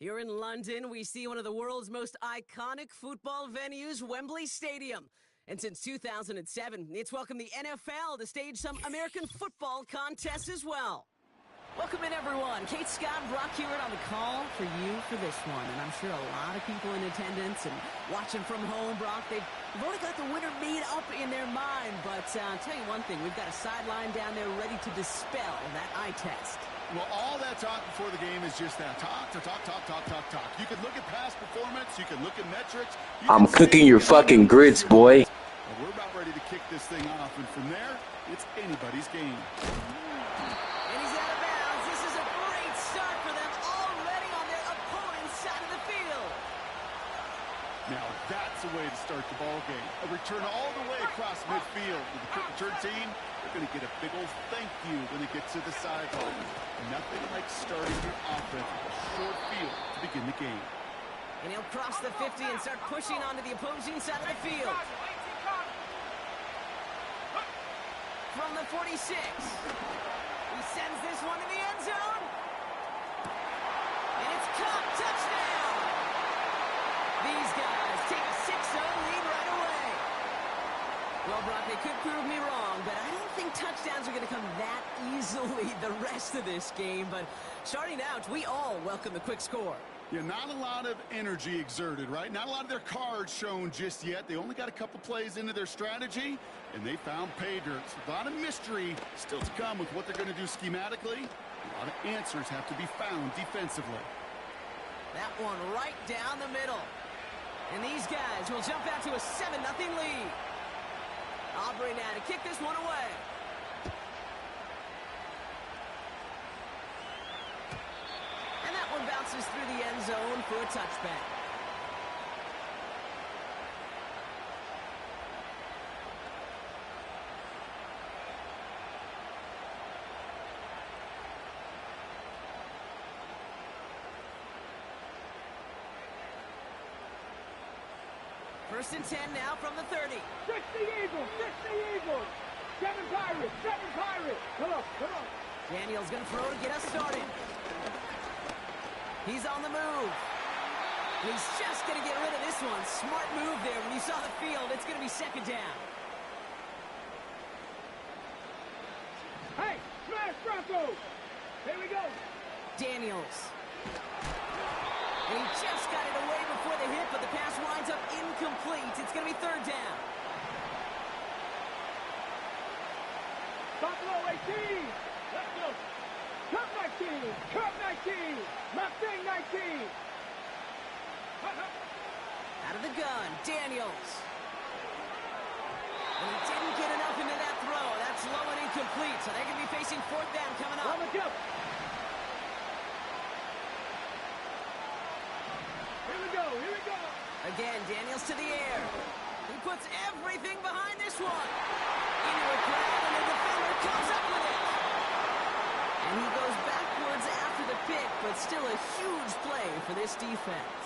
Here in London, we see one of the world's most iconic football venues, Wembley Stadium. And since 2007, it's welcomed the NFL to stage some American football contests as well. Welcome in, everyone. Kate Scott and Brock Hewitt on the call for you for this one. And I'm sure a lot of people in attendance and watching from home, Brock, they've already got the winner made up in their mind. But I'll tell you one thing, we've got a sideline down there ready to dispel that eye test. Well, all that talk before the game is just that. Talk. You can look at past performance. You can look at metrics. I'm cooking your fucking grits, boy. Well, we're about ready to kick this thing off. And from there, it's anybody's game. And he's out of bounds. This is a great start for them already on their opponent's side of the field. Now, that's a way to start the ball game. A return all the way across midfield. With the quick return team, they're going to get a big old thank you when it gets to the sideline. Nothing like starting your offense with a short field to begin the game. And he'll cross the 50 and start pushing onto the opposing side of the field. From the 46. He sends this one to the end zone. And it's caught. Touchdown! These guys take a 6-0 lead right away. Well, Brock, they could prove me wrong, but I don't think touchdowns are going to come that easily the rest of this game. But starting out, we all welcome the quick score. Yeah, not a lot of energy exerted, right? Not a lot of their cards shown just yet. They only got a couple plays into their strategy, and they found pay dirt. A lot of mystery still to come with what they're going to do schematically. A lot of answers have to be found defensively. That one right down the middle. And these guys will jump out to a 7-0 lead. Aubrey now to kick this one away. And that one bounces through the end zone for a touchback. First and 10 now from the 30. 60 Eagles, 60 Eagles. 7 Pirates. Come on. Daniel's going to throw to get us started. He's on the move. He's just going to get rid of this one. Smart move there. When you saw the field, it's going to be second down. Hey, smash Broncos. Here we go. Daniels. And he just got it away before the hit, but the pass winds up incomplete. It's going to be third down. Buffalo 18. Let's go. Cup 19. Mustang 19. Out of the gun, Daniels. And he didn't get enough into that throw. That's low and incomplete, so they're going to be facing fourth down coming up. On the jump. Here we go. Again, Daniels to the air. He puts everything behind this one. Into a crowd, and the defender comes up with it. And he goes backwards after the pick, but still a huge play for this defense.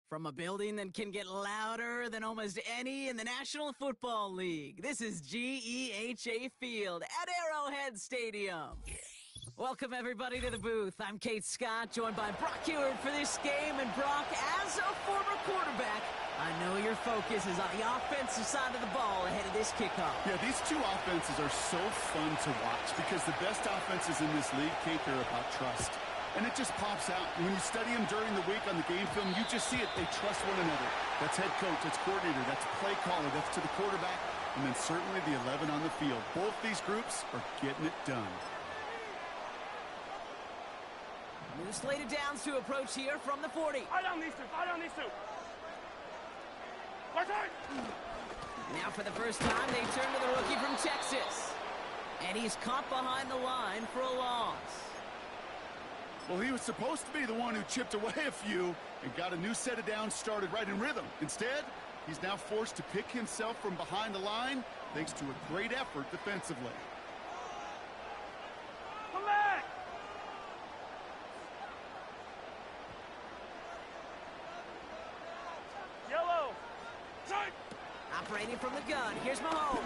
From a building that can get louder than almost any in the National Football League, this is GEHA Field at Arrowhead Stadium. Welcome, everybody, to the booth. I'm Kate Scott, joined by Brock Hewitt for this game. And Brock, as a former quarterback, I know your focus is on the offensive side of the ball ahead of this kickoff. Yeah, these two offenses are so fun to watch because the best offenses in this league, Kate, they're about trust. And it just pops out. When you study them during the week on the game film, you just see it. They trust one another. That's head coach, that's coordinator, that's play caller, that's to the quarterback, and then certainly the 11 on the field. Both these groups are getting it done. New slated downs to approach here from the 40. Fight on these two. Fight on these two. Watch out! Now for the first time, they turn to the rookie from Texas. And he's caught behind the line for a loss. Well, he was supposed to be the one who chipped away a few and got a new set of downs started right in rhythm. Instead, he's now forced to pick himself from behind the line thanks to a great effort defensively. Come back! Yellow! Strike! Operating from the gun, here's Mahomes.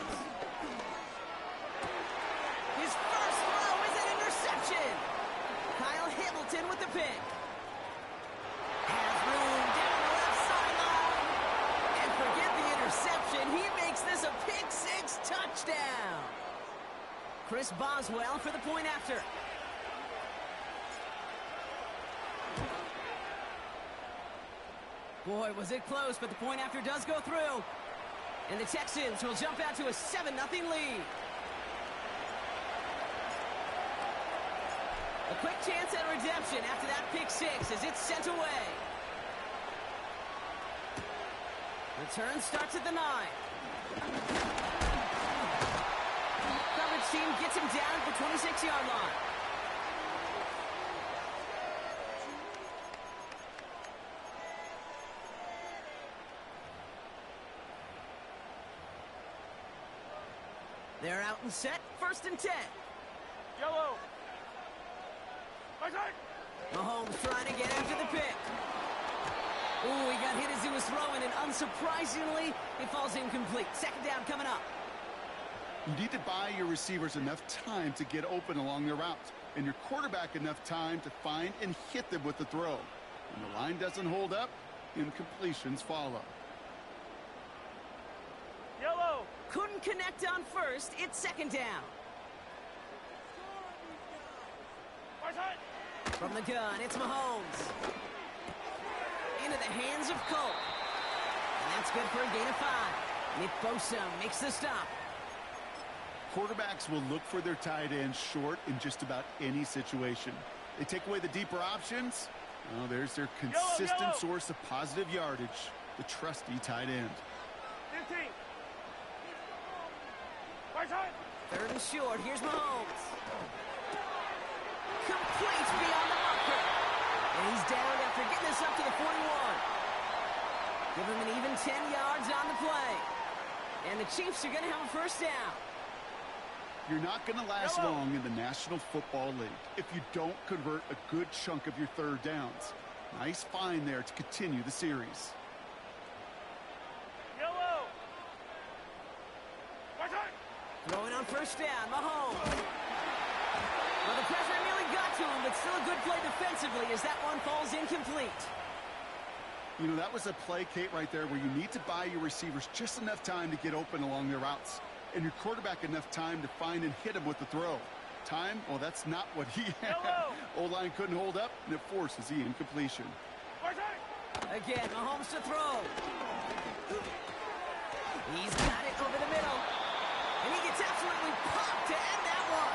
His first throw is an interception. Kyle Hamilton with the pick. Has room down the left sideline. And forget the interception. He makes this a pick-6 touchdown. Chris Boswell for the point after. Boy, was it close, but the point after does go through. And the Texans will jump out to a 7-0 lead. A quick chance at redemption after that pick-6 as it's sent away. Return starts at the 9. Coverage team gets him down at the 26-yard line. They're out and set, 1st and 10. Yellow! Mahomes trying to get after the pick. Ooh, he got hit as he was throwing, and unsurprisingly, it falls incomplete. 2nd down coming up. You need to buy your receivers enough time to get open along their routes, and your quarterback enough time to find and hit them with the throw. When the line doesn't hold up, incompletions follow. Yellow! Couldn't connect on 1st. It's 2nd down. From the gun, it's Mahomes. Into the hands of Cole. And that's good for a gain of 5. Nick Bosa makes the stop. Quarterbacks will look for their tight ends short in just about any situation. They take away the deeper options. Well, there's their consistent source of positive yardage, the trusty tight end. 15. 3rd and short. Here's Mahomes. Complete beyond the marker. And he's down after getting this up to the 41. Give him an even 10 yards on the play. And the Chiefs are going to have a 1st down. You're not going to last long in the National Football League if you don't convert a good chunk of your 3rd downs. Nice find there to continue the series. Yellow! Throwing on 1st down, Mahomes. Well, the pressure nearly got to him, but still a good play defensively as that one falls incomplete. You know, that was a play, Kate, right there where you need to buy your receivers just enough time to get open along their routes. And your quarterback enough time to find and hit him with the throw. Time, well, that's not what he had. O-line couldn't hold up, and it forces the incompletion. Again, Mahomes to throw. He's got it over the middle. And he gets absolutely popped to end that one.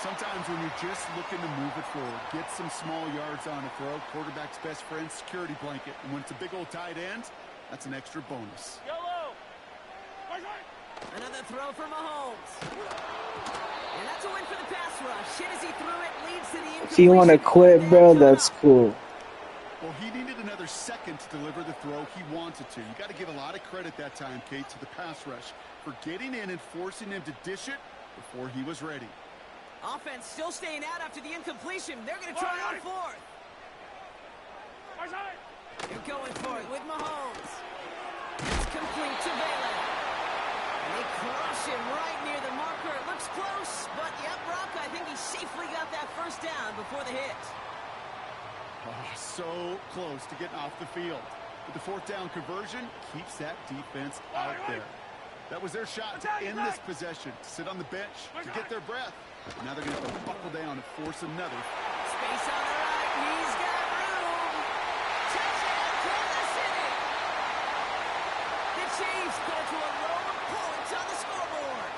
Sometimes when you're just looking to move it forward, get some small yards on a throw, quarterback's best friend, security blanket. And when it's a big old tight end, that's an extra bonus. Yellow! Another throw for Mahomes. And that's a win for the pass rush. Hit as he threw it, leads to the incompletion. If you want to quit, bro, that's cool. Well, he needed another second to deliver the throw he wanted to. You got to give a lot of credit that time, Kate, to the pass rush for getting in and forcing him to dish it before he was ready. Offense still staying out after the incompletion. They're going to try on 4th. They're going for it with Mahomes. It's complete to Bailey. And they crush him right near the marker. It looks close, but yep, Brock, I think he safely got that 1st down before the hit. Oh, so close to getting off the field. But the 4th down conversion keeps that defense out there. That was their shot to end this possession, to sit on the bench, to get their breath. Now they're going to have to buckle down and force another Space on the right. He's got room. Touchdown, Kansas City. The Chiefs go to a row of points on the scoreboard.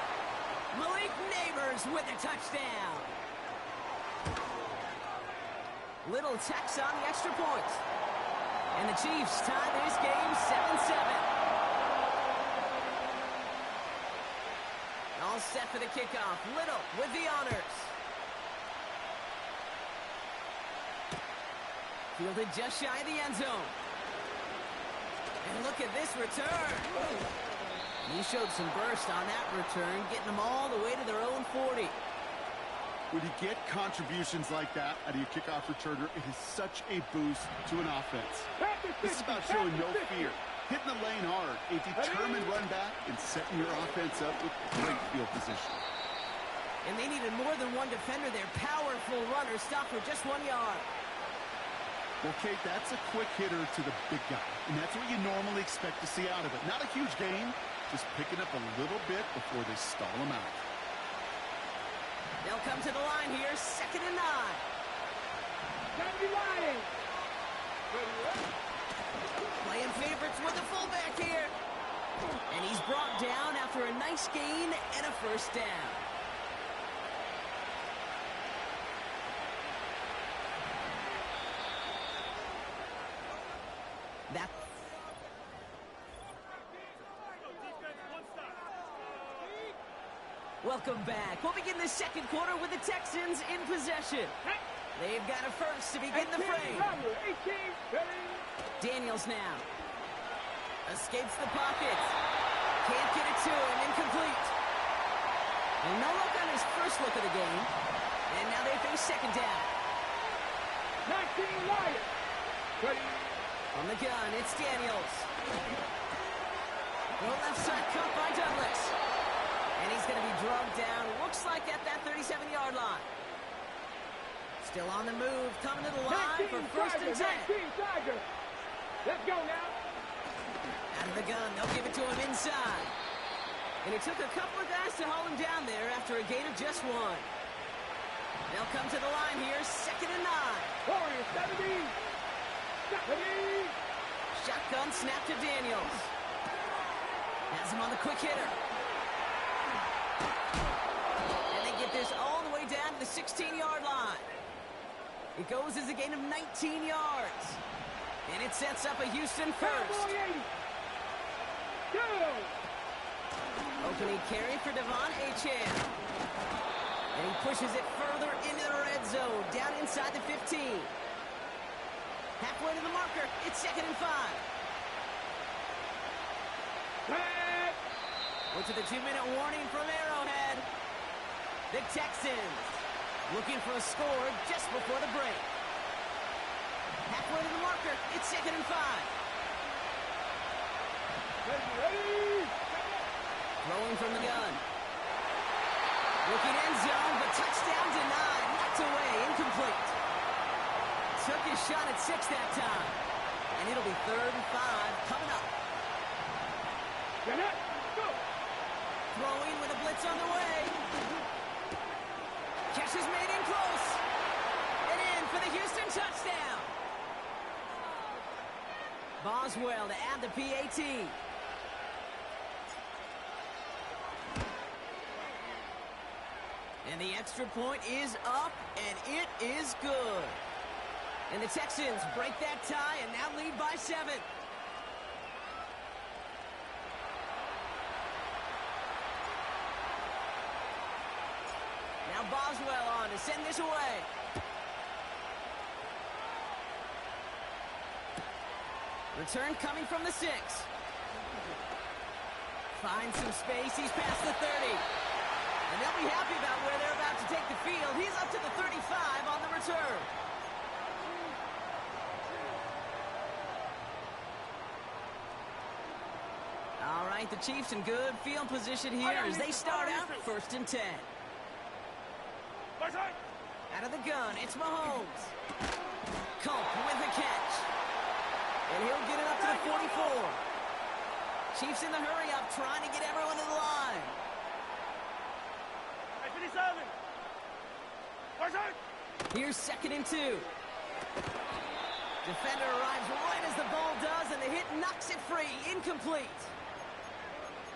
Malik Neighbors with a touchdown. Little tax on the extra point. And the Chiefs tie this game 7-7. All set for the kickoff. Little with the honors. Fielded just shy of the end zone. And look at this return. He showed some burst on that return, getting them all the way to their own 40. When you get contributions like that out of your kickoff returner, it is such a boost to an offense. This is about showing no fear, hitting the lane hard, a determined run back, and setting your offense up with great field position. And they needed more than one defender. Their powerful runner stopped for just 1 yard. Well, Kate, that's a quick hitter to the big guy, and that's what you normally expect to see out of it. Not a huge gain, just picking up a little bit before they stall him out. They'll come to the line here, 2nd and 9. Playing favorites with the fullback here. And he's brought down after a nice gain and a first down. That Welcome back. We'll begin the second quarter with the Texans in possession. They've got a first to begin the frame. Daniels now. Escapes the pocket. Can't get it to him. Incomplete. And no luck on his first look of the game. And now they face second down. 19 Lions. On the gun, it's Daniels. The left side cut by Douglas. And he's going to be drugged down, looks like at that 37-yard line. Still on the move, coming to the line for first and 10. Let's go now. Out of the gun, they'll give it to him inside. And it took a couple of guys to hold him down there after a gain of just 1. They'll come to the line here, 2nd and 9. Warriors, 70. Shotgun snap to Daniels. Has him on the quick hitter. And they get this all the way down to the 16-yard line. It goes as a gain of 19 yards. And it sets up a Houston first. Opening carry for Devon Achane. And he pushes it further into the red zone, down inside the 15. Halfway to the marker, it's 2nd and 5. Went to the 2-minute warning from Arrowhead. The Texans looking for a score just before the break. Halfway to the marker, it's 2nd and 5. Throwing from the gun. Looking end zone, but touchdown denied. Knocked away, incomplete. Took his shot at 6 that time. And it'll be 3rd and 5 coming up. Throwing with a blitz on the way. Catch is made in close. And in for the Houston touchdown. Boswell to add the PAT. And the extra point is up, and it is good. And the Texans break that tie and now lead by 7. Now Boswell on to send this away. Return coming from the 6. Finds some space. He's past the 30. And they'll be happy about where they're about to take the field. He's up to the 35 on the return. All right, the Chiefs in good field position here as they start out 1st and 10. Out of the gun, it's Mahomes. Culp with the catch. And he'll get it up to the 44. Chiefs in the hurry up, trying to get everyone to the line. Here's 2nd and 2. Defender arrives right as the ball does, and the hit knocks it free. Incomplete.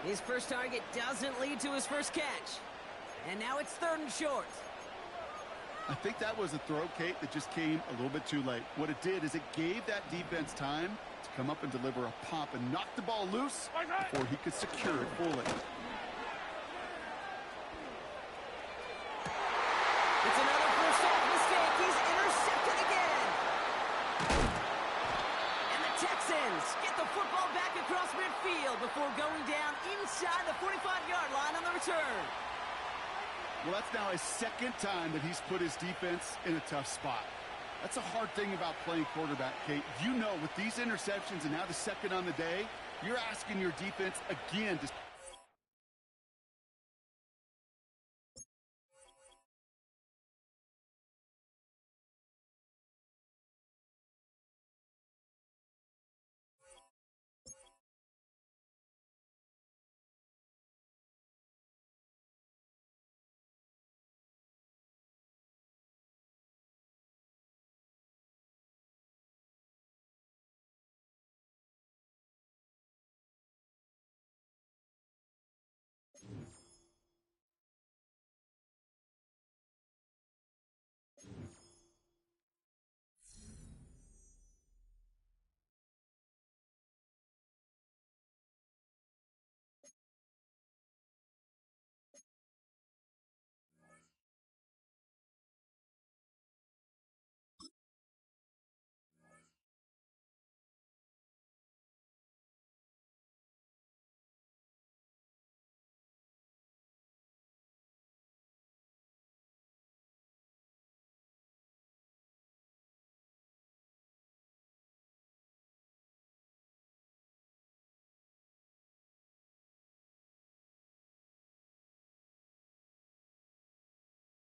His first target doesn't lead to his first catch. And now it's 3rd and short. I think that was a throw, Kate, that just came a little bit too late. What it did is it gave that defense time to come up and deliver a pop and knock the ball loose before he could secure it fully. It's another first half mistake. He's intercepted again. And the Texans get the football back across midfield before going down inside the 45-yard line on the return. Well, that's now his 2nd time that he's put his defense in a tough spot. That's a hard thing about playing quarterback, Kate. You know, with these interceptions and now the 2nd on the day, you're asking your defense again to...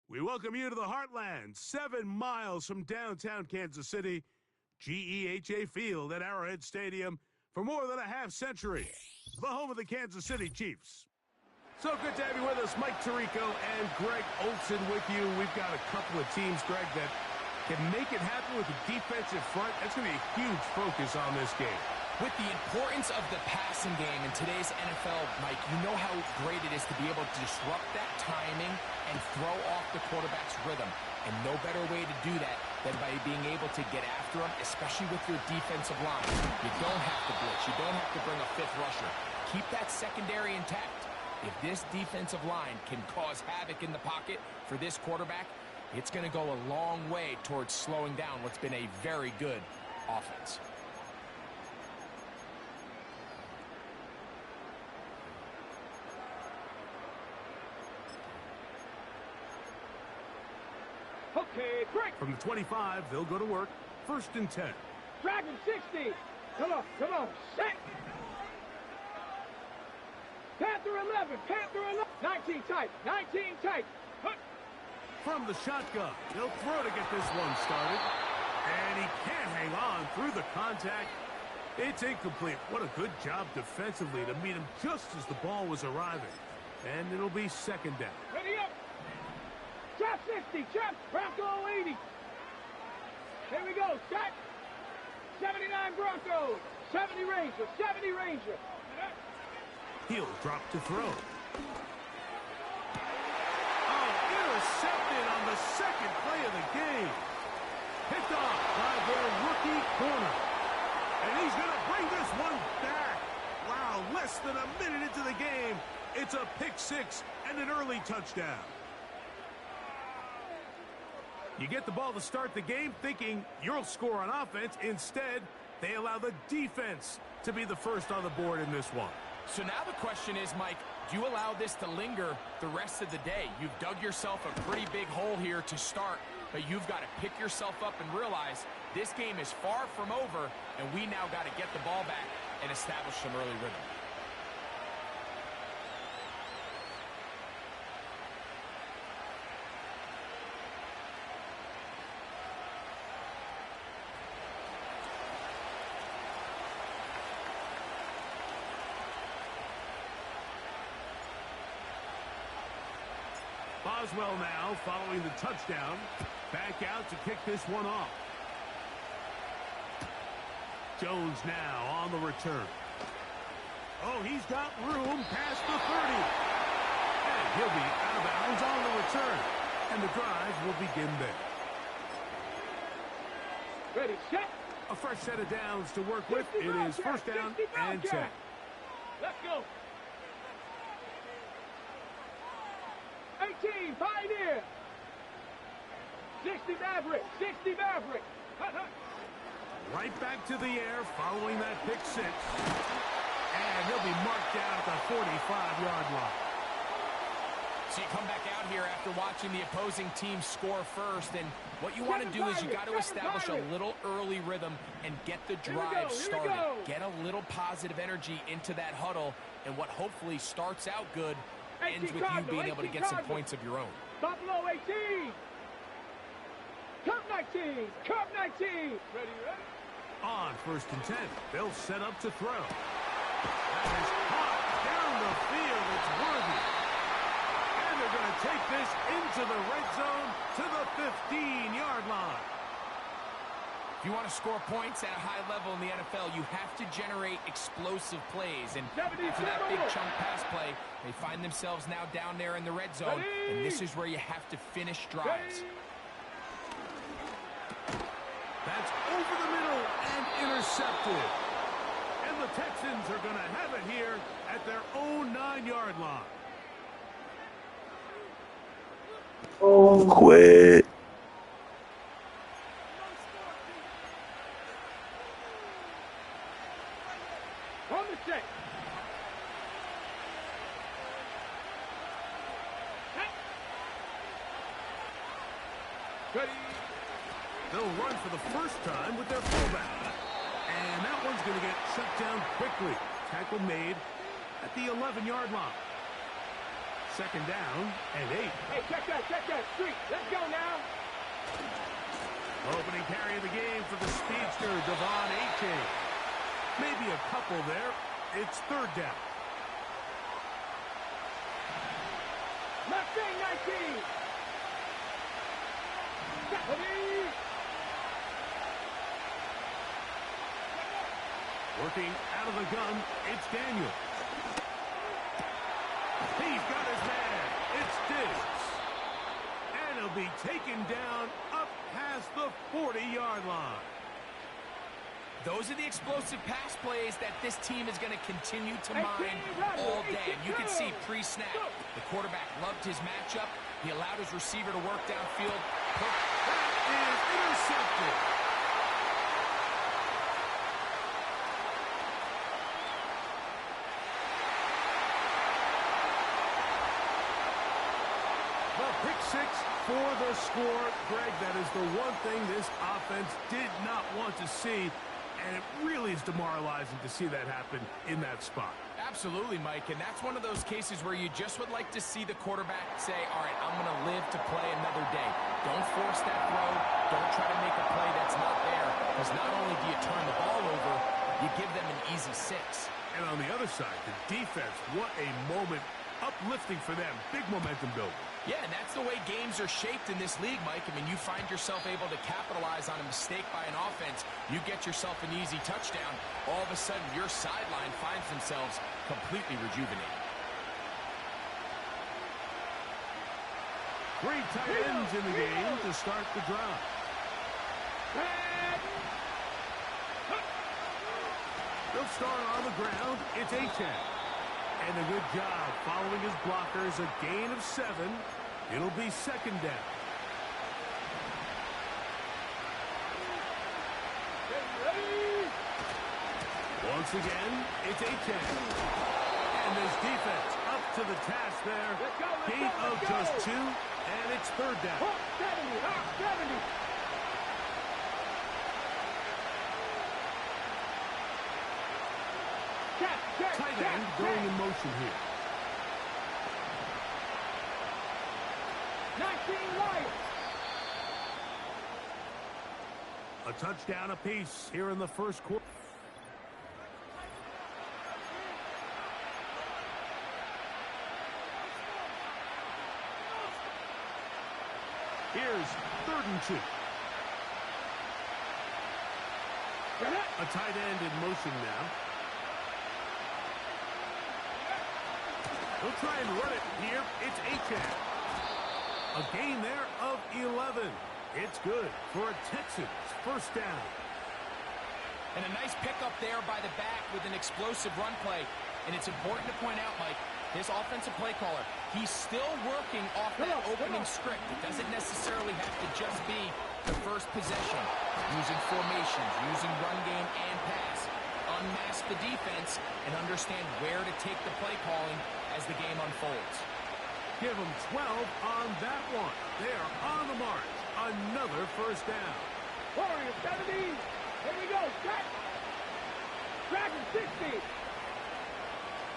We welcome you to the Heartland, 7 miles from downtown Kansas City, GEHA Field at Arrowhead Stadium for more than a half-century, the home of the Kansas City Chiefs. So good to have you with us, Mike Tirico and Greg Olson with you. We've got a couple of teams, Greg, that can make it happen with the defensive front. That's going to be a huge focus on this game. With the importance of the passing game in today's NFL, Mike, you know how great it is to be able to disrupt that timing and throw off the quarterback's rhythm. And no better way to do that than by being able to get after him, especially with your defensive line. You don't have to blitz. You don't have to bring a 5th rusher. Keep that secondary intact. If this defensive line can cause havoc in the pocket for this quarterback, it's going to go a long way towards slowing down what's been a very good offense. Okay, break. From the 25, they'll go to work. 1st and 10. Dragon 60. Come on, set. Panther 11, Panther 11. 19 tight, 19 tight. Hook. From the shotgun, he'll throw to get this one started. And he can't hang on through the contact. It's incomplete. What a good job defensively to meet him just as the ball was arriving. And it'll be 2nd down. Ready up. Trap 60, trap, Bronco 80. Here we go, set. 79 Broncos, 70 Ranger, 70 Ranger. He'll drop to throw. Oh, intercepted on the 2nd play of the game. Picked off by their rookie corner. And he's going to bring this one back. Wow, less than a minute into the game. It's a pick 6 and an early touchdown. You get the ball to start the game thinking you'll score on offense. Instead, they allow the defense to be the first on the board in this one. So now the question is, Mike, do you allow this to linger the rest of the day? You've dug yourself a pretty big hole here to start, but you've got to pick yourself up and realize this game is far from over, and we now got to get the ball back and establish some early rhythm. Boswell now following the touchdown. Back out to kick this one off. Jones now on the return. Oh, he's got room past the 30. And he'll be out of bounds on the return. And the drive will begin there. Ready, set. A fresh set of downs to work with. It is first down and 10. Let's go. 18, Pioneer. 60 Maverick, 60 Maverick. Right back to the air following that pick six. And he'll be marked down at the 45-yard line. So you come back out here after watching the opposing team score first, and what you want to do is you got to establish a little early rhythm and get the drive started. Get a little positive energy into that huddle, and what hopefully starts out good ends with you being able to get some points of your own. Buffalo 18. Cup 19. Cup 19. Ready, ready? On first and 10, they'll set up to throw. That is caught down the field. It's worthy. And they're going to take this into the red zone to the 15-yard line. If you want to score points at a high level in the NFL, you have to generate explosive plays. And after that big chunk pass play, they find themselves now down there in the red zone. And this is where you have to finish drives. That's over the middle and intercepted. And the Texans are going to have it here at their own 9-yard line. Oh, quit. On the set. Ready. They'll run for the first time with their fullback. And that one's going to get shut down quickly. Tackle made at the 11-yard line. Second down and 8. Hey, check that. Street. Let's go now. Opening carry of the game for the speedster, Devon H. Maybe a couple there. It's third down. Mustang 19. Working out of the gun, it's Daniel. He's got his man. It's Diggs. And he'll be taken down up past the 40-yard line. Those are the explosive pass plays that this team is going to continue to mine all day. You can see pre-snap, the quarterback loved his matchup. He allowed his receiver to work downfield. That is intercepted. The pick six for the score. Greg, that is the one thing this offense did not want to see. And it really is demoralizing to see that happen in that spot. Absolutely, Mike, and that's one of those cases where you just would like to see the quarterback say, all right, I'm going to live to play another day. Don't force that throw. Don't try to make a play that's not there, because not only do you turn the ball over, you give them an easy 6. And on the other side, the defense, what a moment. Uplifting for them. Big momentum building. Yeah, and that's the way games are shaped in this league, Mike. I mean, you find yourself able to capitalize on a mistake by an offense. You get yourself an easy touchdown. All of a sudden, your sideline finds themselves completely rejuvenated. 3 tight ends in the game to start the drive. They'll start on the ground. It's H2H. And a good job following his blockers. A gain of 7. It'll be second down. Once again, it's H2H. And this defense up to the task there. Gain of just 2, and it's third down. 70. Tight end going in motion here. 19 right. A touchdown apiece here in the first quarter. Here's 3rd and 2. A tight end in motion now. He'll try and run it here. It's H2H. A gain there of 11. It's good for a Texans first down. And a nice pickup there by the back with an explosive run play. And it's important to point out, Mike, this offensive play caller, he's still working off that opening script. It doesn't necessarily have to just be the first possession. Using formations, using run game and pass. Unmask the defense and understand where to take the play calling as the game unfolds. Give them 12 on that one. They're on the march. Another first down. Warriors 70. Here we go. Set. Dragon 60.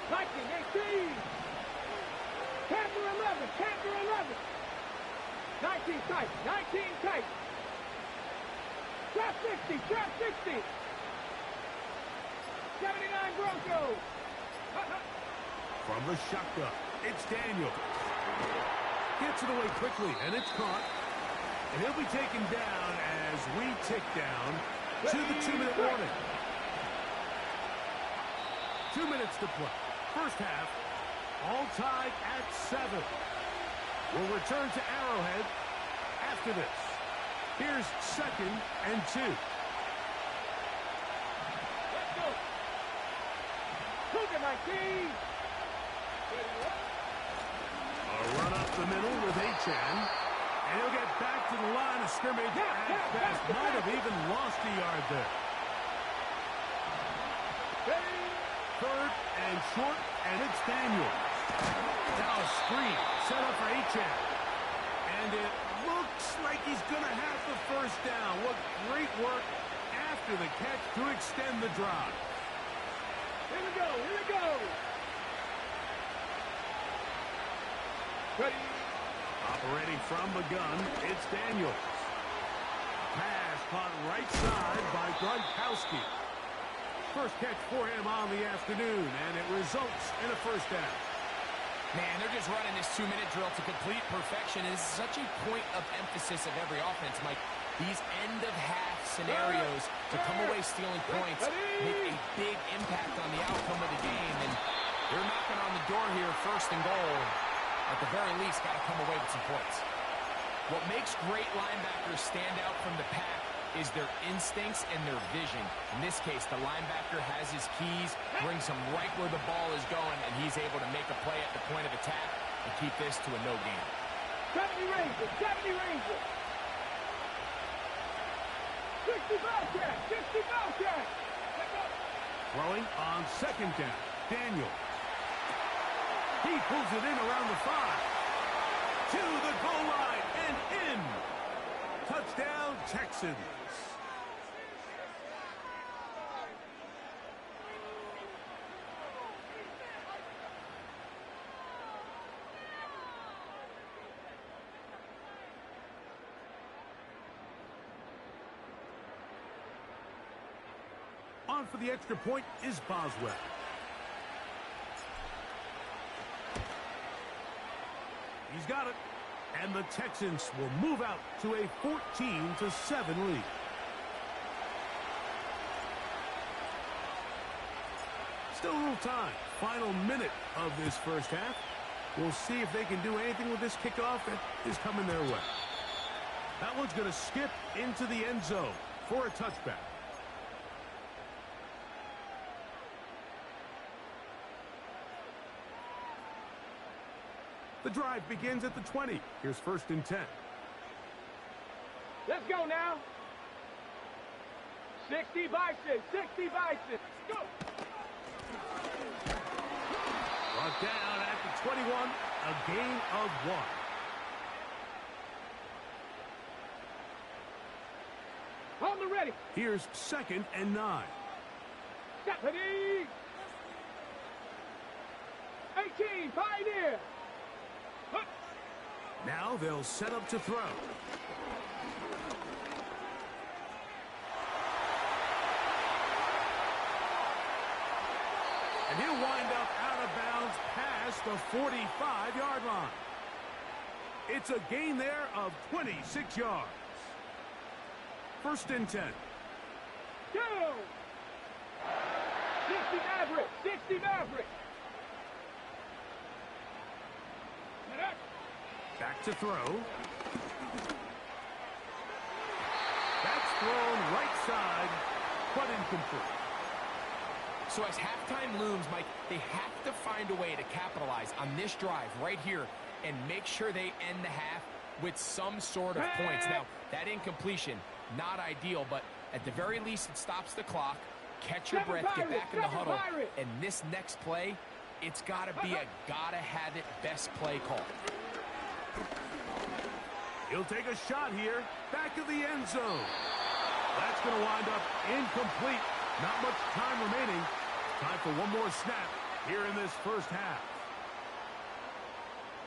Viking 18. Panther 11. Panther 11. 19 tight. 19 tight. Trap 60. Trap 60. 79 Broncos. From the shotgun, it's Daniel. Gets it away quickly, and it's caught. And he'll be taken down as we tick down to the 2-minute warning. 2 minutes to play. First half, all tied at 7. We'll return to Arrowhead after this. Here's 2nd and 2. Let's go. Cookin 19. A run up the middle with H2H. And he'll get back to the line of scrimmage. Best might have even lost a yard there. 3rd and short, and it's Daniels. Now a screen set up for H2H. And it looks like he's going to have the first down. What great work after the catch to extend the drive. Here we go. Here we go. Ready. Operating from the gun, it's Daniels. Pass caught right side by Gronkowski. First catch for him on the afternoon, and it results in a first down. Man, they're just running this 2-minute drill to complete perfection. It's such a point of emphasis of every offense, Mike. These end-of-half scenarios to come away stealing points make a big impact on the outcome of the game, and they're knocking on the door here, 1st and goal. At the very least, got to come away with some points. What makes great linebackers stand out from the pack is their instincts and their vision. In this case, the linebacker has his keys, brings him right where the ball is going, and he's able to make a play at the point of attack and keep this to a no gain. 70 Rangers, 70 Rangers. 60 Bobcat, 60 Bobcat. Let's go. Throwing on 2nd down, Daniel. He pulls it in around the 5. To the goal line and in. Touchdown, Texans. On for the extra point is Boswell. He's got it. And the Texans will move out to a 14-7 lead. Still a little time. Final minute of this first half. We'll see if they can do anything with this kickoff that is coming their way. That one's going to skip into the end zone for a touchback. The drive begins at the 20. Here's 1st and 10. Let's go now. 60 Bison, 60 Bison. Go. Brought down at the 21, a gain of 1. Hold the ready. Here's 2nd and 9. Stephanie. 18, Pioneer. Now they'll set up to throw. And he'll wind up out of bounds past the 45-yard line. It's a gain there of 26 yards. 1st and 10. Go! 60 Maverick! 60 Maverick! Back to throw. That's thrown right side, but incomplete. So as halftime looms, Mike, they have to find a way to capitalize on this drive right here and make sure they end the half with some sort of points. Now, that incompletion, not ideal, but at the very least, it stops the clock. Catch your breath, get back in the huddle, and this next play, it's got to be a gotta-have-it best play call. He'll take a shot here, back of the end zone. That's going to wind up incomplete. Not much time remaining. Time for one more snap here in this first half.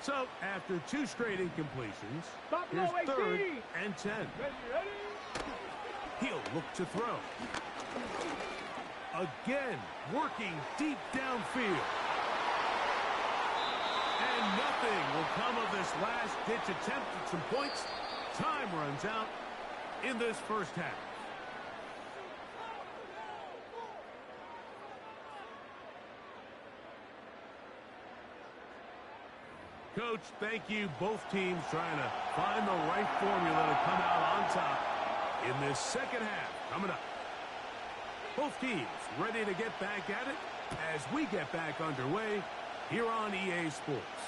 So, after 2 straight incompletions, here's 3rd and 10. He'll look to throw. Again, working deep downfield. And nothing will come of this last-ditch attempt at some points. Time runs out in this first half. Coach, thank you. Both teams trying to find the right formula to come out on top in this second half. Coming up. Both teams ready to get back at it as we get back underway here on EA Sports.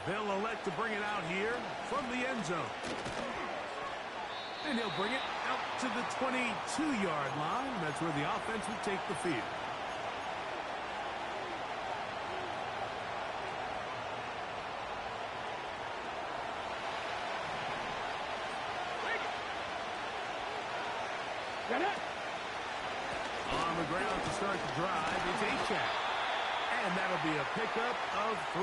They'll elect to bring it out here from the end zone. And he'll bring it out to the 22-yard line. That's where the offense will take the field. On the ground to start the drive, it's H2H. And that'll be a pickup of 3.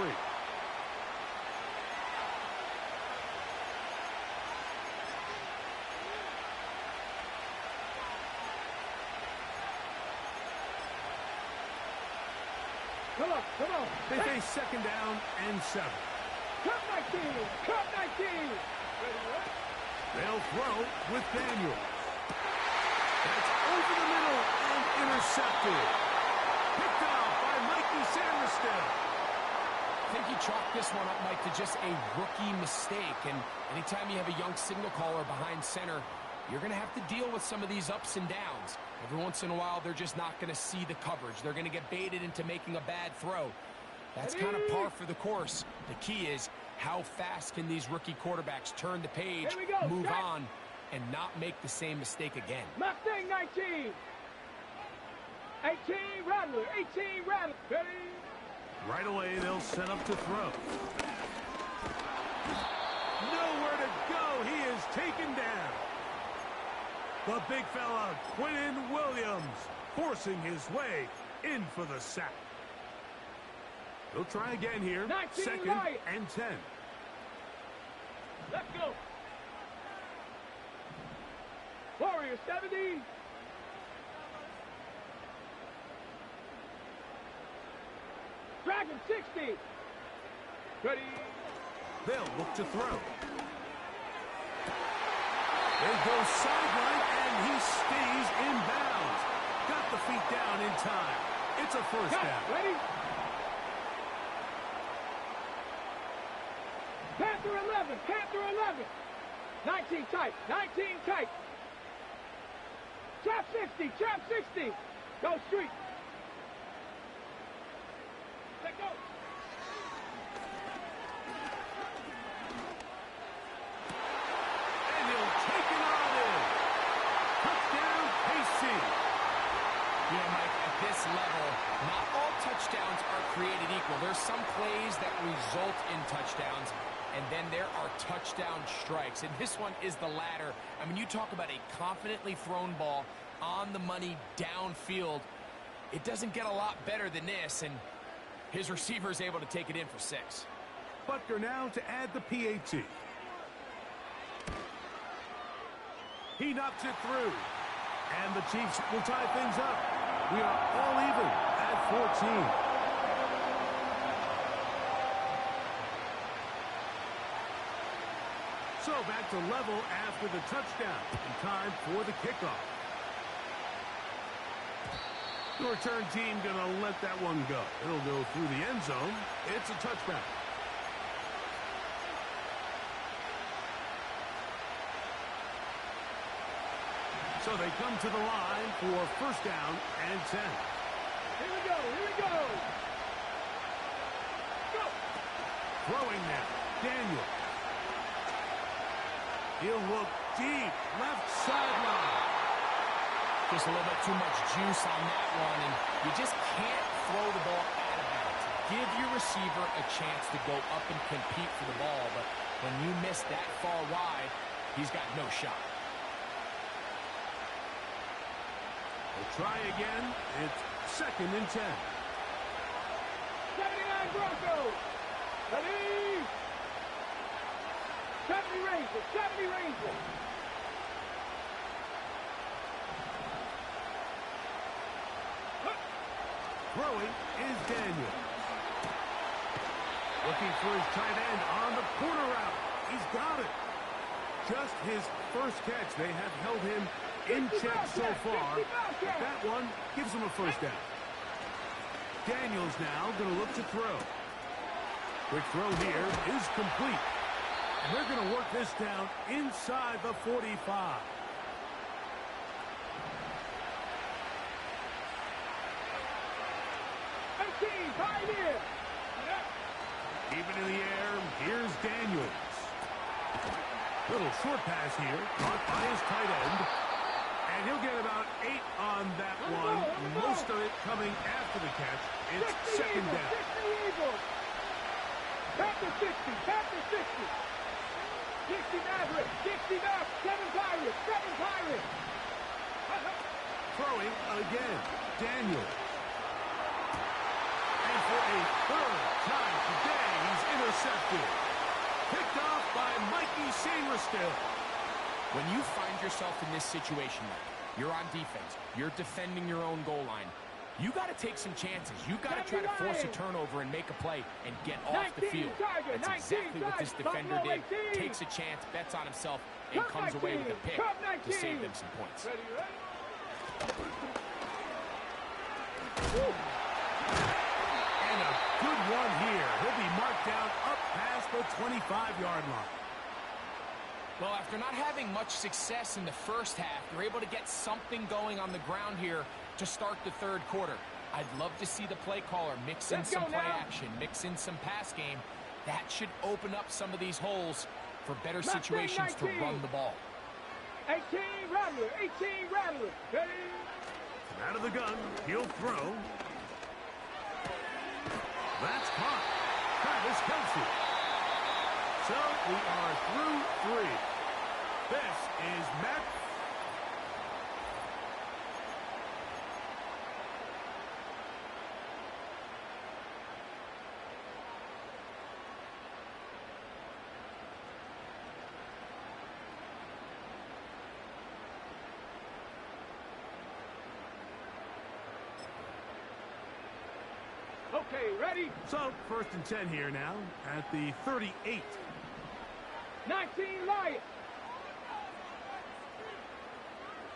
Come on, come on. They face 2nd down and 7. Cut 19! Cut 19! They'll throw with Daniel. That's over the middle and intercepted. Picked off by Mikey Sanderson. I think you chalk this one up, Mike, to just a rookie mistake. And anytime you have a young signal caller behind center, you're going to have to deal with some of these ups and downs. Every once in a while, they're just not going to see the coverage. They're going to get baited into making a bad throw. That's kind of par for the course. The key is how fast can these rookie quarterbacks turn the page, move on, and not make the same mistake again. Mustang 19. 18 Rattler. 18 Rattler. Ready? Right away, they'll set up to throw. Nowhere to go. He is taken down. The big fella, Quinn Williams, forcing his way in for the sack. He'll try again here. 2nd and 10. Let's go. Warrior 70. Dragon 60. Ready. They'll look to throw. They go sideline, and he stays in bounds. Got the feet down in time. It's a first down. Ready? Panther 11. Panther 11. 19 tight. 19 tight. Trap 60. Trap 60. Go street. Let go. And he'll take it on in. Touchdown, KC. You know, Mike, at this level, not all touchdowns are created equal. There's some plays that result in touchdowns, and then there are touchdown strikes. And this one is the latter. I mean, you talk about a confidently thrown ball on the money downfield. It doesn't get a lot better than this, and his receiver is able to take it in for 6. Butker now to add the PAT. He knocks it through. And the Chiefs will tie things up. We are all even at 14. So back to level after the touchdown. In time for the kickoff. The return team going to let that one go. It'll go through the end zone. It's a touchback. So they come to the line for first down and 10. Here we go, here we go. Go. Throwing now, Daniel. He'll look deep, left sideline. Just a little bit too much juice on that one, and you just can't throw the ball out of bounds. Give your receiver a chance to go up and compete for the ball, but when you miss that far wide, he's got no shot. We'll try again. It's second and 10. 79 Broncos. Ready? 70 Rangers, 70 Rangers. Throwing is Daniel. Looking for his tight end on the corner route. He's got it. Just his first catch. They have held him in check so far. But that one gives him a first down. Daniels now going to look to throw. Quick throw here is complete. And they're going to work this down inside the 45. Even in the air, here's Daniels. Little short pass here, caught by his tight end. And he'll get about 8 on that one. Most of it coming after the catch. It's second down. 60 Eagles. 60. Panther 60. 60 Mavericks. 60 Mavericks. 7 Pirates. 7 Pirates. Throwing again. Daniels. And for a third time today, he's intercepted. Picked off by Mikey Sainristil. When you find yourself in this situation, you're on defense, you're defending your own goal line, you got to take some chances. You got to try to force a turnover and make a play and get off the field. That's exactly what this defender did. Takes a chance, bets on himself, and comes away with a pick to save them some points. And a good one here. He'll be marked down up past the 25-yard line. Well, after not having much success in the first half, they're able to get something going on the ground here to start the third quarter. I'd love to see the play caller mix in some play action, mix in some pass game. That should open up some of these holes for better situations to run the ball. 18 Rattler, 18 Rattler. Ready? Out of the gun, he'll throw. That's caught. Travis Kelce. So we are through 3. This is Matt. Okay, ready? So, first and 10 here now at the 38. 19 Lions.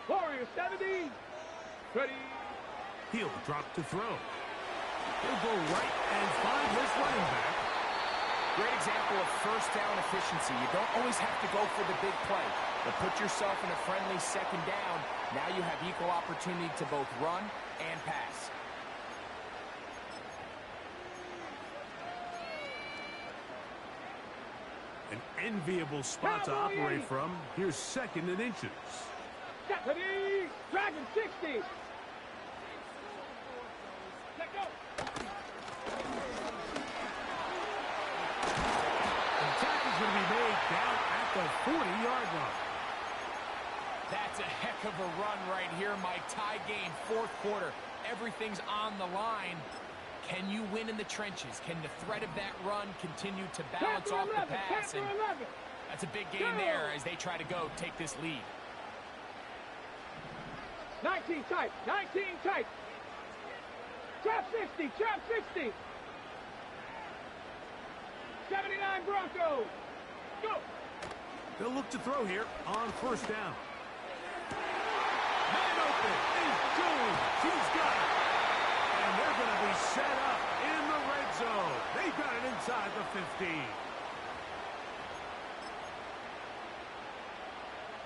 Warriors 70. Ready? He'll drop to throw. He'll go right and find his running back. Great example of first down efficiency. You don't always have to go for the big play, but put yourself in a friendly second down. Now you have equal opportunity to both run and pass. An enviable spot to operate from. Here's second and inches. Stephanie! Dragon 60! Let go! The tackle's going to be made down at the 40-yard line. That's a heck of a run right here, Mike. Tie game, fourth quarter. Everything's on the line. Can you win in the trenches? Can the threat of that run continue to balance off the pass? And that's a big game there as they try to take this lead. 19 tight, 19 tight. Trap 60, trap 60. 79 Broncos. Go. They'll look to throw here on first down. Man open is Jones. He's got it. And they're going to be set up in the red zone. They've got it inside the 15.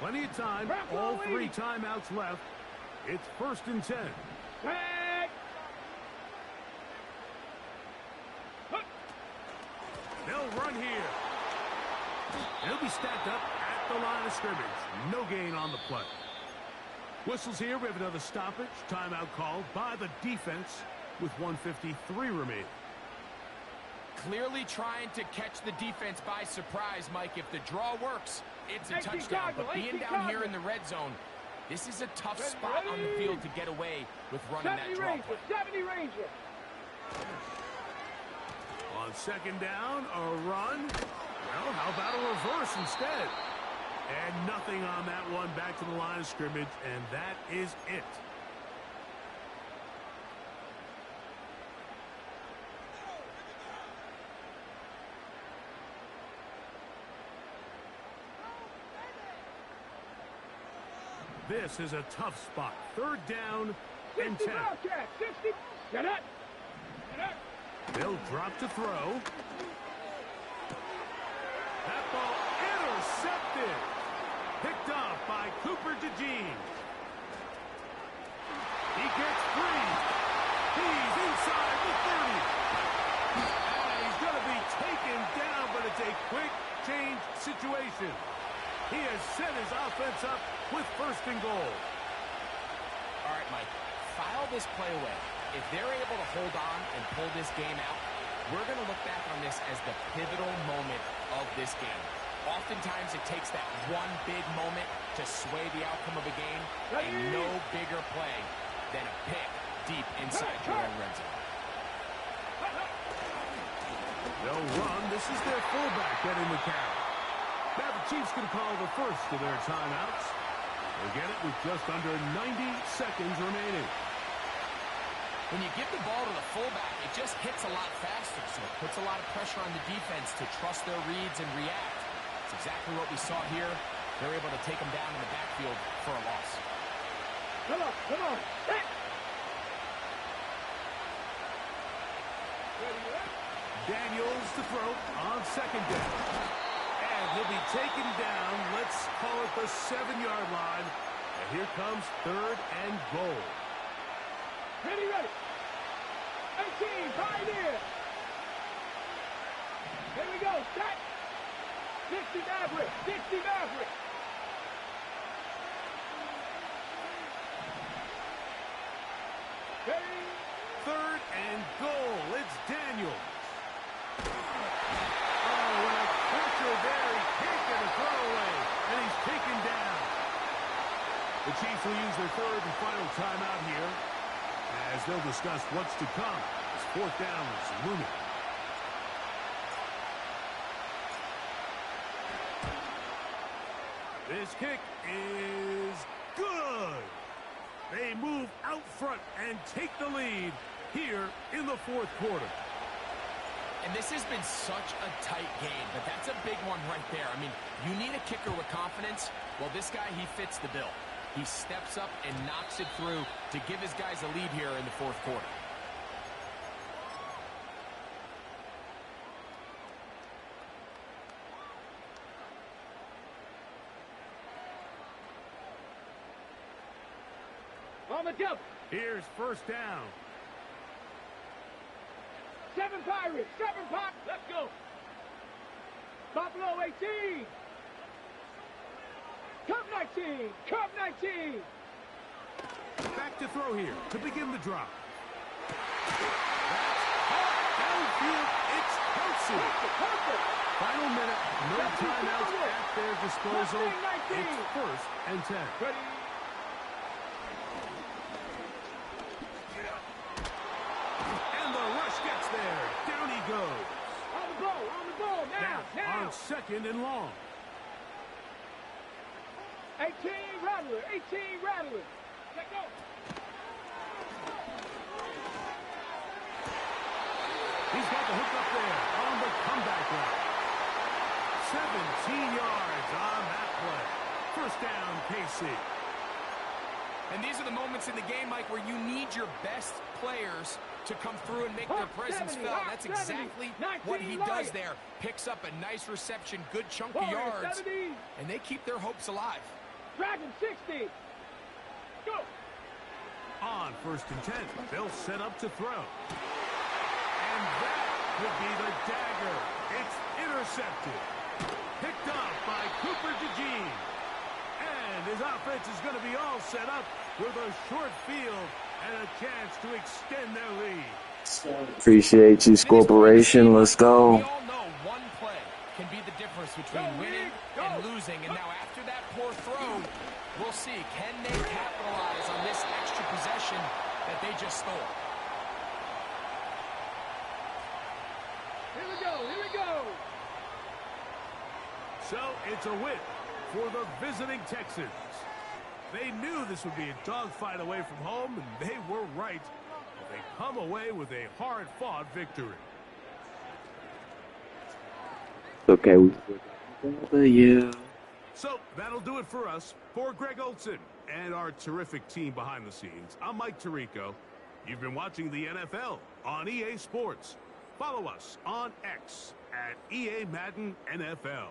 Plenty of time. All 3 timeouts left. It's 1st and 10. Tag. They'll run here. They'll be stacked up at the line of scrimmage. No gain on the play. Whistles here. We have another stoppage. Timeout called by the defense with 1:53 remaining. Clearly trying to catch the defense by surprise, Mike. If the draw works, it's a touchdown. But being down here in the red zone, this is a tough spot on the field to get away with running that draw play. 70 Ranger. On 2nd down, a run. Well, how about a reverse instead? And nothing on that one. Back to the line of scrimmage, and that is it. This is a tough spot. 3rd down and 10. 60. Get it. They'll drop to throw. That ball intercepted. Picked off by Cooper DeJean. He gets free. He's inside the 30. And he's going to be taken down, but it's a quick change situation. He has set his offense up with 1st and goal. All right, Mike, file this play away. If they're able to hold on and pull this game out, we're going to look back on this as the pivotal moment of this game. Oftentimes, it takes that one big moment to sway the outcome of a game, and no bigger play than a pick deep inside your own red zone. They'll run. This is their fullback getting the carry. Now the Chiefs can call the first of their timeouts. They'll get it with just under 90 seconds remaining. When you give the ball to the fullback, it just hits a lot faster, so it puts a lot of pressure on the defense to trust their reads and react. It's exactly what we saw here. They're able to take them down in the backfield for a loss. Come on. Daniels to throw on 2nd down. And he'll be taken down. Let's call it the 7-yard line. And here comes 3rd and goal. Ready. 18, pioneer. Here we go, set. 60 Maverick. 3rd and goal. It's Daniels. Oh, and a pressure there. He can't get a throwaway. And he's taken down. The Chiefs will use their 3rd and final timeout here, as they'll discuss what's to come as 4th down is looming. This kick is good. They move out front and take the lead here in the 4th quarter. And this has been such a tight game, but that's a big one right there. I mean, you need a kicker with confidence. Well, this guy, he fits the bill. He steps up and knocks it through to give his guys a lead here in the 4th quarter. On the jump. Here's 1st down. 7 Pirates. 7 Pop. Let's go. Buffalo 18. Cub 19. Cub 19. Back to throw here to begin the drop. Downfield, it's Kelsey. Perfect. Final minute, no timeouts at their disposal. It's 1st and 10. Ready. And the rush gets there. Down he goes. On the ball, now. On 2nd and long. 18 Rattler. Let go. He's got the hook up there on the comeback run. 17 yards on play. First down, KC. And these are the moments in the game, Mike, where you need your best players to come through and make their presence felt. That's exactly what he does there. Picks up a nice reception, good chunk of yards, and they keep their hopes alive. Dragon 60. Go. On 1st and 10, they'll set up to throw. And that could be the dagger. It's intercepted. Picked up by Cooper DeJean. And his offense is going to be all set up with a short field and a chance to extend their lead. Appreciate you, Corporation. Let's go. We all know one play can be the difference between winning and losing. And now after that poor throw, we'll see. Can they capitalize on this extra possession that they just stole? Here we go. Here we go. So it's a win for the visiting Texans. They knew this would be a dogfight away from home, and they were right. They come away with a hard-fought victory. Okay. Yeah. So that'll do it for us. For Greg Olson and our terrific team behind the scenes, I'm Mike Tirico. You've been watching the NFL on EA Sports. Follow us on X at EA Madden NFL.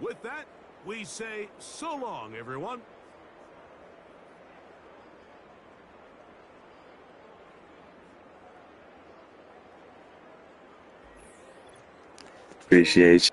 With that, we say so long, everyone. Appreciate you.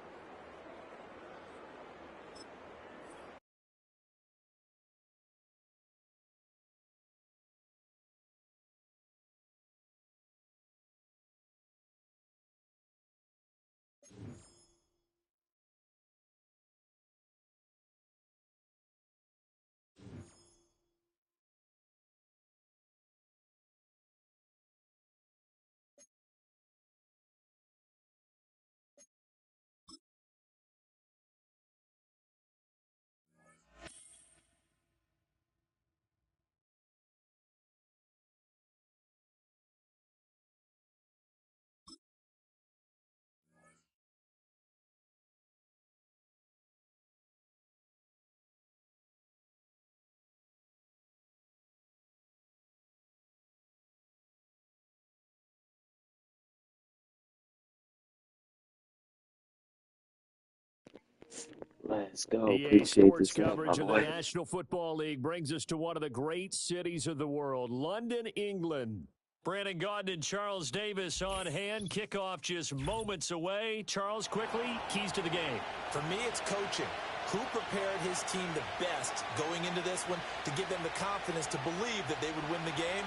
Let's go. EA Appreciate Sports this. coverage of the National Football League brings us to one of the great cities of the world, London, England. Brandon Gaudin and Charles Davis on hand. Kickoff just moments away. Charles, quickly, keys to the game. For me, it's coaching. Who prepared his team the best going into this one to give them the confidence to believe that they would win the game?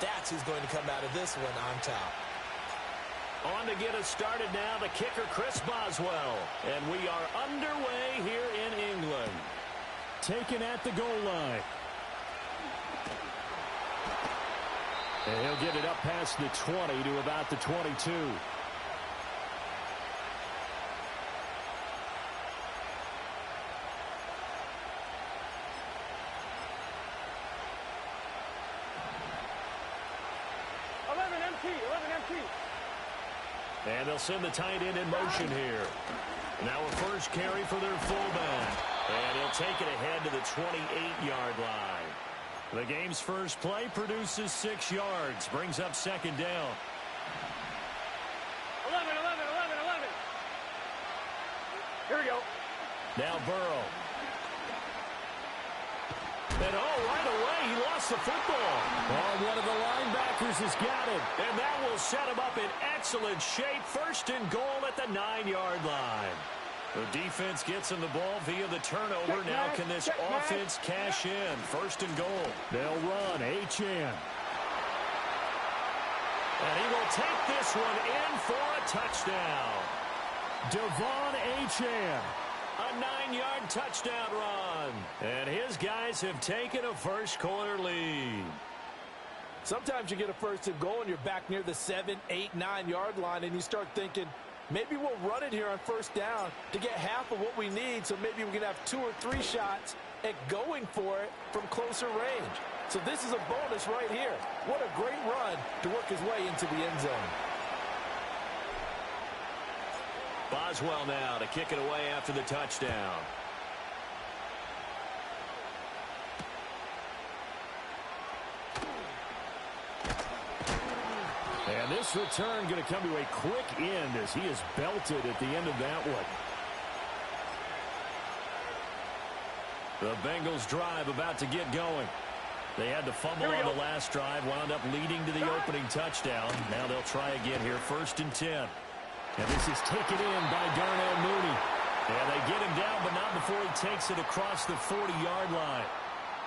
That's who's going to come out of this one on top. On to get us started now, the kicker, Chris Boswell. And we are underway here in England. Taken at the goal line. And he'll get it up past the 20 to about the 22. And they'll send the tight end in motion here. Now a first carry for their fullback. And he'll take it ahead to the 28-yard line. The game's first play produces 6 yards. Brings up second down. 11. Here we go. Now Burrow. And right away, he lost the football. One of the linebackers has got it. And that will set him up in excellent shape. First and goal at the 9-yard line. The defense gets him the ball via the turnover. Now can this offense cash in? First and goal. They'll run. H.N. And he will take this one in for a touchdown. Devon H.N. A 9-yard touchdown run. And his guys have taken a first-quarter lead. Sometimes you get a first and goal and you're back near the 7, 8, 9-yard line and you start thinking, maybe we'll run it here on first down to get half of what we need, so maybe we can have 2 or 3 shots at going for it from closer range. So this is a bonus right here. What a great run to work his way into the end zone. Boswell now to kick it away after the touchdown. this return going to come to a quick end as he is belted at the end of that one. The Bengals drive about to get going. They had to fumble on the last drive, wound up leading to the opening touchdown. Now they'll try again here, 1st and 10. And this is taken in by Darnell Mooney. And they get him down, but not before he takes it across the 40-yard line.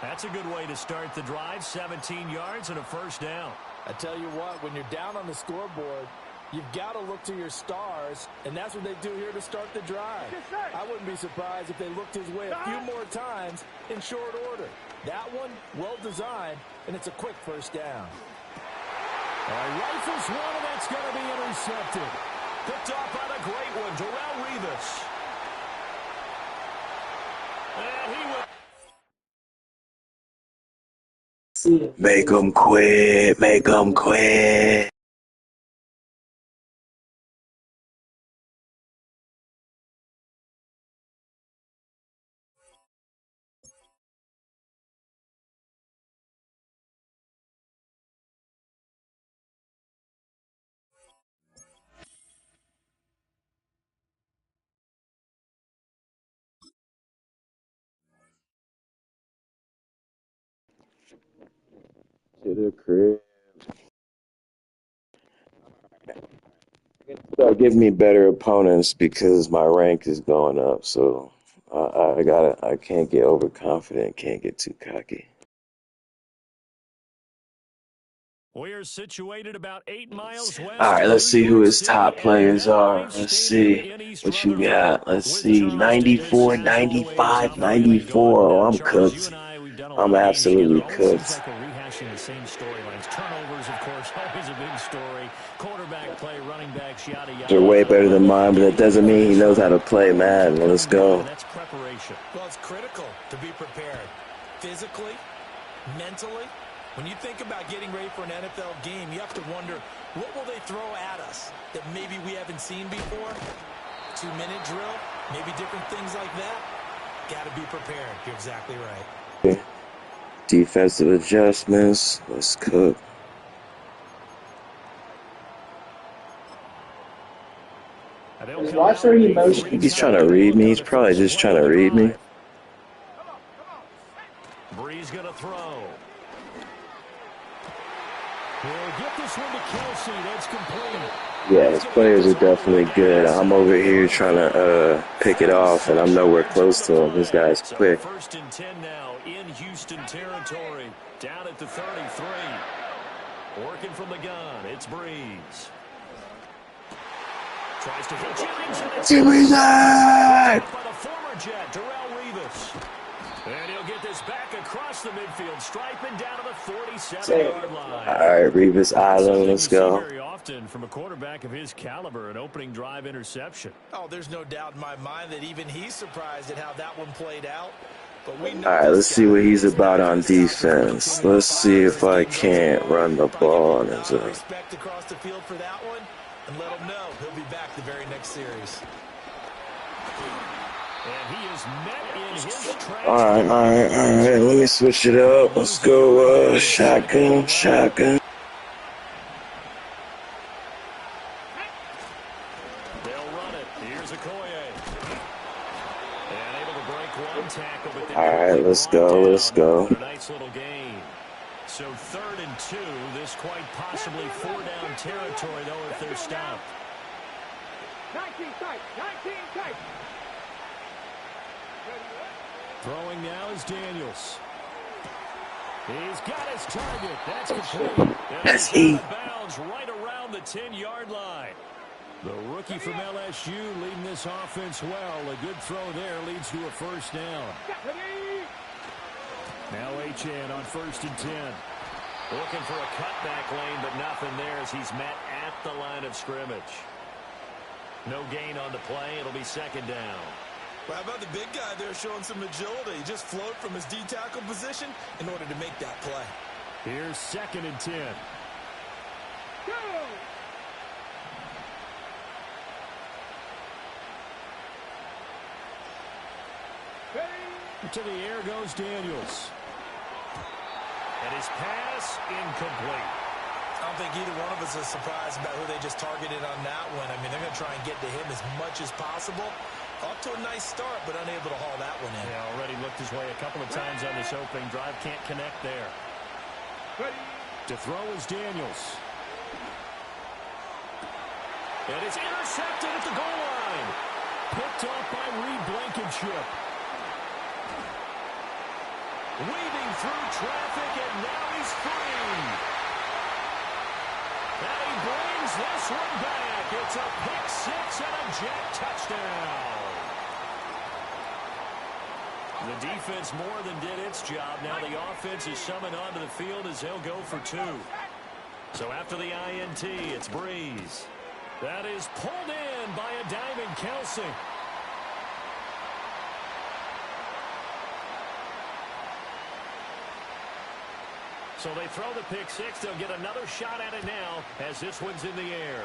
That's a good way to start the drive, 17 yards and a 1st down. I tell you what, when you're down on the scoreboard, you've got to look to your stars, and that's what they do here to start the drive. I wouldn't be surprised if they looked his way a few more times in short order. That one, well-designed, and it's a quick 1st down. Rifles one, and that's going to be intercepted. Picked off by the great one, Darrelle Revis. And he will... Make 'em quit. Make 'em quit. To the crib. Start giving me better opponents because my rank is going up. So I can't get overconfident. Can't get too cocky. We're situated about 8 miles west. All right, let's see who his top players are. Let's see what you got. Let's see, 94, 95, 94. Oh, I'm cooked. I'm absolutely cooked. Rehashing the same storylines. Turnovers, of course, always a big story. Quarterback play, running backs, yada yada. They're way better than mine, but that doesn't mean he knows how to play, man. Let's go. That's preparation. Well, it's critical to be prepared. Physically, mentally. When you think about getting ready for an NFL game, you have to wonder, what will they throw at us that maybe we haven't seen before? 2-minute drill, maybe different things like that. Got to be prepared. You're exactly right. Defensive adjustments. Let's cook. Watch your emotions. I think he's trying to read me. He's probably just trying to read me. Breeze going to throw. He'll get this one to Kelsey. That's complete. Yeah, his players are definitely good. I'm over here trying to pick it off, and I'm nowhere close to him. This guy's quick. 1st and 10 now in Houston territory. Down at the 33. Working from the gun. It's Breeze. Tries to hit Jennings. Give me that! By the former Jet, Darrelle Revis. And he'll get this back across the midfield stripe and down to the 47-yard line. All right, Revis Island, let's go. Very often from a quarterback of his caliber, an opening drive interception. Oh, there's no doubt in my mind that even he's surprised at how that one played out. But we know All right, let's see what he's about on defense. Let's see if I can't run the ball on his respect across the field for that one, and let him know he'll be back the very next series. And he is met in his track. All right. Let me switch it up. Let's go shotgun. They'll run it. Here's Okoye. And able to break one tackle. But all right, let's go. A nice little gain. So 3rd and 2. This quite possibly 4-down territory, though, if they're stopped. 19 tight. Throwing now is Daniels. He's got his target. That's complete. That's he. Bounds right around the 10-yard line. The rookie from LSU leading this offense well. A good throw there leads to a 1st down. Now H.N. on 1st and 10. Looking for a cutback lane, but nothing there as he's met at the line of scrimmage. No gain on the play. It'll be 2nd down. Well, how about the big guy there showing some agility? He just floated from his D-tackle position in order to make that play. Here's 2nd and 10. Go! To the air goes Daniels. And his pass incomplete. I don't think either one of us is surprised about who they just targeted on that one. I mean, they're going to try and get to him as much as possible. Off to a nice start, but unable to haul that one in. Yeah, already looked his way a couple of times on this opening drive. Can't connect there. Ready. To throw is Daniels. And it's intercepted at the goal line. Picked off by Reed Blankenship. Weaving through traffic, and now he's free. And he brings this one back. It's a pick six and a jet touchdown. The defense more than did its job. Now the offense is summoned onto the field as they'll go for two. So after the INT, it's Breeze. That is pulled in by a diving Kelsey. So they throw the pick six. They'll get another shot at it now as this one's in the air.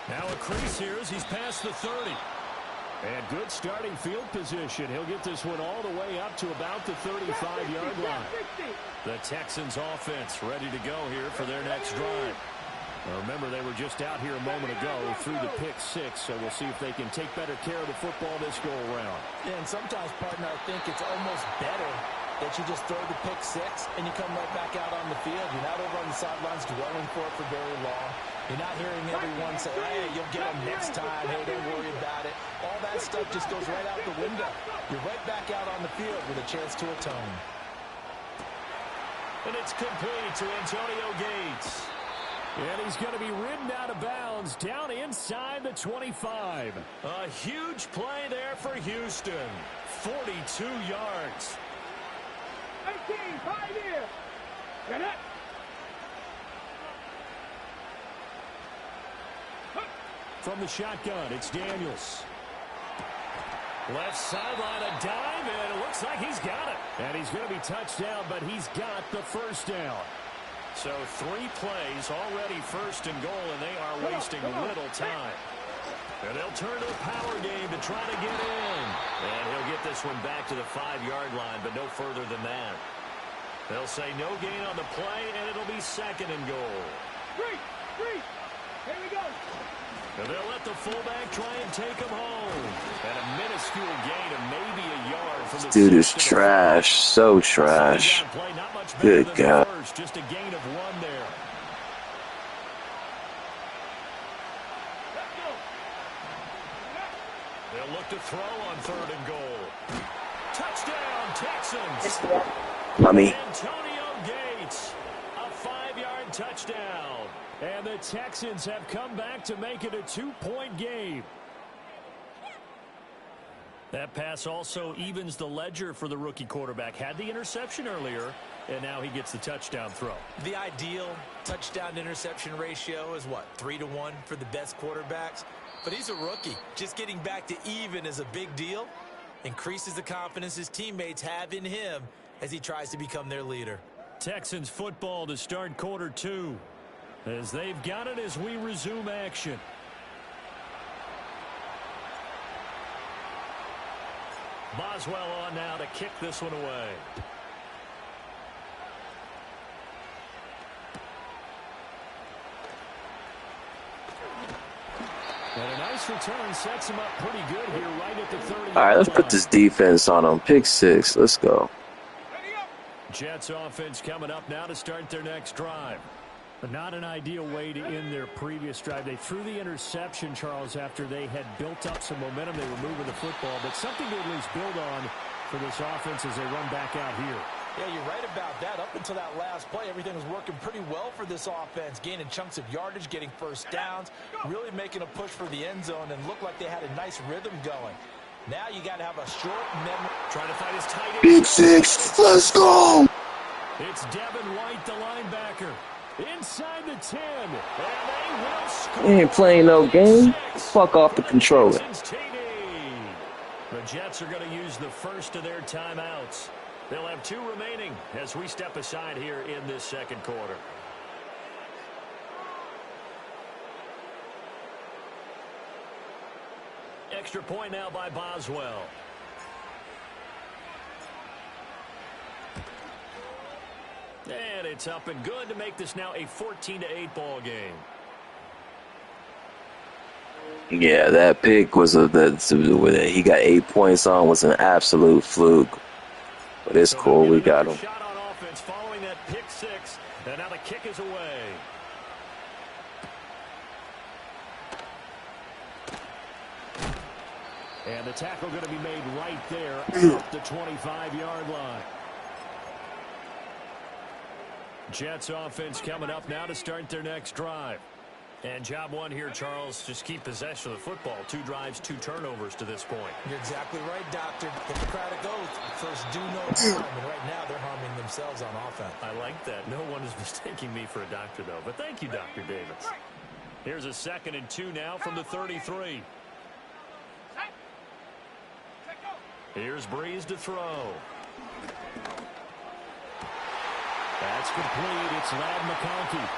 Now a crease here as he's past the 30. And good starting field position. He'll get this one all the way up to about the 35-yard line. The Texans offense ready to go here for their next drive. Now remember, they were just out here a moment ago through the pick six, so we'll see if they can take better care of the football this go-around. Yeah, and sometimes, partner, I think it's almost better that you just throw the pick six and you come right back out on the field. You're not over on the sidelines dwelling for it for very long. You're not hearing everyone say, hey, you'll get them next time. Hey, don't worry about it. All that stuff just goes right out the window. You're right back out on the field with a chance to atone. And it's complete to Antonio Gates. And he's going to be ridden out of bounds down inside the 25. A huge play there for Houston. 42 yards. 18, 5 here. Get it. From the shotgun, it's Daniels. Left sideline, a dive, and it looks like he's got it. And he's going to be touched down, but he's got the first down. So 3 plays, already first and goal, and they are wasting little time. And they'll turn to the power game to try to get in. And he'll get this one back to the 5-yard line, but no further than that. They'll say no gain on the play, and it'll be second and goal. 3. Here we go. And they'll let the fullback try and take him home. And a minuscule gain of maybe a yard from the dude is trash. So trash. Good God. Just a gain of 1 there. They'll look to throw on 3rd and goal. Touchdown, Texans. Mommy. Antonio Gates. A 5-yard touchdown. And the Texans have come back to make it a 2-point game. That pass also evens the ledger for the rookie quarterback. Had the interception earlier, and now he gets the touchdown throw. The ideal touchdown-interception ratio is what, 3-to-1 for the best quarterbacks? But he's a rookie. Just getting back to even is a big deal. Increases the confidence his teammates have in him as he tries to become their leader. Texans football to start quarter 2. As they've got it as we resume action. Boswell on now to kick this one away. And a nice return sets him up pretty good here right at the 30. All right, let's put this defense on them. Pick 6. Let's go. Jets offense coming up now to start their next drive. But not an ideal way to end their previous drive. They threw the interception, Charles, after they had built up some momentum. They were moving the football, but something to at least build on for this offense as they run back out here. Yeah, you're right about that. Up until that last play, everything was working pretty well for this offense, gaining chunks of yardage, getting first downs, really making a push for the end zone, and looked like they had a nice rhythm going. Now you got to have a short memory. Trying to find his tight end. Pick 6. Let's go. It's Devin White, the linebacker. Inside the 10, and they will score. You ain't playing no game. Fuck off the controller. The Jets are going to use the first of their timeouts. They'll have 2 remaining as we step aside here in this second quarter. Extra point now by Boswell. And it's up and good to make this now a 14-8 ball game. Yeah, that pick was he got 8 points on was an absolute fluke. But it's cool, we got him. Shot on offense following that pick six, and now the kick is away. And the tackle going to be made right there at the 25-yard line. Jets offense coming up now to start their next drive. And job one here, Charles, just keep possession of the football. 2 drives, 2 turnovers to this point. You're exactly right, Doctor. Hippocratic oath. First, do no harm. And right now, they're harming themselves on offense. I like that. No one is mistaking me for a doctor, though. But thank you, Dr. Davis. Here's a 2nd and 2 now from the 33. Here's Breeze to throw. That's complete. It's Ladd McConkey.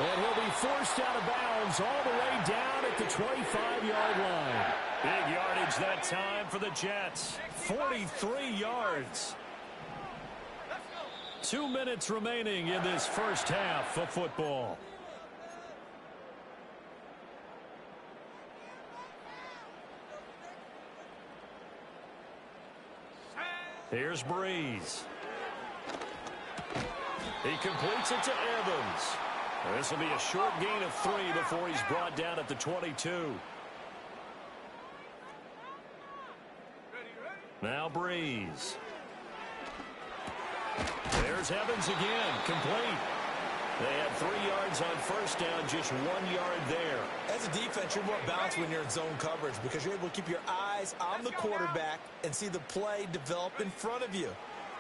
And he'll be forced out of bounds all the way down at the 25-yard line. Big yardage that time for the Jets. 43 yards. 2 minutes remaining in this first half of football. Here's Breeze. He completes it to Evans. This will be a short gain of 3 before he's brought down at the 22. Now Breeze. There's Evans again, complete. They had 3 yards on first down, just 1 yard there. As a defense, you're more balanced when you're in zone coverage because you're able to keep your eyes on the quarterback and see the play develop in front of you.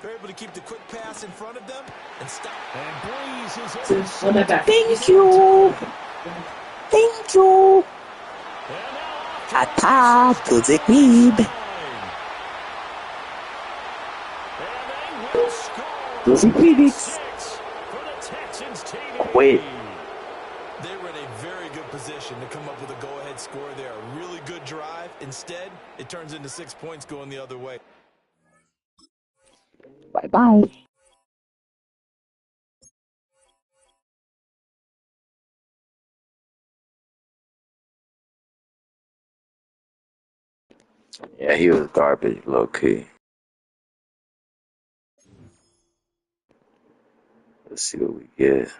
They're able to keep the quick pass in front of them and stop. And Breeze is in. Thank you. Thank you. Attack to the crib. To the critics. Wait. They were in a very good position to come up with a go-ahead score there. A really good drive. Instead, it turns into 6 points going the other way. Bye-bye. Yeah, he was garbage, low-key. Let's see what we get.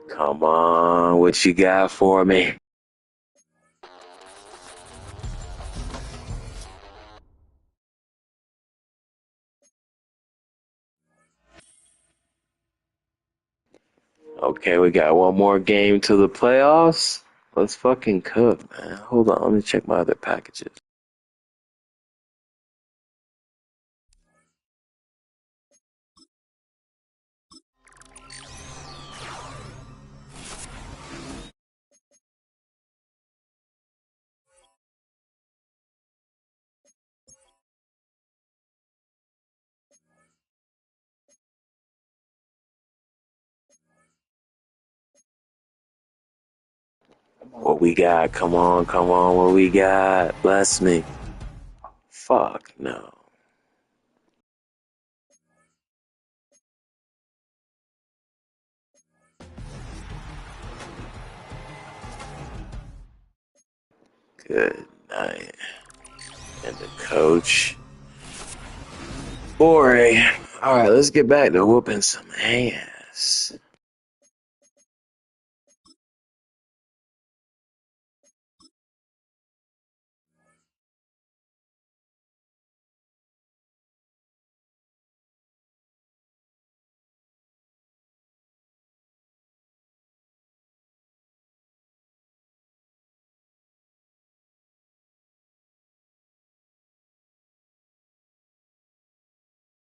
Come on, what you got for me? Okay, we got one more game to the playoffs. Let's fucking cook, man. Hold on, let me check my other packages. What we got? Come on, what we got? Bless me. Fuck no. Good night. And the coach. Boring. Alright, let's get back to whooping some ass.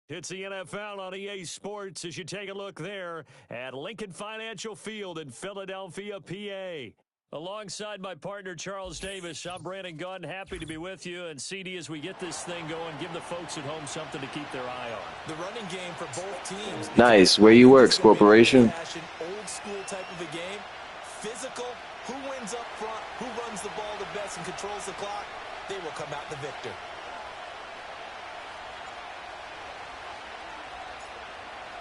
It's the NFL on EA Sports as you take a look there at Lincoln Financial Field in Philadelphia, PA. Alongside my partner, Charles Davis, I'm Brandon Gunn. Happy to be with you. And CD, as we get this thing going, give the folks at home something to keep their eye on. The running game for both teams. Nice. Where you work, Corporation? Old school type of a game. Physical. Who wins up front? Who runs the ball the best and controls the clock? They will come out the victor.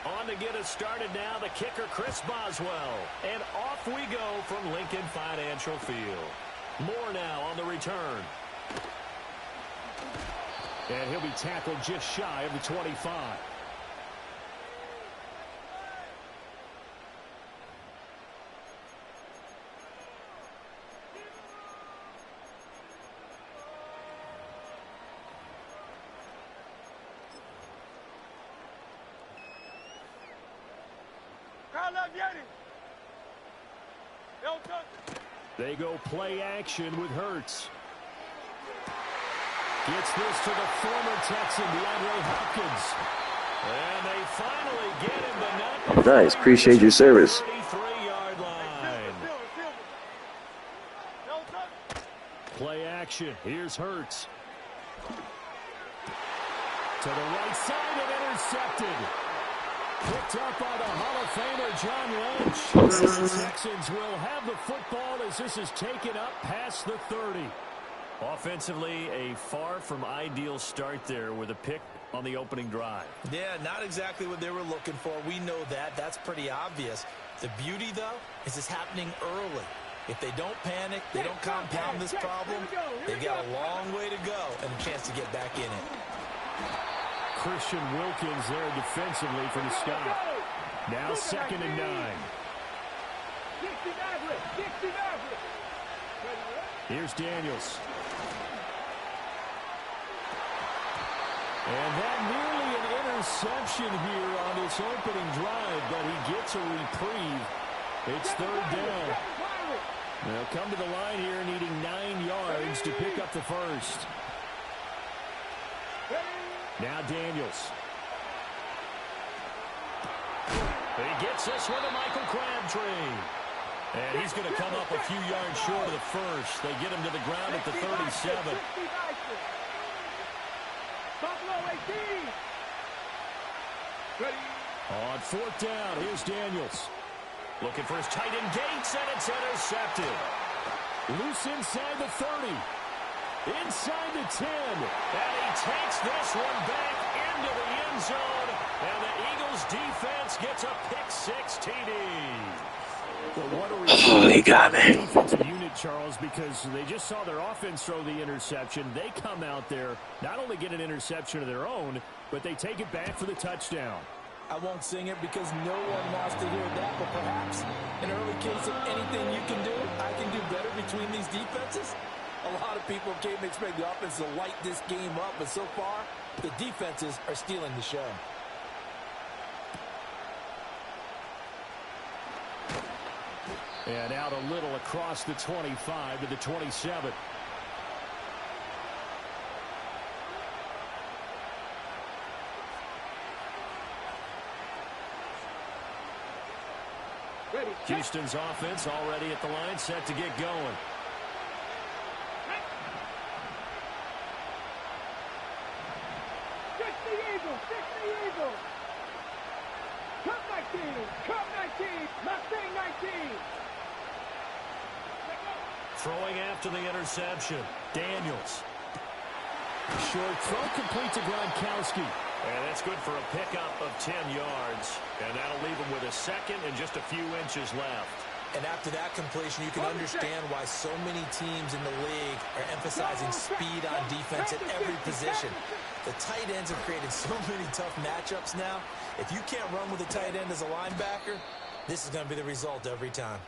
On to get us started now, the kicker, Chris Boswell. And off we go from Lincoln Financial Field. More now on the return. And he'll be tackled just shy of the 25. They go play action with Hurts. Gets this to the former Texan, DeAndre Hopkins. And they finally get him, but not. Nice. Appreciate your service. 33-yard line. Play action. Here's Hurts. To the right side and intercepted. Picked up by the Hall of Famer John Lynch. The Texans will have the football as this is taken up past the 30. Offensively, a far from ideal start there with a pick on the opening drive. Yeah, not exactly what they were looking for. We know that. That's pretty obvious. The beauty, though, is it's happening early. If they don't panic, they don't compound this problem, they've got a long way to go and a chance to get back in it. Christian Wilkins there defensively for the stop. Now 2nd and 9. Here's Daniels. And that nearly an interception here on this opening drive, but he gets a reprieve. It's 3rd down. They'll come to the line here needing 9 yards to pick up the first. Now Daniels. He gets this with a Michael Crabtree. And he's going to come up a few yards short of the first. They get him to the ground at the 37. On 4th down, here's Daniels. Looking for his tight end Gates, and it's intercepted. Loose inside the 30. Inside the 10. And he takes this one back into the end zone. And the Eagles defense gets a pick-6 TD. Well, what are we He got me. defensive unit, Charles, because they just saw their offense throw the interception. They come out there, not only get an interception of their own, but they take it back for the touchdown. I won't sing it because no one wants to hear that, but perhaps an early case of anything you can do, I can do better between these defenses. A lot of people came to expect the offense to light this game up, but so far, the defenses are stealing the show. And out a little across the 25 to the 27. Houston's offense already at the line, set to get going. Throwing after the interception. Daniels. Short throw complete to Gronkowski. And that's good for a pickup of 10 yards. And that'll leave him with a 2nd and just a few inches left. And after that completion, you can understand why so many teams in the league are emphasizing speed on defense at every position. The tight ends have created so many tough matchups now. If you can't run with a tight end as a linebacker, this is going to be the result every time.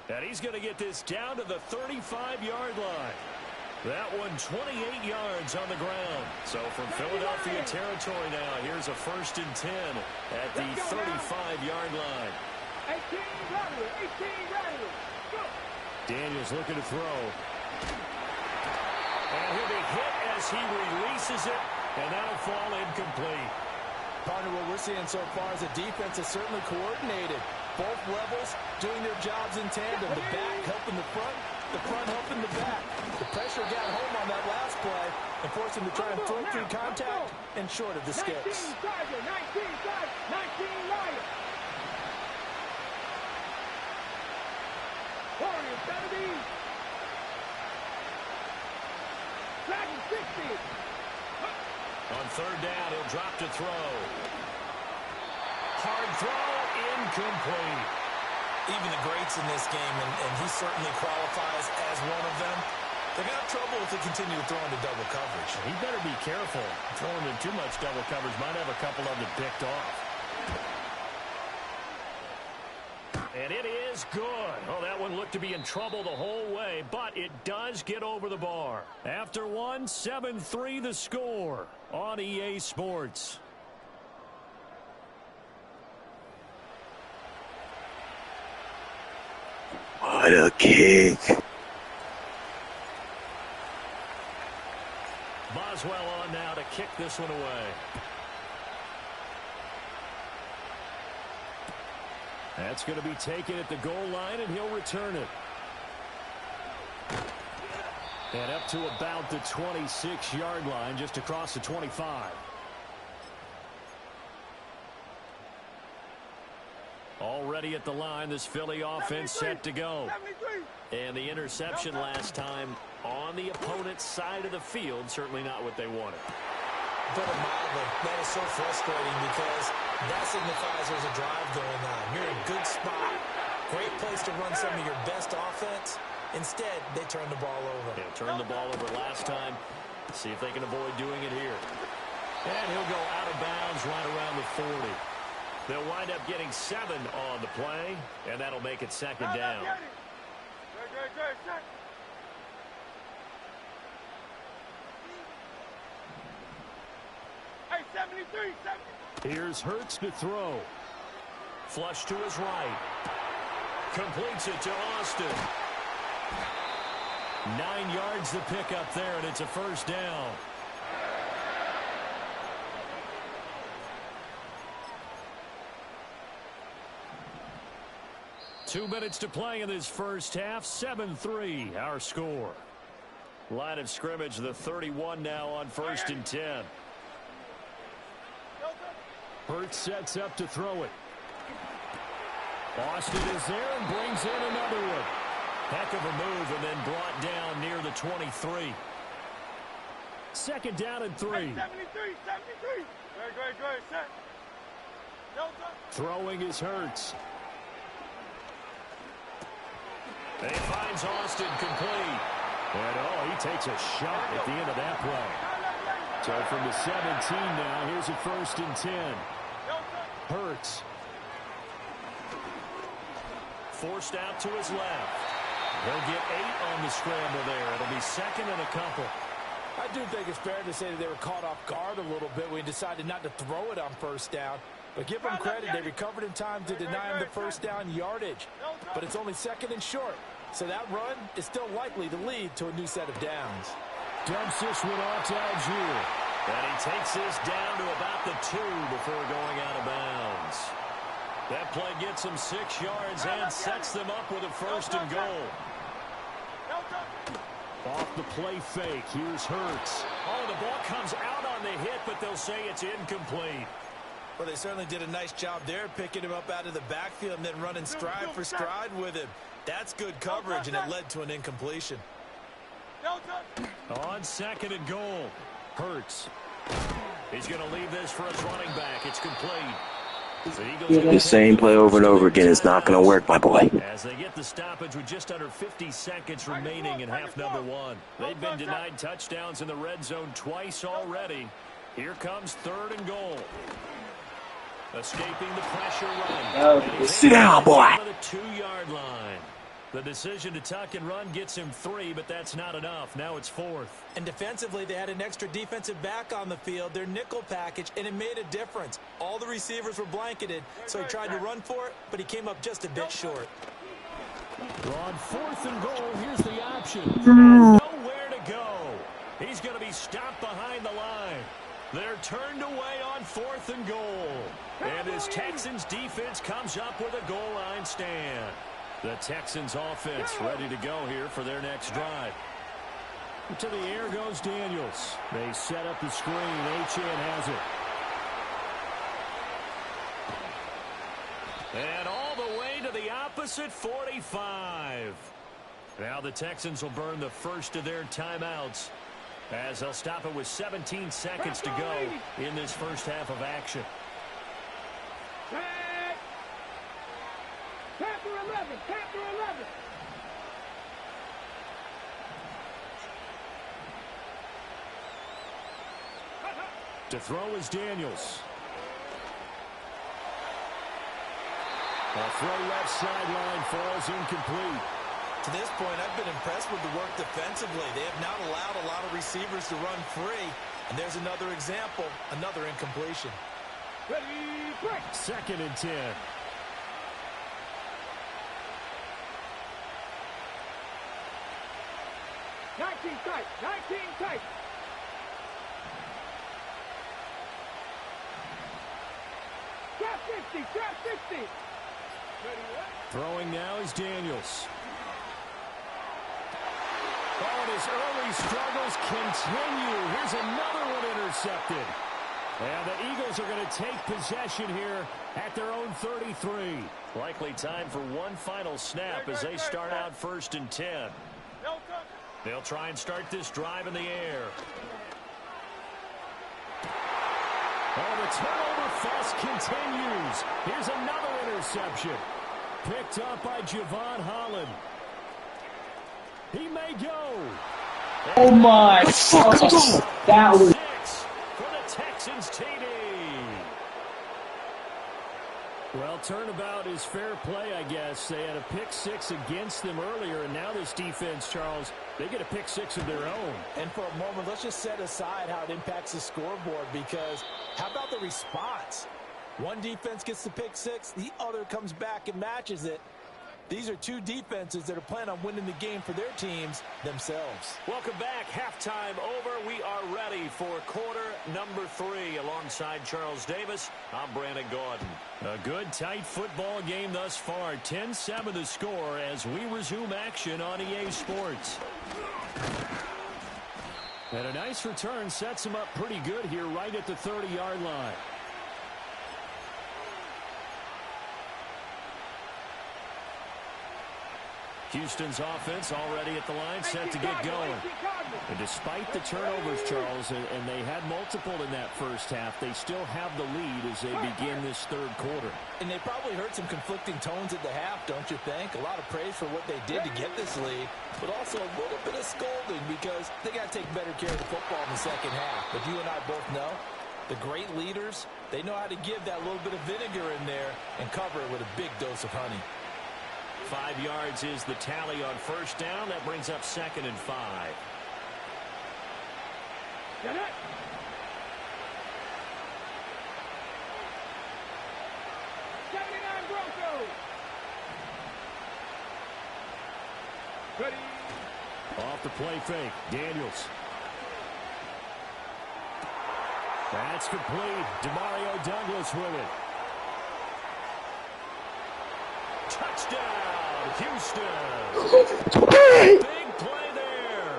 And he's going to get this down to the 35-yard line. That one 28 yards on the ground. So from Philadelphia territory now, here's a 1st and 10 at the 35-yard line. 18 Rattler. Go. Daniels looking to throw. And he'll be hit as he releases it, and that'll fall incomplete. Partner, what we're seeing so far is a defense is certainly coordinated. Both levels doing their jobs in tandem. The back helping the front helping the back. The pressure got home on that last play and forced him to try and throw through contact and short of the sticks. 19 Tiger, 19 Lion. Warriors 70. Dragon 60. On third down, he'll drop to throw. Hard throw, incomplete. Even the greats in this game, and he certainly qualifies as one of them, they're going to have trouble if they continue to throw into double coverage. He better be careful. Throwing in too much double coverage might have a couple of them picked off. And it is good. Oh, that one looked to be in trouble the whole way, but it does get over the bar. After one, 7-3 the score on EA Sports. What a kick. Boswell on now to kick this one away. That's going to be taken at the goal line, and he'll return it. And up to about the 26-yard line, just across the 25. Already at the line, this Philly offense set to go. And the interception last time on the opponent's side of the field, certainly not what they wanted. Put it mildly, that is so frustrating because that signifies there's a drive going on. You're in a good spot. Great place to run some of your best offense. Instead, they turn the ball over. Yeah, turned the ball over last time. See if they can avoid doing it here. And he'll go out of bounds right around the 40. They'll wind up getting 7 on the play, and that'll make it second down. Hey, 73. Here's Hurts to throw. Flush to his right. Completes it to Austin. 9 yards to pick up there, and it's a first down. Two minutes to play in this first half. 7-3, our score. Line of scrimmage, the 31 now on 1st and 10. Hurts sets up to throw it. Austin is there and brings in another one. Heck of a move and then brought down near the 23. Second down and 3. 73. Great. Set. Throwing is Hurts. And he finds Austin complete. And he takes a shot at the end of that play. So from the 17 now, here's a 1st and 10. Hurts. Forced out to his left. He'll get 8 on the scramble there. It'll be second and a couple. I do think it's fair to say that they were caught off guard a little bit when he decided not to throw it on 1st down. But give them credit, they recovered in time to deny him the 1st down yardage. But it's only 2nd and short. So that run is still likely to lead to a new set of downs. Dumps this one off to Algier. And he takes this down to about the 2 before going out of bounds. That play gets him 6 yards and sets them up with a 1st and goal. Off the play fake, here's Hurts. Oh, the ball comes out on the hit, but they'll say it's incomplete. Well, they certainly did a nice job there, picking him up out of the backfield and then running stride for stride with him. That's good coverage, and it led to an incompletion. On 2nd and goal, Hurts. He's going to leave this for his running back. It's complete. The same play over and over again is not going to work, my boy. As they get the stoppage with just under 50 seconds remaining in half number 1. They've been denied touchdowns in the red zone twice already. Here comes 3rd and goal. Escaping the pressure run. Sit down, boy. The 2-yard line. The decision to tuck and run gets him 3, but that's not enough. Now it's 4th. And defensively, they had an extra defensive back on the field, their nickel package, and it made a difference. All the receivers were blanketed, so he tried to run for it, but he came up just a bit short. On 4th and goal, here's the option. And nowhere to go. He's going to be stopped behind the line. They're turned away on 4th and goal. And this Texans defense comes up with a goal line stand. The Texans offense ready to go here for their next drive. To the air goes Daniels. They set up the screen. H2H has it. And all the way to the opposite 45. Now the Texans will burn the first of their timeouts as they'll stop it with 17 seconds to go in this first half of action. Panther 11, Panther 11. To throw is Daniels. A throw left sideline falls incomplete. To this point, I've been impressed with the work defensively. They have not allowed a lot of receivers to run free. And there's another example, another incompletion. Ready, break. 2nd and 10. Tight, 19 tight. Trap 60, trap 60. Ready, what? Throwing now is Daniels. Oh, and his early struggles continue. Here's another one intercepted. And the Eagles are going to take possession here at their own 33. Likely time for one final snap as they start out 1st and 10. They'll try and start this drive in the air. Oh, the turnover fest continues. Here's another interception. Picked up by Javon Holland. He may go. Oh my! That was 6 for the Texans TD. Well, turnabout is fair play, I guess. They had a pick 6 against them earlier, and now this defense, Charles, they get a pick 6 of their own. And for a moment, let's just set aside how it impacts the scoreboard, because how about the response? One defense gets the pick 6, the other comes back and matches it. These are two defenses that are planning on winning the game for their teams themselves. Welcome back. Halftime over. We are ready for quarter number 3. Alongside Charles Davis, I'm Brandon Gordon. A good, tight football game thus far. 10-7 the score as we resume action on EA Sports. And a nice return sets him up pretty good here right at the 30-yard line. Houston's offense already at the line, set to get going. And despite the turnovers, Charles, and they had multiple in that first half, they still have the lead as they begin this third quarter. And they probably heard some conflicting tones at the half, don't you think? A lot of praise for what they did to get this lead, but also a little bit of scolding because they got to take better care of the football in the second half. But you and I both know the great leaders, they know how to give that little bit of vinegar in there and cover it with a big dose of honey. 5 yards is the tally on first down. That brings up 2nd and 5. Get it. Broncos. Ready. Off the play fake. Daniels. That's complete. Demario Douglas with it. Touchdown, Houston. Big play there.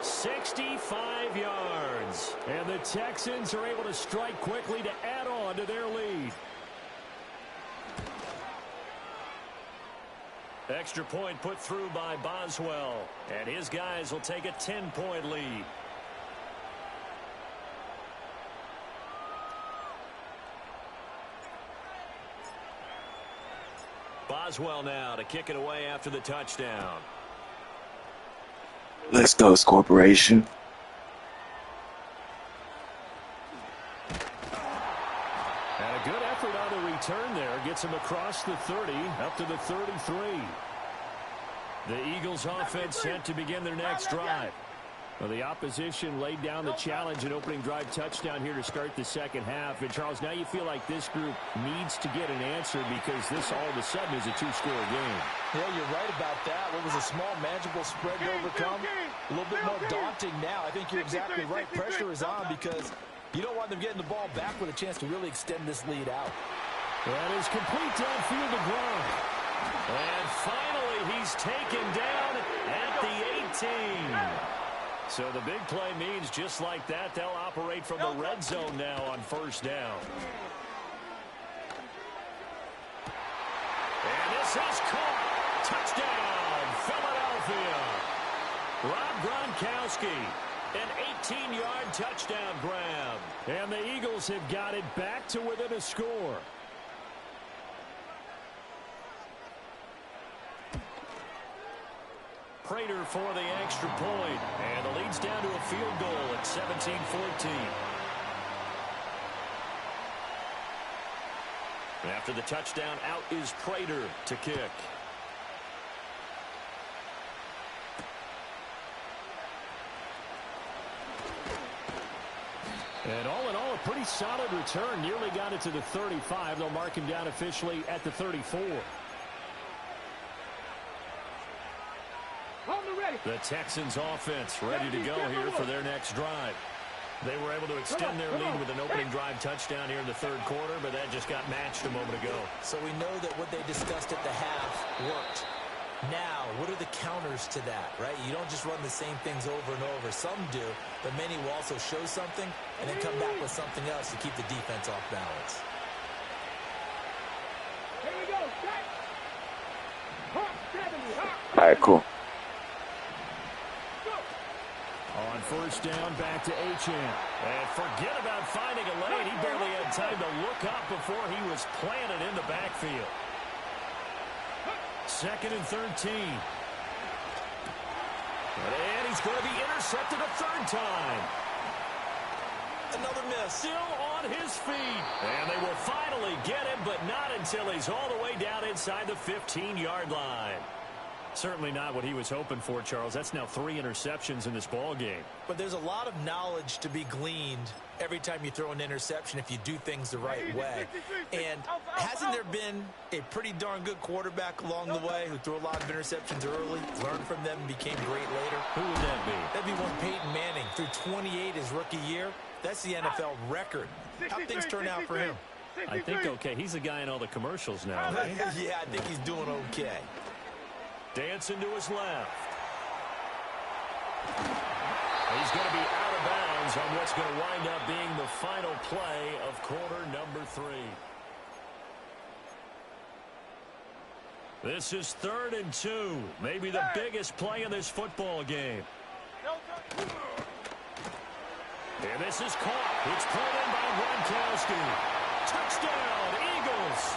65 yards. And the Texans are able to strike quickly to add on to their lead. Extra point put through by Boswell. And his guys will take a 10-point lead. Boswell now to kick it away after the touchdown. Let's go, Corporation. And a good effort on the return there. Gets him across the 30, up to the 33. The Eagles offense set to begin their next drive. Well, the opposition laid down the challenge and opening drive touchdown here to start the second half. And, Charles, now you feel like this group needs to get an answer because this all of a sudden is a two-score game. Yeah, you're right about that. What was a small, manageable spread to overcome? A little bit more daunting now. I think you're exactly right. Pressure is on because You don't want them getting the ball back with a chance to really extend this lead out. That is complete downfield to Gronk. And finally, he's taken down at the 18. So the big play means just like that, they'll operate from the red zone now on first down. And this is caught. Touchdown, Philadelphia. Rob Gronkowski, an 18-yard touchdown grab. And the Eagles have got it back to within a score. Prater for the extra point. And the lead's down to a field goal at 17-14. After the touchdown, out is Prater to kick. And all in all, a pretty solid return. Nearly got it to the 35. They'll mark him down officially at the 34. The Texans offense ready to go here for their next drive. They were able to extend their lead with an opening drive touchdown here in the third quarter, but that just got matched a moment ago. So we know that what they discussed at the half worked. Now, what are the counters to that, right? You don't just run the same things over and over. Some do, but many will also show something and then come back with something else to keep the defense off balance. Here we go, set. Hawk 70, Hawk. All right, cool. On first down, back to H.M. And forget about finding a lane. He barely had time to look up before he was planted in the backfield. Second and 13. And he's going to be intercepted a third time. Another miss. Still on his feet. And they will finally get him, but not until he's all the way down inside the 15-yard line. Certainly not what he was hoping for, Charles. That's now 3 interceptions in this ball game. But there's a lot of knowledge to be gleaned every time you throw an interception if you do things the right way. And hasn't there been a pretty darn good quarterback along the way who threw a lot of interceptions early, learned from them, and became great later? Who would that be? That'd be one Peyton Manning. Threw 28 his rookie year. That's the NFL record. How'd things turn out for him? I think okay. He's the guy in all the commercials now, right? Yeah, I think he's doing okay. Dancing to his left. He's going to be out of bounds on what's going to wind up being the final play of quarter number 3. This is 3rd and 2. Maybe the biggest play in this football game. And this is caught. It's pulled in by Gronkowski. Touchdown, Eagles.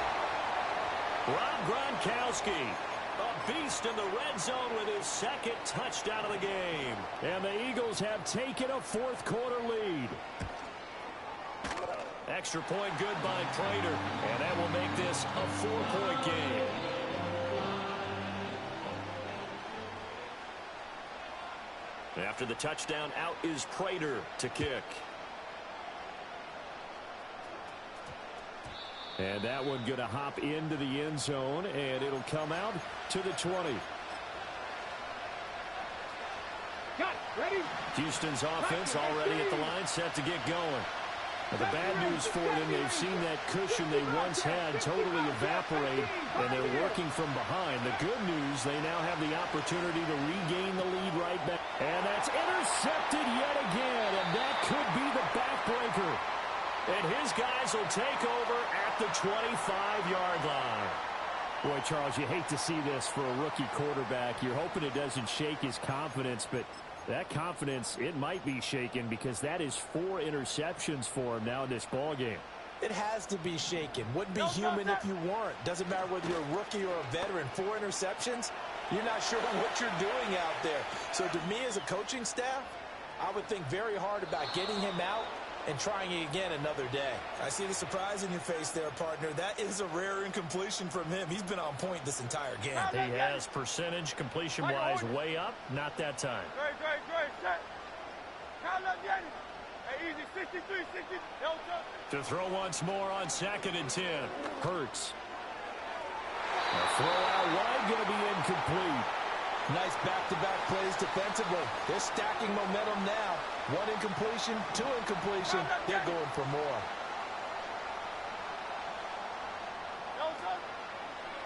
Rob Gronkowski. A beast in the red zone with his second touchdown of the game. And the Eagles have taken a fourth quarter lead. Extra point good by Prater. And that will make this a 4-point game. After the touchdown, out is Prater to kick. And that one going to hop into the end zone, and it'll come out to the 20. Got it. Ready? Houston's offense already at the line, set to get going. Now, the bad news for them, they've seen that cushion they once had totally evaporate, and they're working from behind. The good news, they now have the opportunity to regain the lead right back. And that's intercepted yet again, and that could be the backbreaker. And his guys will take over at the 25-yard line. Boy, Charles, you hate to see this for a rookie quarterback. You're hoping it doesn't shake his confidence, but that confidence, it might be shaken because that is 4 interceptions for him now in this ballgame. It has to be shaken. Wouldn't be human if you weren't. Doesn't matter whether you're a rookie or a veteran. 4 interceptions, you're not sure what you're doing out there. So to me as a coaching staff, I would think very hard about getting him out and trying it again another day. I see the surprise in your face there, partner. That is a rare incompletion from him. He's been on point this entire game. He has percentage completion-wise way up. Not that time. Great. Set. Count up, Jenny. Hey, easy. 63, 60. To throw once more on 2nd and 10. Hurts. A throw out wide, going to be incomplete. Nice back-to-back plays defensively. They're stacking momentum now. 1 incompletion, 2 incompletion. They're going for more.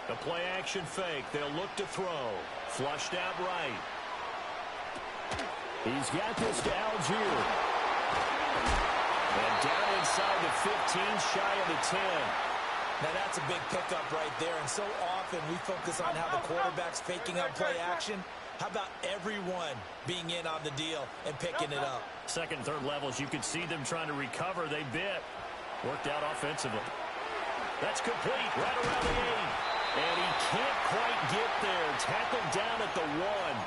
The play-action fake. They'll look to throw. Flushed out right. He's got this to Algier. And down inside the 15, shy of the 10. Now that's a big pickup right there, and so often we focus on how the quarterback's faking up play action. How about everyone being in on the deal and picking it up? Second and third levels, you could see them trying to recover. They bit. Worked out offensively. That's complete right around the 8. And he can't quite get there. Tackled down at the 1.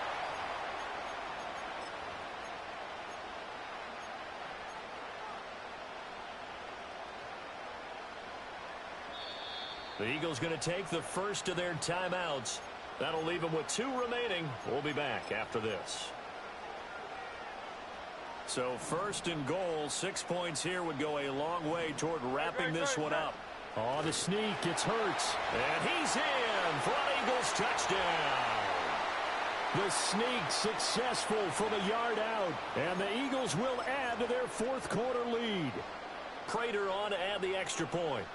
The Eagles going to take the first of their timeouts. That'll leave them with 2 remaining. We'll be back after this. So first and goal, 6 points here would go a long way toward wrapping this one up. On the sneak, it's Hurts. And he's in for an Eagles touchdown. The sneak successful from a yard out. And the Eagles will add to their 4th quarter lead. Prater on to add the extra point.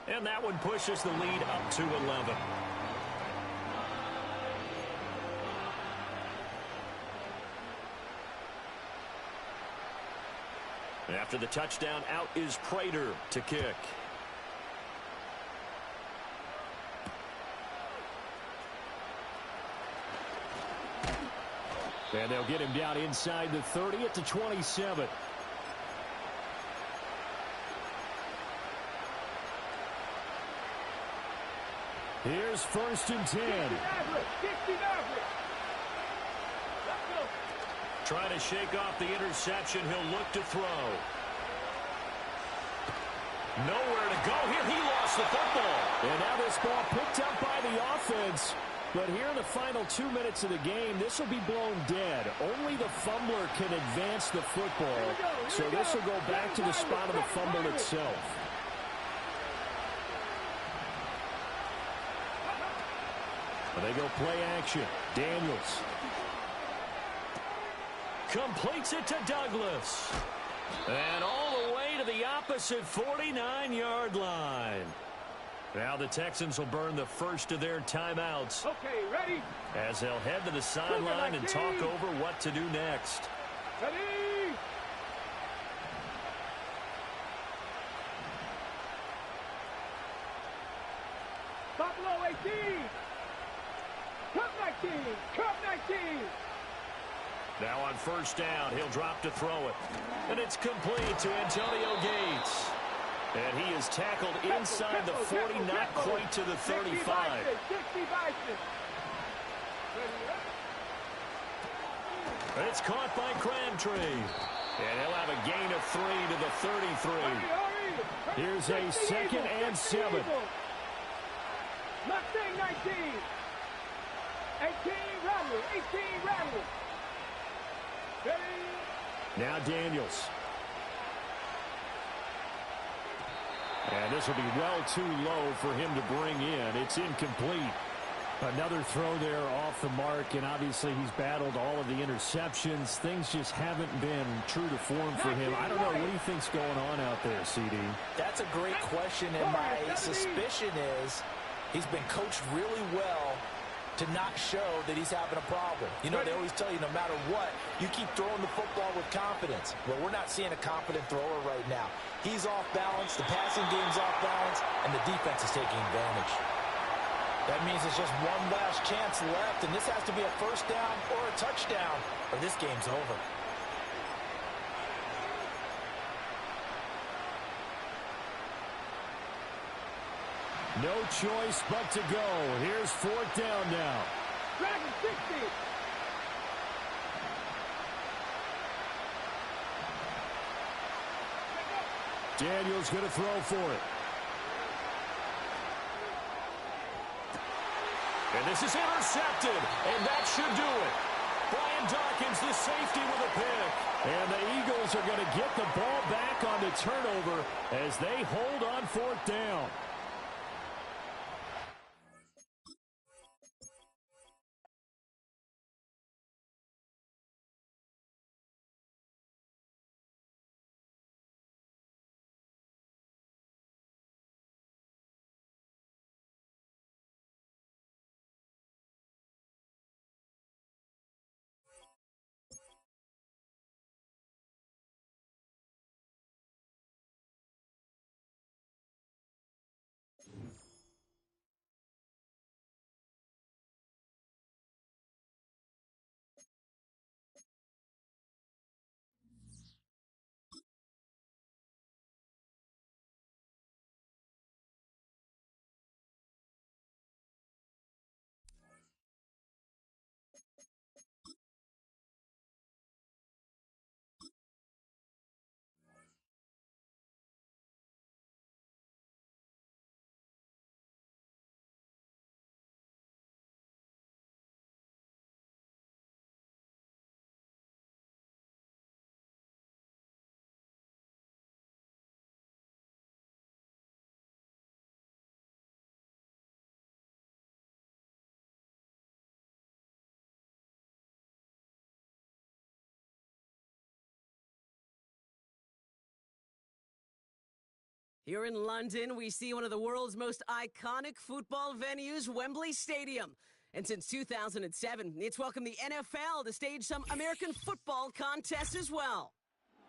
And that one pushes the lead up to 11. After the touchdown, out is Prater to kick. And they'll get him down inside the 30 at the 27. Here's 1st and 10. Trying to shake off the interception. He'll look to throw. Nowhere to go here. He lost the football. And now this ball picked up by the offense. But here in the final 2 minutes of the game, this will be blown dead. Only the fumbler can advance the football. So this will go back to the spot of the fumble itself. They go play action. Daniels. Completes it to Douglas. And all the way to the opposite 49-yard line. Now the Texans will burn the first of their timeouts. Okay, ready? As they'll head to the sideline and talk over what to do next. Ready? Buffalo 18. Cup 19. Cup 19. Now on first down, he'll drop to throw it. And it's complete to Antonio Gates. And he is tackled inside the 40, not quite to the 35. It's caught by Crabtree. And he'll have a gain of 3 to the 33. Here's a 2nd and 7. Mustang 19. 18 Rattle. 18 Rattle. Now Daniels. And this will be well too low for him to bring in. It's incomplete. Another throw there off the mark, and obviously he's battled all of the interceptions. Things just haven't been true to form for him. I don't know. What do you think's going on out there, CD? That's a great question, and my suspicion is he's been coached really well to not show that he's having a problem. You know, they always tell you no matter what, you keep throwing the football with confidence. Well, we're not seeing a confident thrower right now. He's off balance, the passing game's off balance, and the defense is taking advantage. That means it's just one last chance left, and this has to be a first down or a touchdown, or this game's over. No choice but to go. Here's 4th down now. Dragon 60. Daniels going to throw for it. And this is intercepted, and that should do it. Brian Dawkins, the safety, with a pick. And the Eagles are going to get the ball back on the turnover as they hold on 4th down. Here in London, we see one of the world's most iconic football venues, Wembley Stadium. And since 2007, it's welcomed the NFL to stage some American football contests as well.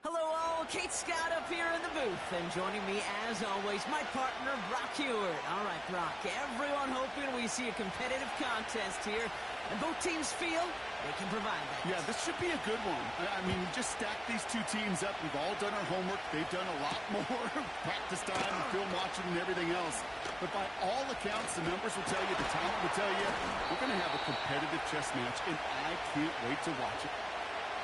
Hello all, Kate Scott up here in the booth, and joining me as always, my partner, Brock Heward. All right, Brock, everyone hoping we see a competitive contest here, and both teams feel they can provide that. Yeah, this should be a good one. I mean, you just stack these two teams up. We've all done our homework. They've done a lot more practice time and film watching and everything else. But by all accounts, the numbers will tell you, the talent will tell you, we're going to have a competitive chess match, and I can't wait to watch it.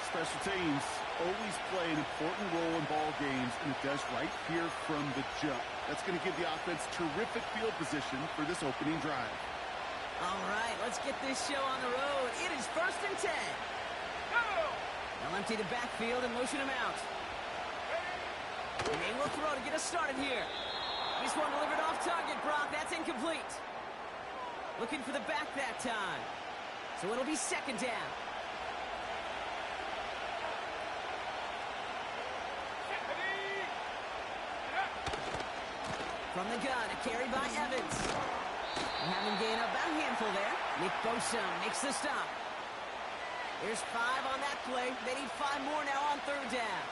Special teams always play an important role in ball games, and it does right here from the jump. That's going to give the offense terrific field position for this opening drive. All right, let's get this show on the road. It is 1st and 10. Go! They'll empty the backfield and motion him out. And they will throw to get us started here. This one delivered off target, Brock. That's incomplete. Looking for the back that time. So it'll be 2nd down. From the gun, a carry by Evans. Having gain up about a handful there. Nick Bosa makes the stop. There's 5 on that play. They need 5 more now on 3rd down.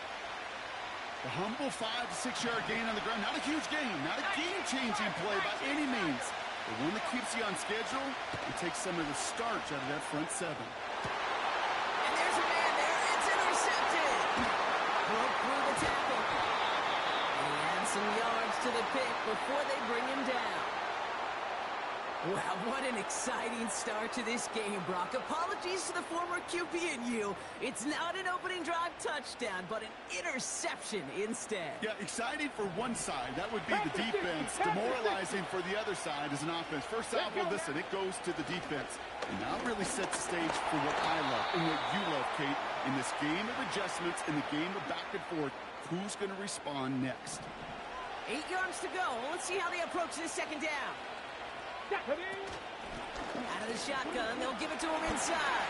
The humble 5 to 6 yard gain on the ground. Not a huge gain, not a game-changing play by any means. But one that keeps you on schedule and takes some of the starch out of that front 7. And there's a man there. It's intercepted. Broke through the tackle. And he adds some yards to the pick before they bring him down. Wow, what an exciting start to this game, Brock. Apologies to the former QB and you. It's not an opening drive touchdown, but an interception instead. Yeah, exciting for one side. That would be the defense. Demoralizing for the other side as an offense. First off, well, listen, it goes to the defense. And now it really sets the stage for what I love and what you love, Kate. In this game of adjustments, in the game of back and forth, who's going to respond next? 8 yards to go. Let's see how they approach this 2nd down. Out of the shotgun, they'll give it to him inside.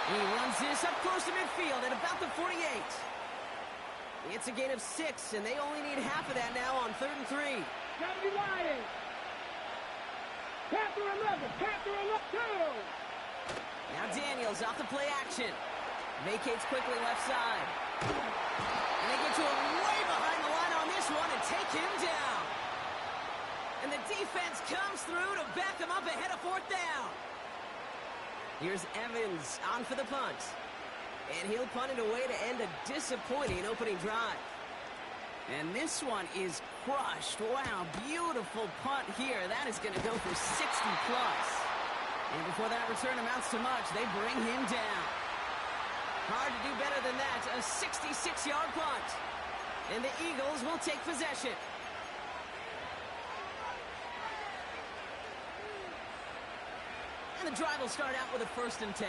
He runs this up close to midfield at about the 48. It's a gain of 6, and they only need half of that now on 3rd and 3. Gotta be lying. Panther 11, Panther 11, 2. Now Daniels off the play action. Vacates quickly left side. And they get to him way behind the line on this one and take him down. And the defense comes through to back him up ahead of 4th down. Here's Evans on for the punt. And he'll punt it away to end a disappointing opening drive. And this one is crushed. Wow, beautiful punt here. That is going to go for 60+. And before that return amounts to much, they bring him down. Hard to do better than that. A 66-yard punt. And the Eagles will take possession. And the drive will start out with a 1st and 10.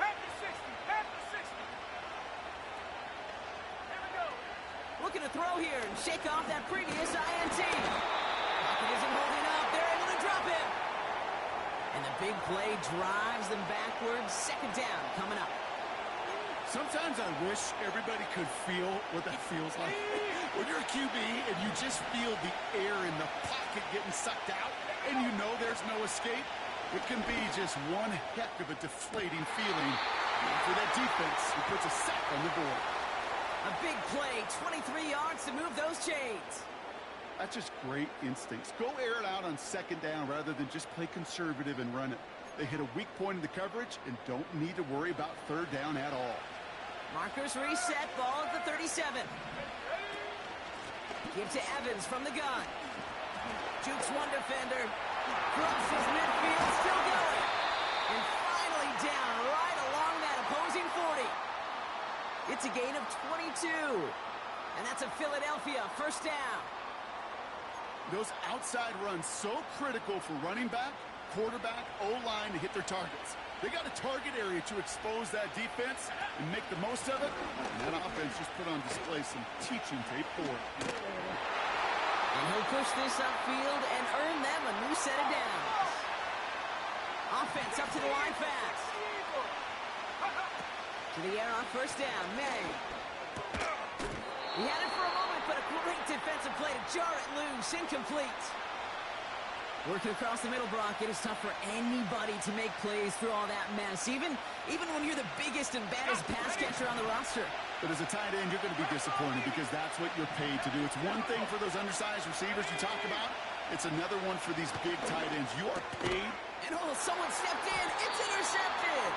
Panther 60, Panther 60. Here we go. Looking to throw here and shake off that previous INT. Pocket isn't holding up. They're able to drop him. And the big play drives them backwards. 2nd down coming up. Sometimes I wish everybody could feel what that feels like. When you're a QB and you just feel the air in the pocket getting sucked out and you know there's no escape, it can be just one heck of a deflating feeling. And for that defense, it puts a sack on the board. A big play, 23 yards to move those chains. That's just great instincts. Go air it out on 2nd down rather than just play conservative and run it. They hit a weak point in the coverage and don't need to worry about 3rd down at all. Markers reset, ball at the 37. Give to Evans from the gun. Jukes one defender. Crosses midfield, still going. And finally down right along that opposing 40. It's a gain of 22. And that's a Philadelphia 1st down. Those outside runs so critical for running back, quarterback, O-line to hit their targets. They got a target area to expose that defense and make the most of it. And that offense just put on display some teaching tape for it. And he'll push this upfield and earn them a new set of downs. Offense up to the line fast. To the air on 1st down, May. He had it for a moment but a great defensive play to jar it loose. Incomplete. Working across the middle, Brock. It is tough for anybody to make plays through all that mess, even when you're the biggest and baddest pass catcher on the roster. But as a tight end, you're going to be disappointed because that's what you're paid to do. It's one thing for those undersized receivers you talk about. It's another one for these big tight ends. You are paid. And someone stepped in. It's intercepted.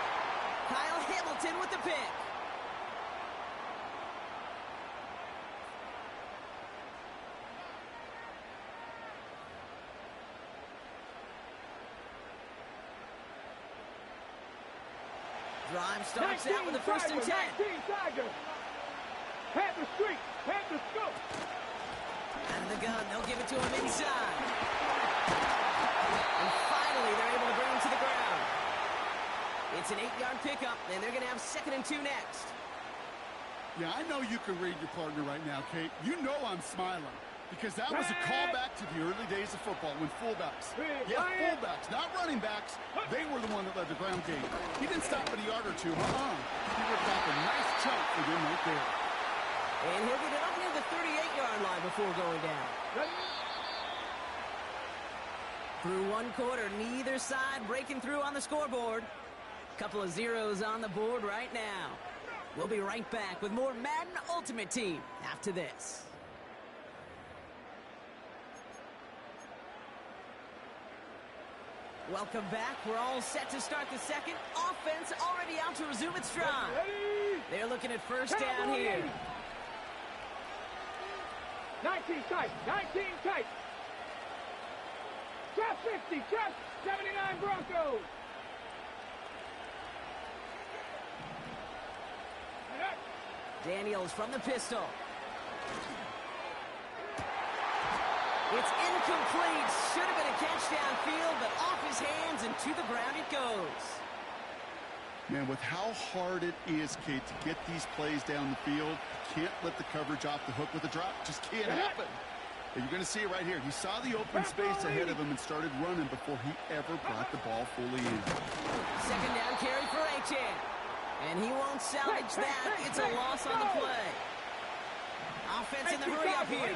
Kyle Hamilton with the pick. Drive starts out with the first and 10. 19 Tigers. Panther streak. Panther scope. Out of the gun. They'll give it to him inside. And finally, they're able to bring him to the ground. It's an 8-yard pickup, and they're going to have 2nd and 2 next. Yeah, I know you can read your partner right now, Kate. You know I'm smiling. Because that was a callback to the early days of football when fullbacks, fullbacks, not running backs, they were the one that led the ground game. He didn't stop at a yard or two. He ripped off a nice chunk for them right there. And he'll get it up near the 38-yard line before going down. Through one quarter, neither side breaking through on the scoreboard. Couple of zeros on the board right now. We'll be right back with more Madden Ultimate Team after this. Welcome back. We're all set to start the second. Offense already out to resume its drive. They're looking at first down here. 19 tight. 19 tight. Trap 60. Trap 79 Broncos. Daniels from the pistol. It's incomplete. Should have been a catch downfield, but off his hands and to the ground it goes. Man, with how hard it is, Kate, to get these plays down the field, can't let the coverage off the hook with a drop. Just can't happen. And you're going to see it right here. He saw the open space ahead of him and started running before he ever brought the ball fully in. 2nd down carry for H2H. And he won't salvage that. It's a loss on the play. Offense in the hurry up here.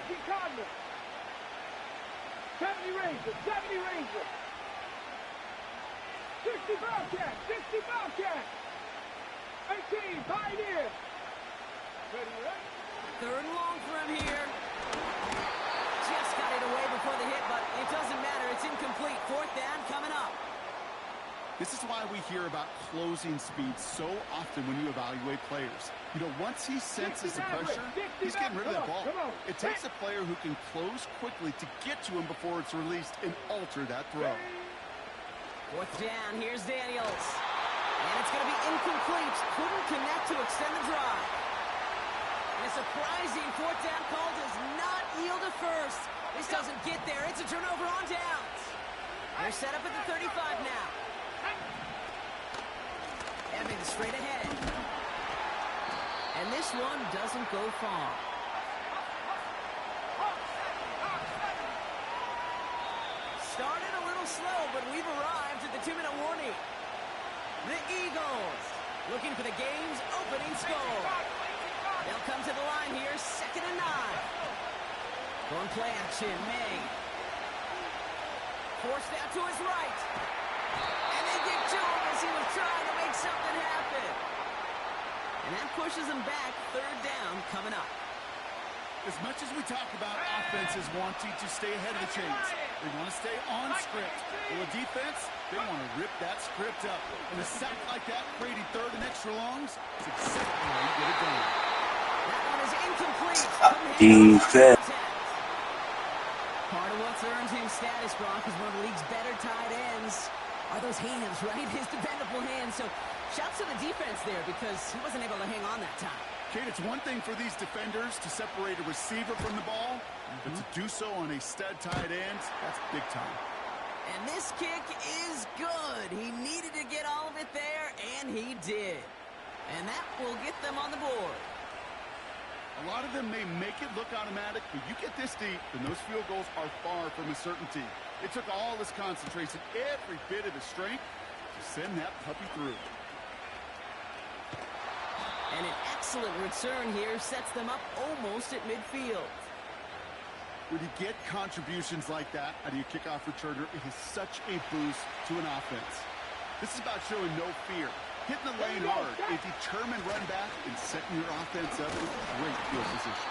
70 Rangers, 70 Rangers. 60 Bobcats, 60 Bobcats. 18, Pioneer. Ready? 3rd and long for him here. Just got it away before the hit, but it doesn't matter. It's incomplete. 4th down coming up. This is why we hear about closing speed so often when you evaluate players. You know, once he senses the pressure, he's getting rid of that ball. It takes a player who can close quickly to get to him before it's released and alter that throw. 4th down, here's Daniels. And it's going to be incomplete. Couldn't connect to extend the drive. And a surprising 4th down call does not yield a first. This doesn't get there. It's a turnover on downs. They're set up at the 35 now. Evans straight ahead. And this one doesn't go far. Started a little slow, but we've arrived at the 2-minute warning. The Eagles looking for the game's opening score. They'll come to the line here, 2nd and 9. Going play action, May. Forced out to his right. And they get to him as he was trying to make something happen. And that pushes him back. 3rd down coming up. As much as we talk about offenses wanting to stay ahead of the chains, they want to stay on script. Well, the defense, they want to rip that script up. And a sack like that, creating 3rd and extra longs, is exactly how you get it done. That one is incomplete. Defense. Part of what's earned him status, Brock, is one of the league's better tight ends. Are those hands, right? His dependable hands. So shouts to the defense there because he wasn't able to hang on that time. Kate, it's one thing for these defenders to separate a receiver from the ball, but to do so on a stud tight end, that's big time. And this kick is good. He needed to get all of it there, and he did. And that will get them on the board. A lot of them may make it look automatic, but you get this deep, and those field goals are far from a certainty. It took all his concentration, every bit of his strength, to send that puppy through. And an excellent return here sets them up almost at midfield. When you get contributions like that out of your kickoff returner, it is such a boost to an offense. This is about showing no fear, hitting the lane hard, a determined run back, and setting your offense up with great field position.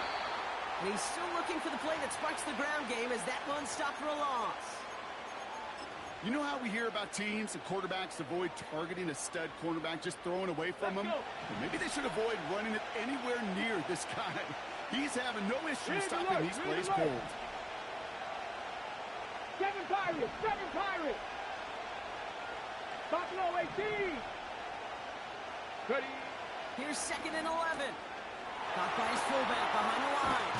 And he's still looking for the play that sparks the ground game as that one stopped for a loss. You know how we hear about teams and quarterbacks avoid targeting a stud cornerback, just throwing away from him? Well, maybe they should avoid running it anywhere near this guy. He's having no issue stopping these plays cold. 7 Pirates, 7 Pirates. Buffalo 18. Ready. Here's 2nd and 11. Caught by his fullback behind the line.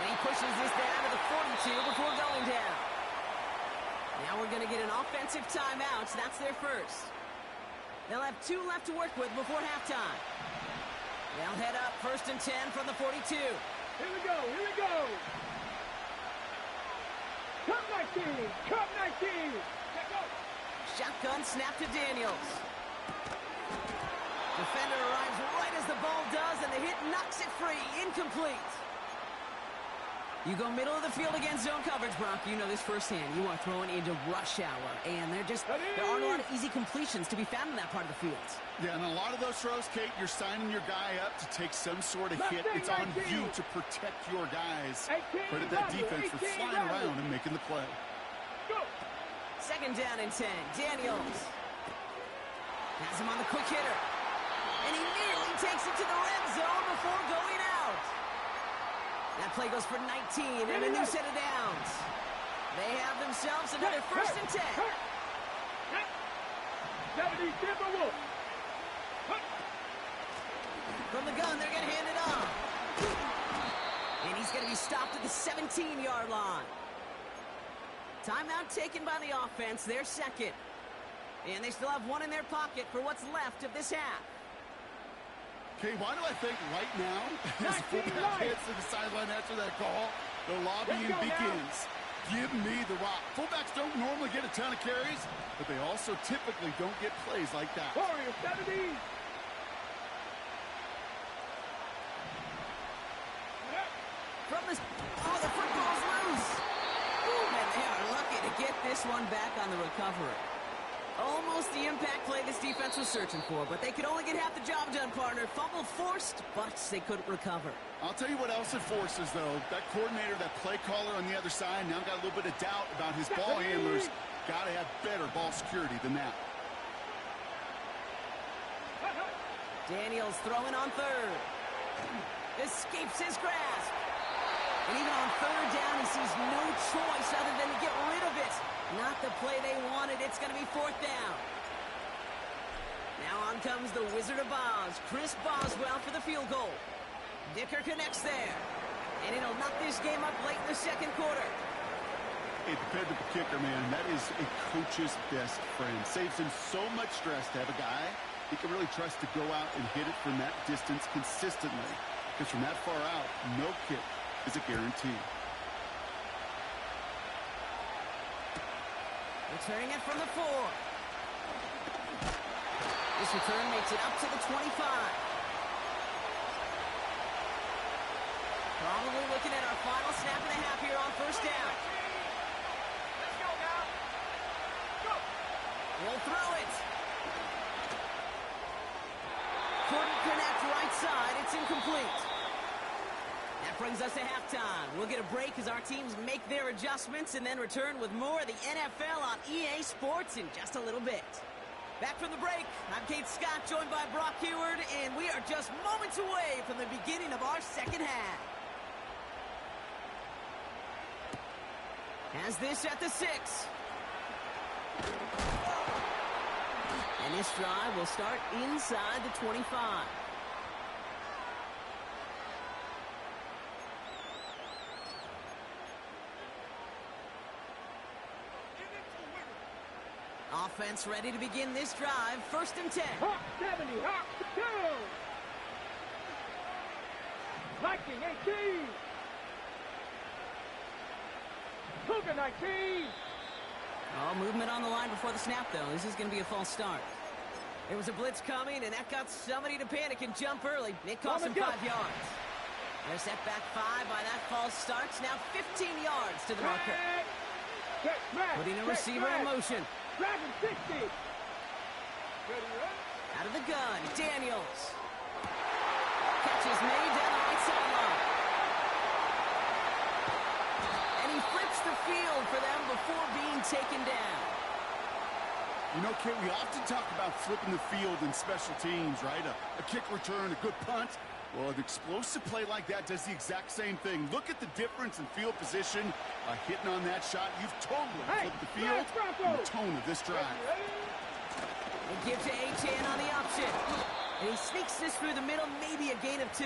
And he pushes this down to the 42 before going down. Now we're going to get an offensive timeout, so that's their first. They'll have 2 left to work with before halftime. They'll head up 1st and 10 from the 42. Here we go, here we go. Cup 19, Cup 19. Let's go. Shotgun snap to Daniels. Defender arrives right as the ball does, and the hit knocks it free. Incomplete. You go middle of the field against zone coverage, Brock. You know this firsthand. You are throwing into rush hour, and there aren't a lot of easy completions to be found in that part of the field. Yeah, and a lot of those throws, Kate, you're signing your guy up to take some sort of hit. It's on you to protect your guys. Credit that defense for flying around and making the play. Go. 2nd down and 10. Daniels has him on the quick hitter, and he nearly takes it to the red zone before going out. That play goes for 19 and a new set of downs. They have themselves another 1st and 10. 70 Timberwolves. From the gun, they're going to hand it off. And he's going to be stopped at the 17-yard line. Timeout taken by the offense, their 2nd. And they still have 1 in their pocket for what's left of this half. Okay, why do I think right now, as fullback heads to the sideline after that call, the lobbying begins. Give me the rock. Fullbacks don't normally get a ton of carries, but they also typically don't get plays like that. Warriors 70. The football's loose. Ooh, and they are lucky to get this one back on the recovery. Almost the impact play this defense was searching for, but they could only get half the job done, partner. Fumble forced, but they couldn't recover. I'll tell you what else it forces, though. That coordinator, that play caller on the other side, now got a little bit of doubt about his ball handlers. Got to have better ball security than that. Daniels throwing on 3rd. Escapes his grasp. And even on 3rd down, he sees no choice other than to get rid of it. Not the play they wanted. It's going to be 4th down. Now on comes the Wizard of Oz, Chris Boswell, for the field goal. Dicker connects there. And it'll knock this game up late in the 2nd quarter. A dependable kicker, man. That is a coach's best friend. Saves him so much stress to have a guy he can really trust to go out and hit it from that distance consistently. Because from that far out, no kick is a guarantee. Returning it from the 4. This return makes it up to the 25. Probably looking at our final snap and a half here on 1st down. Let's go now. Go. We'll throw it. Couldn't connect right side. It's incomplete. That brings us to halftime. We'll get a break as our teams make their adjustments and then return with more of the NFL on EA Sports in just a little bit. Back from the break, I'm Kate Scott, joined by Brock Heward, and we are just moments away from the beginning of our 2nd half. Has this at the 6. And this drive will start inside the 25. Offense ready to begin this drive. 1st and 10. Hawk 70, Hawk 2. Viking 18. Cookin 19. Oh, movement on the line before the snap, though. This is going to be a false start. There was a blitz coming, and that got somebody to panic and jump early. It cost him 5 yards. They're set back 5 by that false starts. Now 15 yards to the marker. Putting a receiver in motion. Dragon 60. Out of the gun, Daniels. Catch is made down the right sideline. And he flips the field for them before being taken down. You know, Kate, we often talk about flipping the field in special teams, right? A kick return, a good punt. Well, an explosive play like that does the exact same thing. Look at the difference in field position. Hitting on that shot, you've totally flipped the field and the tone of this drive. They give to H2H on the option. And he sneaks this through the middle, maybe a gain of 2.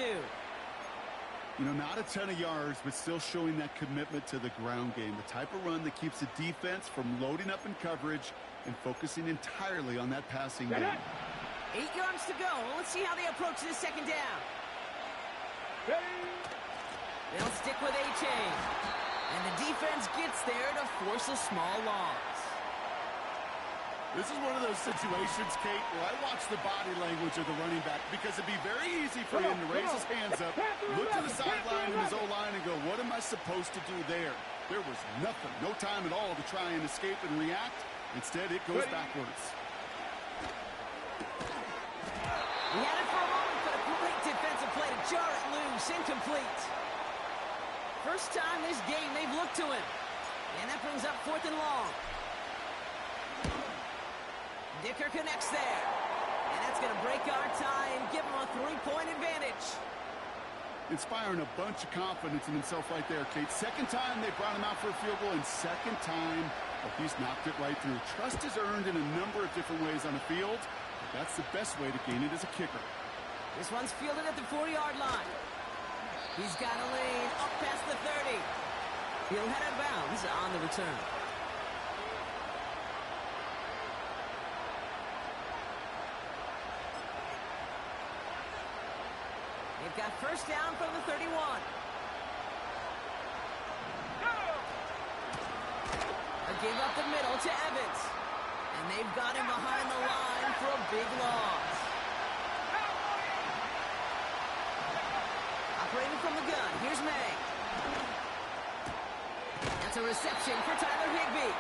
You know, not a ton of yards, but still showing that commitment to the ground game. The type of run that keeps the defense from loading up in coverage and focusing entirely on that passing game. 8 yards to go. Let's see how they approach this second down. They'll stick with H2H. And the defense gets there to force a small loss. This is one of those situations, Kate, where I watch the body language of the running back because it'd be very easy for him to raise his hands up, look to the sideline and his O-line and go, what am I supposed to do there? There was nothing, no time at all to try and escape and react. Instead, it goes backwards. He had it for a moment, but a great defensive play to jar it loose. Incomplete. First time this game they've looked to him. And that brings up 4th and long. Dicker connects there. And that's going to break our tie and give him a 3-point advantage. Inspiring a bunch of confidence in himself right there, Kate. Second time they brought him out for a field goal, and second time, well, he's knocked it right through. Trust is earned in a number of different ways on the field. That's the best way to gain it as a kicker. This one's fielded at the 4-yard line. He's got a lane up past the 30. He'll head out of bounds on the return. They've got first down from the 31. A give up the middle to Evans. And they've got him behind the line for a big loss. Operating from the gun, here's May. That's a reception for Tyler Higbee.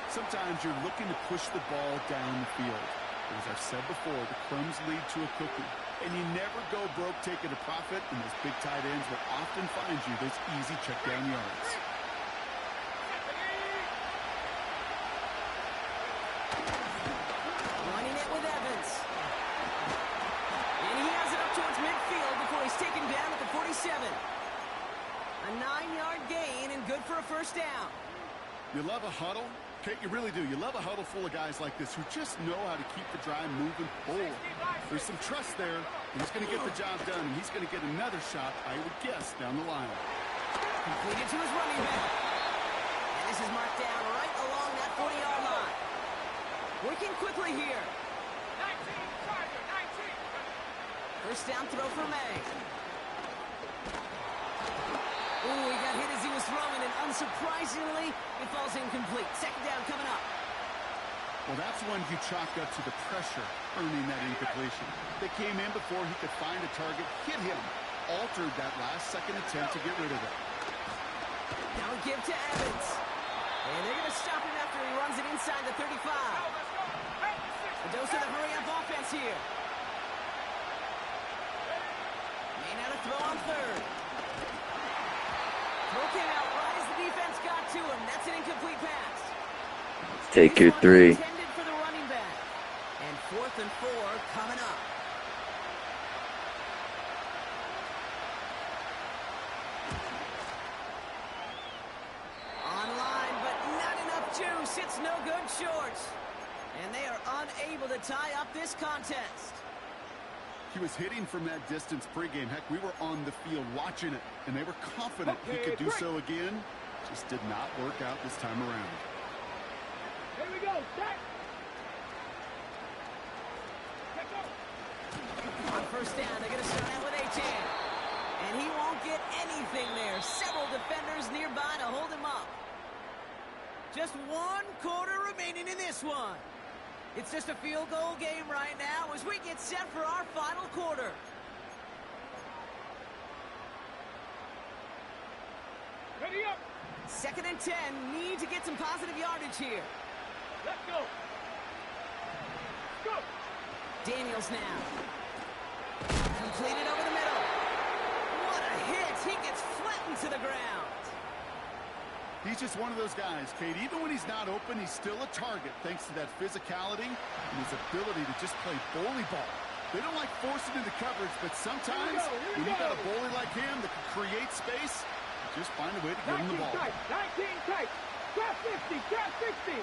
Sometimes you're looking to push the ball down the field. As I've said before, the crumbs lead to a cookie. And you never go broke taking a profit, and those big tight ends will often find you those easy check down yards. Running it with Evans. And he has it up towards midfield before he's taken down at the 47. A 9-yard gain and good for a first down. You love a huddle? Kate, you really do. You love a huddle full of guys like this who just know how to keep the drive moving forward. There's some trust there. He's going to get the job done, and he's going to get another shot, I would guess, down the line. Completed to his running back. And this is marked down right along that 40-yard line. Working quickly here. 19. First down throw for May. Ooh, he got hit as he was throwing, and unsurprisingly, it falls incomplete. Second down coming up. Well, that's one you chalk up to the pressure earning that incompletion. They came in before he could find a target, hit him, altered that last-second attempt to get rid of it. Now a give to Evans. And they're going to stop him after he runs it inside the 35. A dose of the hurry-up offense here. May not have throw on third. Throw came out right as the defense got to him. That's an incomplete pass. Take your 3. Intended for the running back. And 4th and 4 coming up. Online, but not enough juice. It's no good shorts. And they are unable to tie up this contest. He was hitting from that distance pregame. Heck, we were on the field watching it, and they were confident he could do so again. Just did not work out this time around. Here we go, set. On first down, they're going to start out with H2H. And he won't get anything there. Several defenders nearby to hold him up. Just 1 quarter remaining in this one. It's just a field goal game right now as we get set for our final quarter. Ready up. 2nd and 10. Need to get some positive yardage here. Let's go. Go. Daniels now. Completed over the middle. What a hit. He gets flattened to the ground. He's just one of those guys, Kate. Even when he's not open, he's still a target thanks to that physicality and his ability to just play bully ball. They don't like forcing into coverage, but sometimes when you got a bully like him that can create space, just find a way to give him the ball. 19 tight. Trap 50. Trap 60.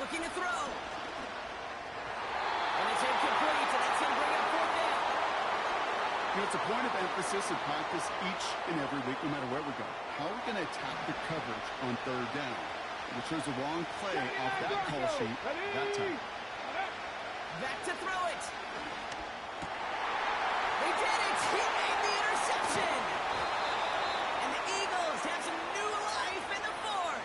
Looking to throw. And it's incomplete, and that's going to bring up 4th down. You know, it's a point of emphasis in practice each and every week, no matter where we go. How are we going to attack the coverage on 3rd down? We chose the wrong play off that call sheet that time. Back to throw it. They did it. He made the interception. And the Eagles have some new life in the 4th.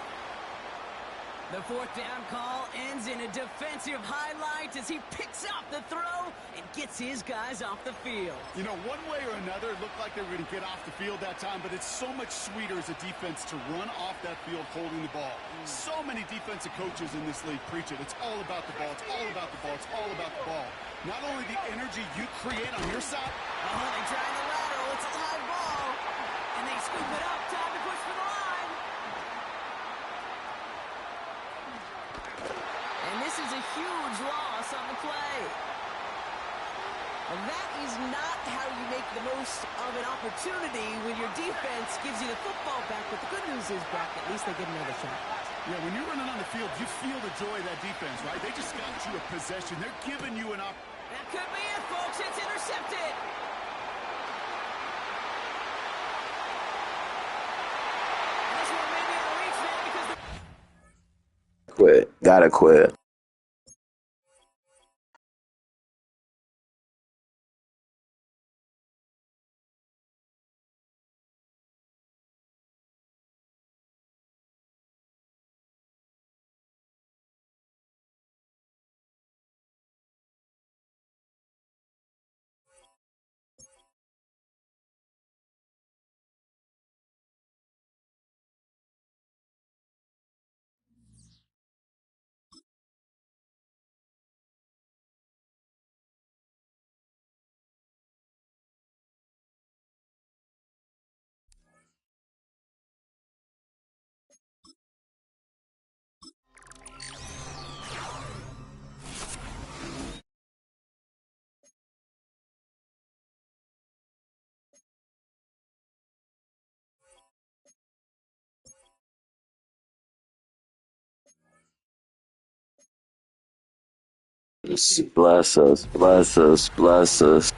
The 4th down call ends in a defensive highlight as he picks up the throw and gets his guys off the field. You know, one way or another, it looked like they were going to get off the field that time, but it's so much sweeter as a defense to run off that field holding the ball. So many defensive coaches in this league preach it. It's all about the ball. It's all about the ball. It's all about the ball. Not only the energy you create on your side. Oh, they try the lateral. It's a live ball. And they scoop it up. Time to push for the line. And this is a huge loss on the play. And that is not how you make the most of an opportunity when your defense gives you the football back. But the good news is, Brock, at least they get another shot. Yeah, when you're running on the field, you feel the joy of that defense, right? They just got you a possession. They're giving you an opportunity. That could be it, folks. It's intercepted. This one may be out of reach now because the... Quit. Gotta quit. Bless us, bless us, bless us.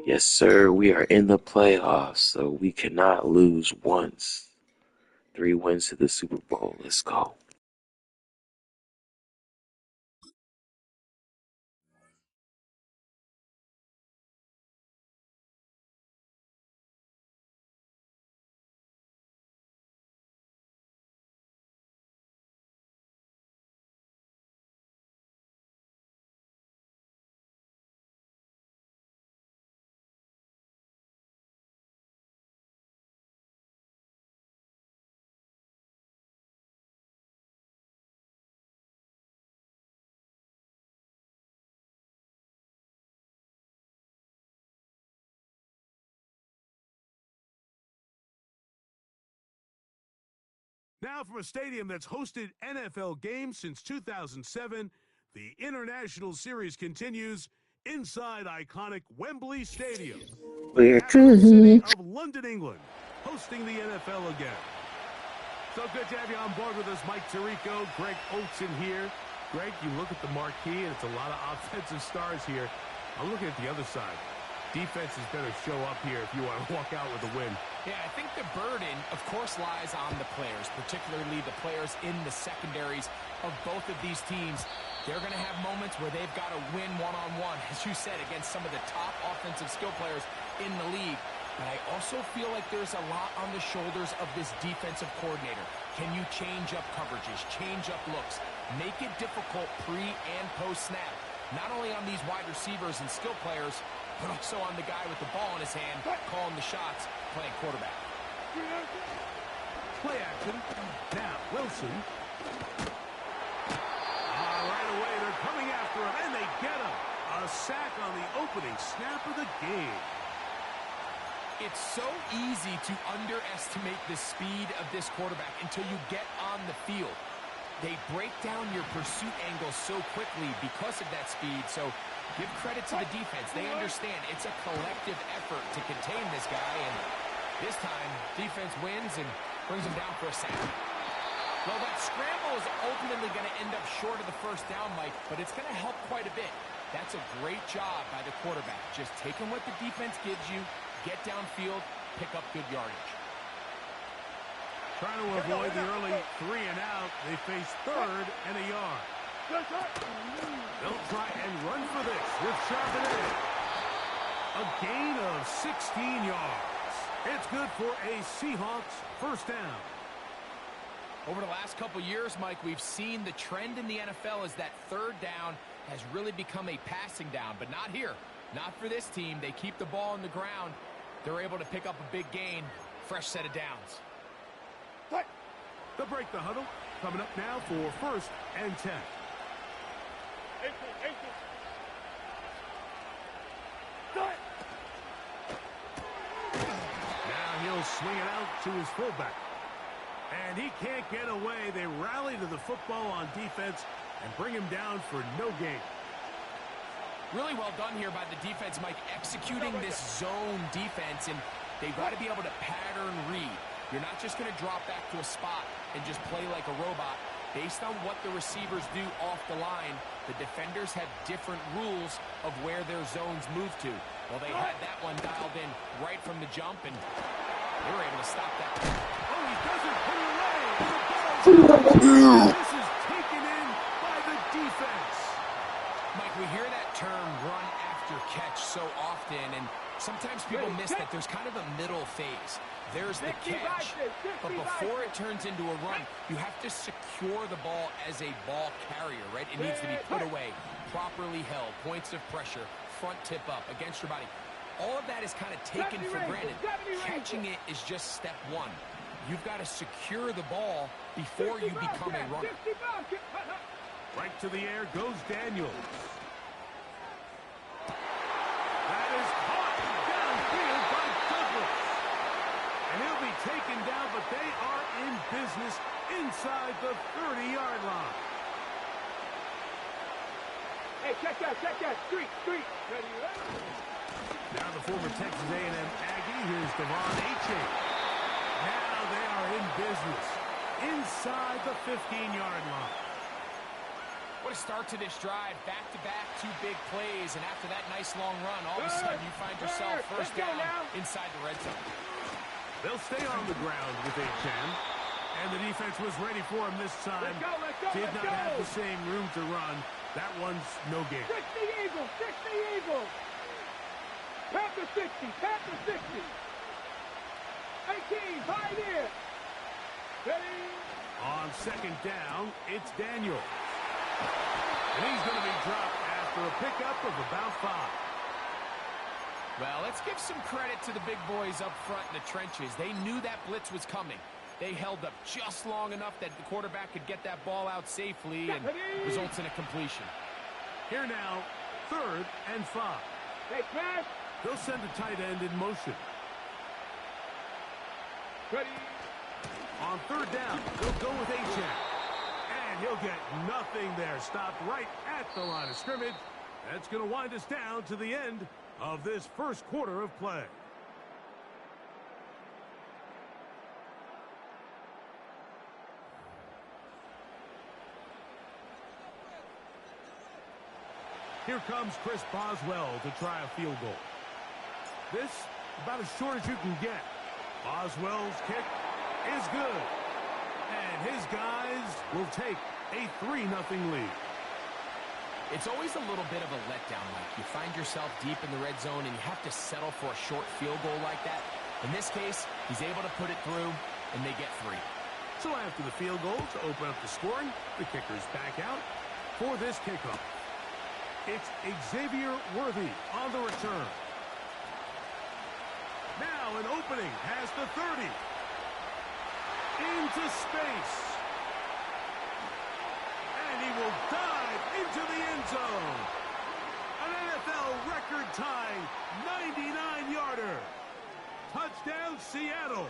Yes, sir. We are in the playoffs, so we cannot lose once. 3 wins to the Super Bowl. Let's go. Now from a stadium that's hosted NFL games since 2007, the International Series continues inside iconic Wembley Stadium. We're Capital city good. of London, England, hosting the NFL again. So good to have you on board with us, Mike Tirico, Greg Olson here. Greg, you look at the marquee, and it's a lot of offensive stars here. I'm looking at the other side. Defenses better show up here if you want to walk out with a win. Yeah, I think the burden, of course, lies on the players, particularly the players in the secondaries of both of these teams. They're going to have moments where they've got to win one-on-one, as you said, against some of the top offensive skill players in the league. But I also feel like there's a lot on the shoulders of this defensive coordinator. Can you change up coverages, change up looks, make it difficult pre- and post-snap, not only on these wide receivers and skill players, but also on the guy with the ball in his hand, calling the shots, playing quarterback. Play action. Now, Wilson. Right away, they're coming after him, and they get him. A sack on the opening snap of the game. It's so easy to underestimate the speed of this quarterback until you get on the field. They break down your pursuit angle so quickly because of that speed, so give credit to the defense. They understand it's a collective effort to contain this guy, and this time, defense wins and brings him down for a sack. Well, that scramble is ultimately going to end up short of the first down, Mike, but it's going to help quite a bit. That's a great job by the quarterback. Just taking what the defense gives you, get downfield, pick up good yardage. Trying to avoid the early 3 and out. They face 3rd and a yard. They'll try and run for this with Charbonnet. A gain of 16 yards. It's good for a Seahawks first down. Over the last couple years, Mike, we've seen the trend in the NFL is that 3rd down has really become a passing down, but not here. Not for this team. They keep the ball on the ground. They're able to pick up a big gain. Fresh set of downs. They'll break the huddle. Coming up now for 1st and 10. Now he'll swing it out to his fullback. And he can't get away. They rally to the football on defense and bring him down for no gain. Really well done here by the defense, Mike, executing this zone defense, and they've got to be able to pattern read. You're not just going to drop back to a spot and just play like a robot. Based on what the receivers do off the line, the defenders have different rules of where their zones move to. Well, they had that one dialed in right from the jump, and they were able to stop that. Oh, he doesn't put it away. This is taken in by the defense. Mike, we hear that term run after catch so often, and sometimes people miss that there's kind of a middle phase. There's the catch, but before it turns into a run, you have to secure the ball as a ball carrier, right? It needs to be put away, properly held, points of pressure, front tip up, against your body. All of that is kind of taken for granted. Catching it is just step one. You've got to secure the ball before you become a runner. Right to the air goes Daniels. That is caught downfield by Douglas. And he'll be taken down, but they are in business inside the 30-yard line. Hey, check that. Street. Ready. Now the former Texas A&M Aggie, here's Devon Achane. Now they are in business inside the 15-yard line. What a start to this drive. Back-to-back, 2 big plays, and after that nice long run, all of a sudden you find yourself first down inside the red zone. They'll stay on the ground with H2H. And the defense was ready for him this time. Did not have the same room to run. That one's no gain. 60 Eagles, 60 Eagles. Panther 60, Panther 60. 18, pioneer. Ready. On second down, it's Daniel. And he's going to be dropped after a pickup of about 5. Well, let's give some credit to the big boys up front in the trenches. They knew that blitz was coming. They held up just long enough that the quarterback could get that ball out safely and results in a completion. Here now, 3rd and 5. Hey, Crash. They'll send a tight end in motion. Ready. On 3rd down, they'll go with H2H. And he'll get nothing there. Stopped right at the line of scrimmage. That's going to wind us down to the end of this first quarter of play. Here comes Chris Boswell to try a field goal. This, about as short as you can get. Boswell's kick is good. And his guys will take a 3-0 lead. It's always a little bit of a letdown, Mike. You find yourself deep in the red zone and you have to settle for a short field goal like that. In this case, he's able to put it through, and they get 3. So after the field goal to open up the scoring, the kicker's back out for this kickoff. It's Xavier Worthy on the return. Now an opening has the 30. Into space. And he will dive into the end zone. An NFL record-tying 99-yarder. Touchdown, Seattle.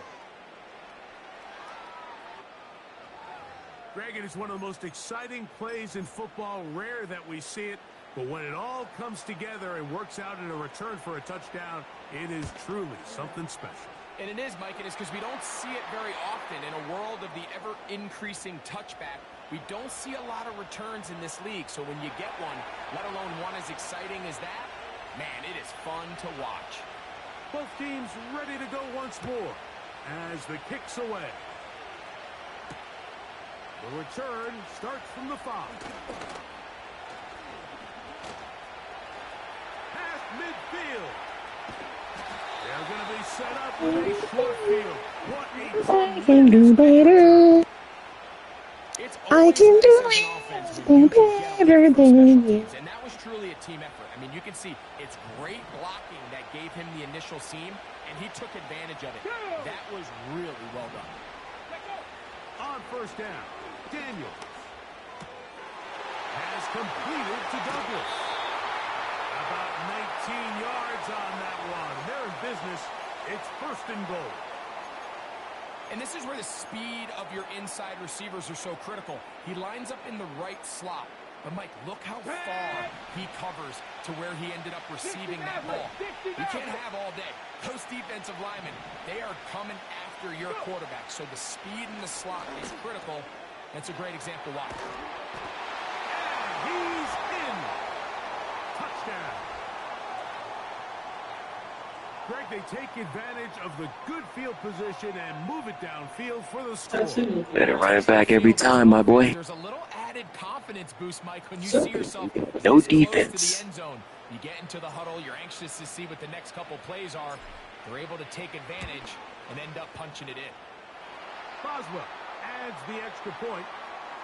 Greg, it is one of the most exciting plays in football. Rare that we see it. But when it all comes together and works out in a return for a touchdown, it is truly something special. And it is, Mike, and it's because we don't see it very often in a world of the ever-increasing touchback. We don't see a lot of returns in this league, so when you get one, let alone one as exciting as that, man, it is fun to watch. Both teams ready to go once more as the kick's away. The return starts from the 5. Past midfield. They're going to be set up with a short field. What a I can do better. I can do better than you. And that was truly a team effort. I mean, you can see it's great blocking that gave him the initial seam, and he took advantage of it. That was really well done. On first down, Daniels has completed to Douglas. About 19 yards on that one. They're in business. It's 1st and goal. And this is where the speed of your inside receivers are so critical. He lines up in the right slot. But, Mike, look how far he covers to where he ended up receiving that ball. You can't have all day. Those defensive linemen, they are coming after your quarterback. So the speed in the slot is critical. That's a great example. Watch. And he's in. Touchdown. Greg, they take advantage of the good field position and move it downfield for the score. Better run it back every time, my boy. There's a little added confidence boost, Mike, when you see yourself no this defense. close to the end zone. You get into the huddle, you're anxious to see what the next couple plays are. They're able to take advantage and end up punching it in. Boswell adds the extra point,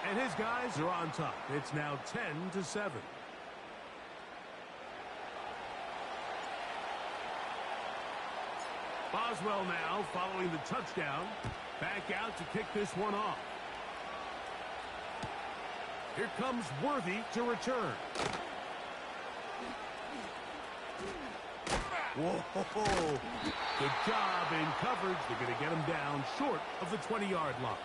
and his guys are on top. It's now 10-7. Boswell now following the touchdown. Back out to kick this one off. Here comes Worthy to return. Whoa! Good job in coverage. They're going to get him down short of the 20-yard line.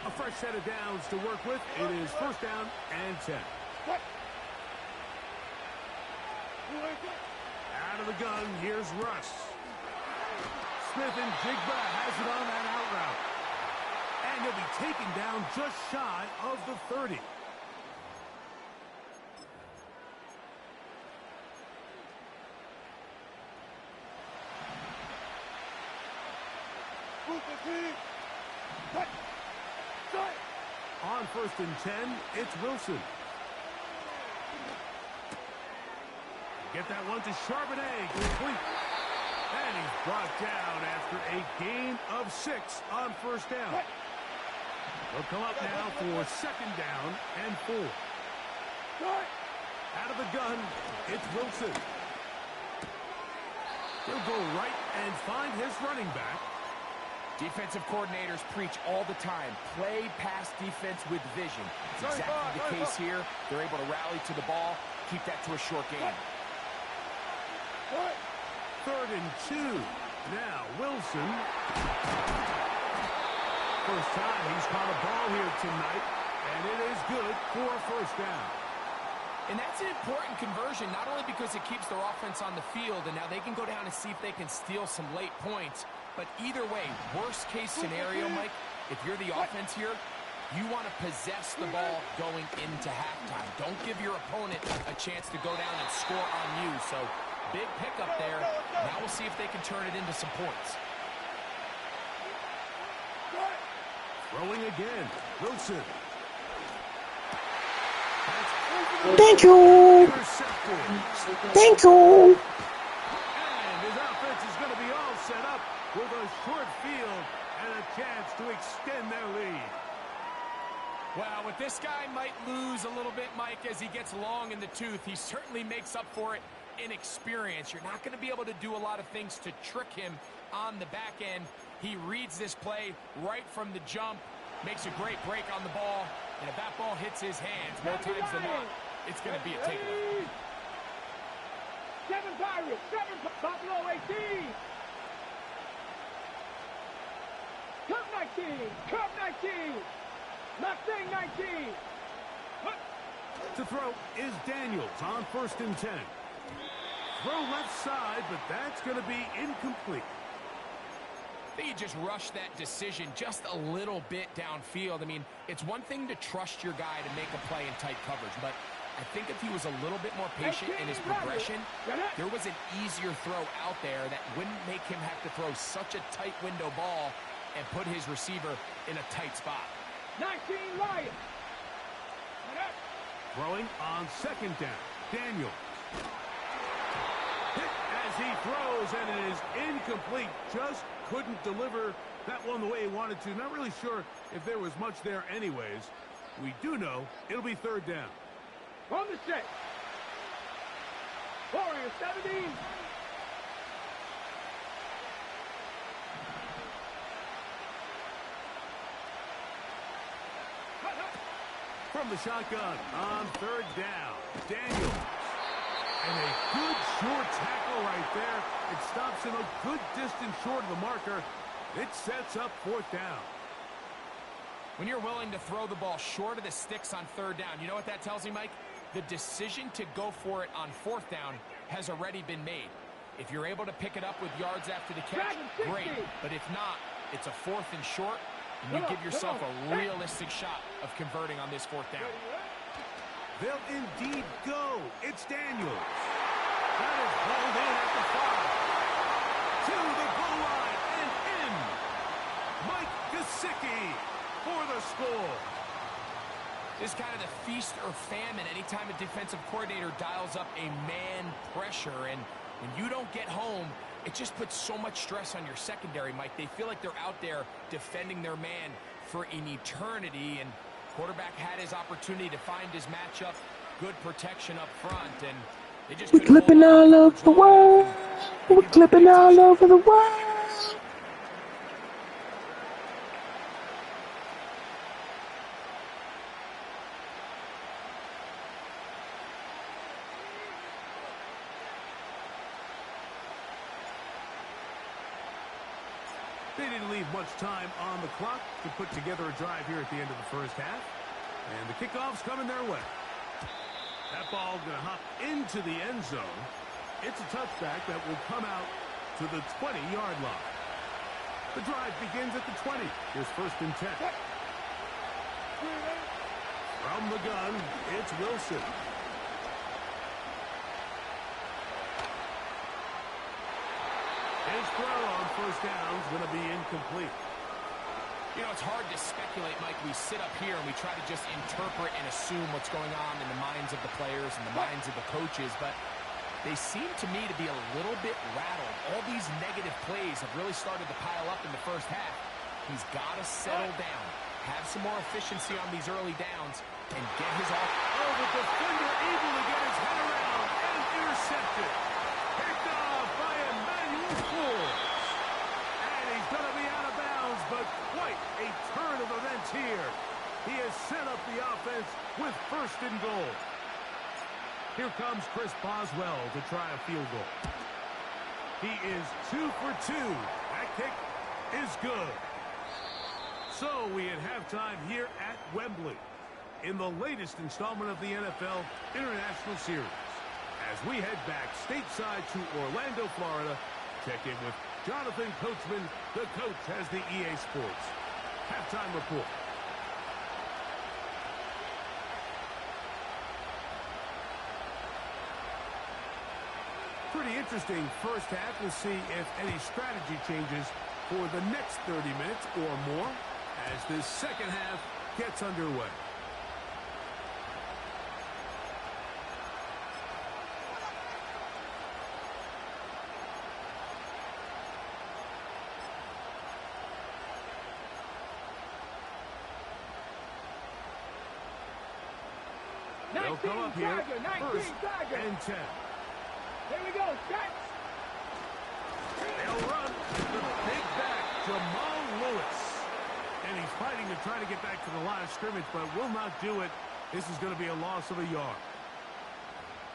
A fresh set of downs to work with. It is 1st down and 10. Out of the gun, here's Russ. Smith and Jigba has it on that out route. And he'll be taken down just shy of the 30. On 1st and 10, it's Wilson. Get that one to Charbonnet, complete. And he's brought down after a gain of 6 on 1st down. They'll come up now for 2nd down and 4. Out of the gun, it's Wilson. He'll go right and find his running back. Defensive coordinators preach all the time, play pass defense with vision. It's exactly the case here. They're able to rally to the ball, keep that to a short game. 3rd and 2. Now Wilson. First time he's caught a ball here tonight, and it is good for a 1st down. And that's an important conversion, not only because it keeps their offense on the field, and now they can go down and see if they can steal some late points. But either way, worst case scenario, Mike, if you're the offense here, you want to possess the ball going into halftime. Don't give your opponent a chance to go down and score on you. So big pickup there. Now we'll see if they can turn it into some points. Throwing again, Wilson. Thank you. Thank you. And his offense is going to be all set up with a short field and a chance to extend their lead. Well, with this guy might lose a little bit, Mike, as he gets long in the tooth. He certainly makes up for it in experience. You're not going to be able to do a lot of things to trick him on the back end. He reads this play right from the jump, makes a great break on the ball, and if that ball hits his hands more times than not, it's going to be a takeaway. 7 Pirates, 7 Buffalo 18. Cup 19, Cup 19, Mustang 19. To throw is Daniels on 1st and 10. Throw left side, but that's going to be incomplete. I think you just rushed that decision just a little bit downfield. I mean, it's one thing to trust your guy to make a play in tight coverage, but I think if he was a little bit more patient in his progression, there was an easier throw out there that wouldn't make him have to throw such a tight window ball and put his receiver in a tight spot. 19 Lions. Throwing on 2nd down, Daniels. Hit as he throws, and it is incomplete. Just couldn't deliver that one the way he wanted to. Not really sure if there was much there anyways. We do know it'll be 3rd down. On the set. Warriors 17. From the shotgun on 3rd down, Daniels. And a good short tackle right there. It stops him a good distance short of the marker. It sets up 4th down. When you're willing to throw the ball short of the sticks on 3rd down, you know what that tells me, Mike? The decision to go for it on 4th down has already been made. If you're able to pick it up with yards after the catch, great. But if not, it's a 4th and short, and you give yourself a realistic shot of converting on this 4th down. They'll indeed go. It's Daniels. That is hauled in at the 5. To the goal line and in. Mike Gesicki for the score. This is kind of the feast or famine anytime a defensive coordinator dials up a man pressure. And when you don't get home, it just puts so much stress on your secondary, Mike. They feel like they're out there defending their man for an eternity. And quarterback had his opportunity to find his matchup. Good protection up front. And they just we're clipping all over the world. We're clipping all over the world. They didn't leave much time on the clock to put together a drive here at the end of the 1st half. And the kickoff's coming their way. That ball going to hop into the end zone. It's a touchback that will come out to the 20-yard line. The drive begins at the 20. Here's 1st and 10. From the gun, it's Wilson. His throw on 1st down is going to be incomplete. You know, it's hard to speculate, Mike. We sit up here and we try to just interpret and assume what's going on in the minds of the players and the minds of the coaches, but they seem to me to be a little bit rattled. All these negative plays have really started to pile up in the first half. He's got to settle down, have some more efficiency on these early downs, and get his off. Oh, the defender able to get his head around and intercepted. Picked off by Emmanuel Forbes. And he's going to be out of bounds, but quite a turn of events here. He has set up the offense with 1st and goal. Here comes Chris Boswell to try a field goal. He is 2 for 2. That kick is good. So we at halftime here at Wembley in the latest installment of the NFL International Series. As we head back stateside to Orlando, Florida, check in with Jonathan Coachman. The coach has the EA Sports halftime report. Pretty interesting first half. We'll see if any strategy changes for the next 30 minutes or more as this second half gets underway. They'll come up here, 1st and 10. Here we go, set. They'll run the big back, Jamal Lewis. And he's fighting to try to get back to the line of scrimmage, but will not do it. This is going to be a loss of a yard.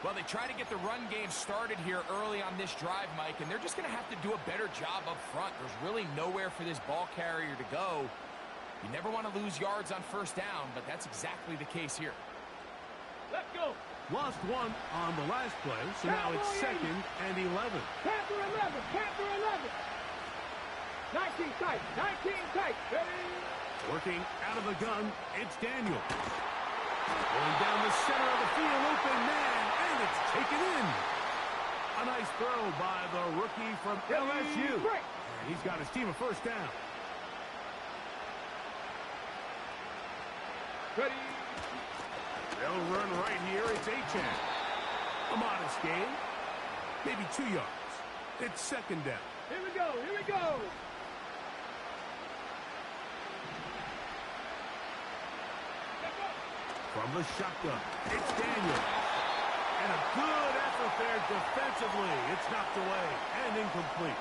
Well, they try to get the run game started here early on this drive, Mike, and they're just going to have to do a better job up front. There's really nowhere for this ball carrier to go. You never want to lose yards on 1st down, but that's exactly the case here. Let's go. Lost 1 on the last play, so now it's 2nd and 11. Panther 11, Panther 11. 19 tight, 19 tight. Ready? Working out of the gun, it's Daniels. Going down the center of the field, open man, and it's taken in. A nice throw by the rookie from LSU. And he's got his team a 1st down. Ready? They'll run right here. It's H2H. A modest gain. Maybe 2 yards. It's 2nd down. Here we go, here we go. From the shotgun, it's Daniels. And a good effort there defensively. It's knocked away and incomplete.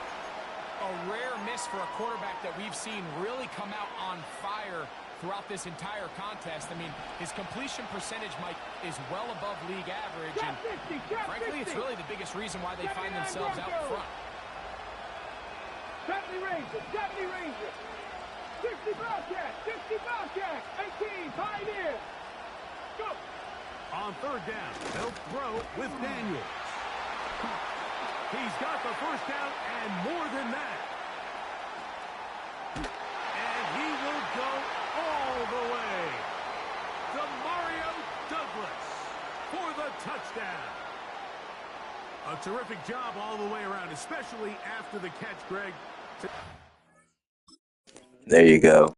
A rare miss for a quarterback that we've seen really come out on fire throughout this entire contest. I mean, his completion percentage, Mike, is well above league average. And frankly, it's really the biggest reason why they find themselves out front. 70 Rangers, 70 Rangers. 60 Bobcats, 60 Bobcats. 18 Pioneers. Go. On 3rd down, they'll throw it with Daniels. He's got the 1st down and more than that. And he will go all the way. Demario Douglas for the touchdown. A terrific job all the way around, especially after the catch, Greg. There you go.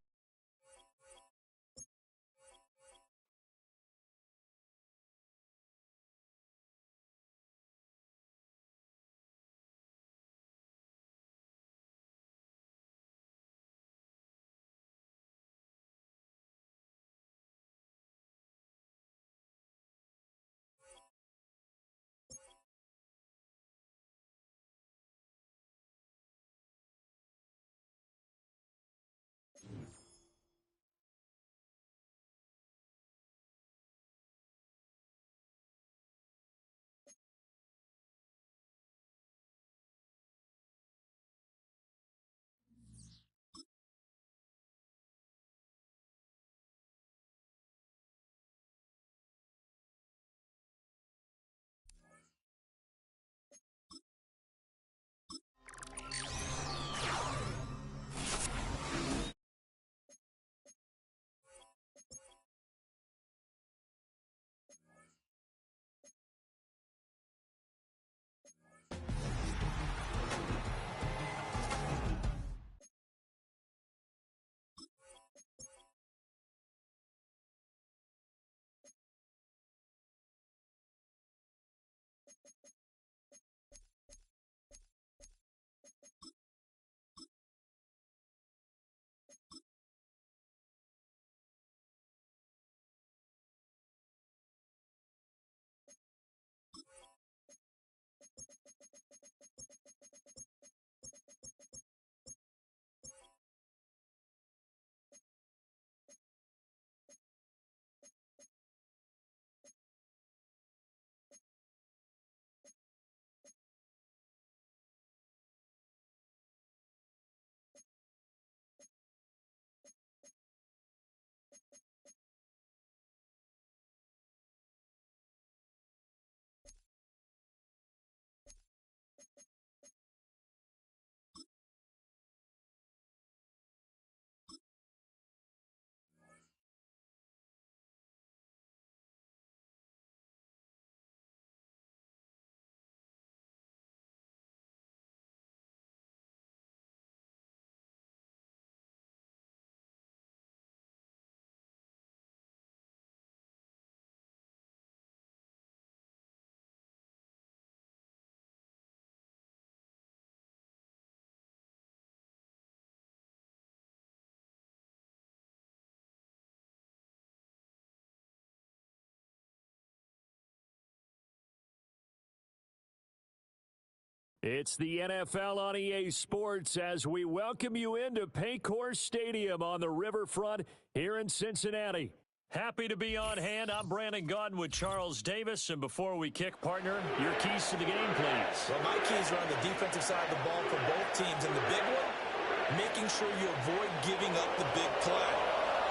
It's the NFL on EA Sports as we welcome you into Paycor Stadium on the riverfront here in Cincinnati. Happy to be on hand. I'm Brandon Gaudin with Charles Davis. And before we kick, partner, your keys to the game, please. Well, my keys are on the defensive side of the ball for both teams. And the big one, making sure you avoid giving up the big play.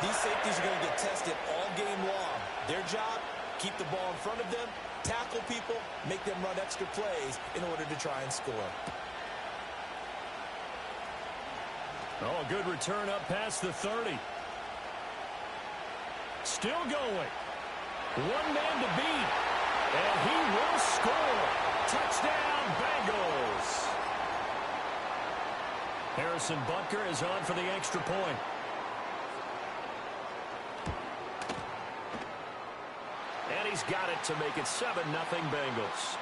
These safeties are going to get tested all game long. Their job, keep the ball in front of them, tackle people, make them run extra plays in order to try and score. Oh, a good return up past the 30. Still going. One man to beat. And he will score. Touchdown, Bengals. Harrison Butker is on for the extra point. And he's got it to make it 7-0 Bengals.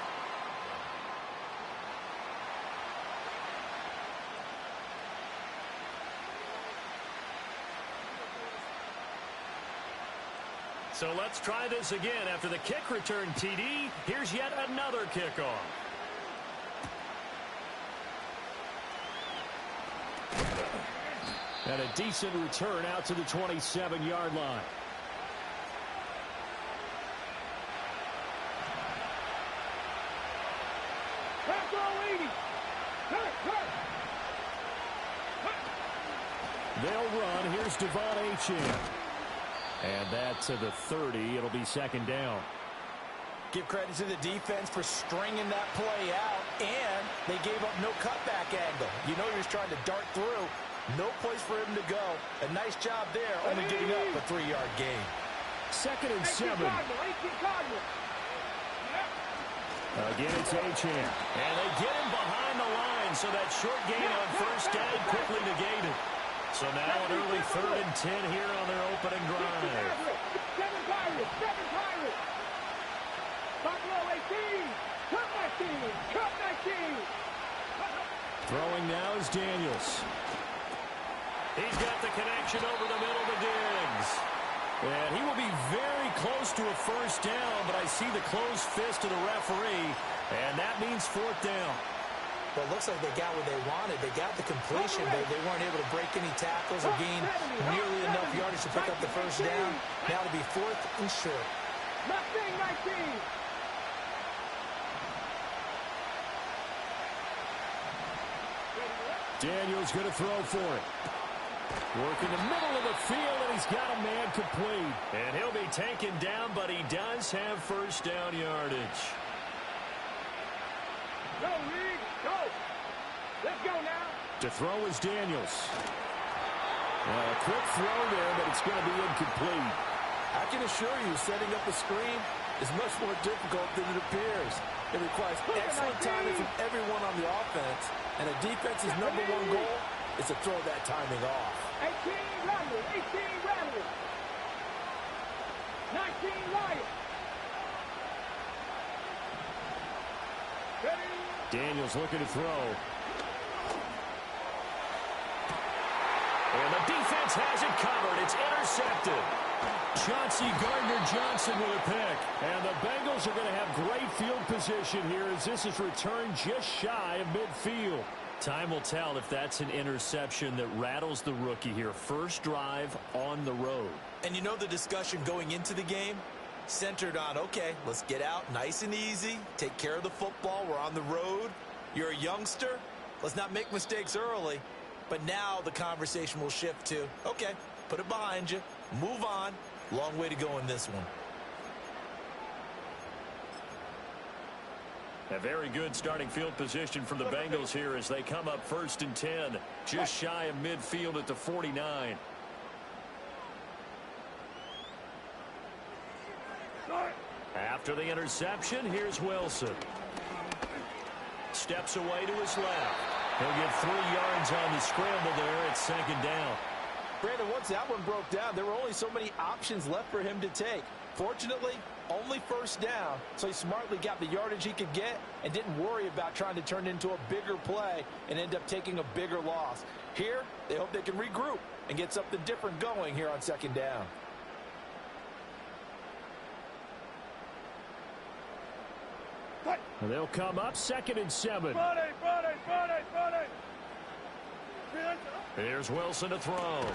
So let's try this again. After the kick return TD, here's yet another kickoff. And a decent return out to the 27-yard line. They'll run. Here's Devon Achane. And that to the 30. It'll be second down. Give credit to the defense for stringing that play out, and they gave up no cutback angle. You know he was trying to dart through. No place for him to go. A nice job there, only giving up a 3-yard gain. Second and 7. Again, it's Achane. And they get him behind the line, so that short gain on first down quickly negated. So now an early 3rd and 10 here on their opening drive. 7 Pirates. Buffalo 18. Cut 19. Throwing now is Daniels. He's got the connection over the middle to Diggs. And he will be very close to a first down, but I see the closed fist of the referee, and that means 4th down. Well, it looks like they got what they wanted. They got the completion, but they weren't able to break any tackles or gain nearly enough yardage to pick up the first down. Now to be 4th and short. 19. Daniels going to throw for it. Work in the middle of the field, and he's got a man complete. And he'll be taken down, but he does have first down yardage. Go, Reed. Go. Let's go now. To throw is Daniels. A quick throw there, but it's going to be incomplete. I can assure you, setting up a screen is much more difficult than it appears. It requires excellent timing from everyone on the offense, and a defense's #1 goal is to throw that timing off. 18 Rattle. 19 Riot. Daniels looking to throw. And the defense has it covered. It's intercepted. Chauncey Gardner-Johnson with a pick. And the Bengals are going to have great field position here as this is returned just shy of midfield. Time will tell if that's an interception that rattles the rookie here. First drive on the road. And you know the discussion going into the game? Centered on, okay, let's get out nice and easy, take care of the football, we're on the road, you're a youngster, let's not make mistakes early. But now the conversation will shift to, okay, put it behind you, move on, long way to go in this one. A very good starting field position for the Bengals here as they come up 1st and 10, just shy of midfield at the 49. After the interception, here's Wilson. Steps away to his left. He'll get 3 yards on the scramble there at 2nd down. Brandon, once that one broke down, there were only so many options left for him to take. Fortunately, only first down, so he smartly got the yardage he could get and didn't worry about trying to turn it into a bigger play and end up taking a bigger loss. Here, they hope they can regroup and get something different going here on 2nd down. And they'll come up 2nd and 7. Friday. Here's Wilson to throw.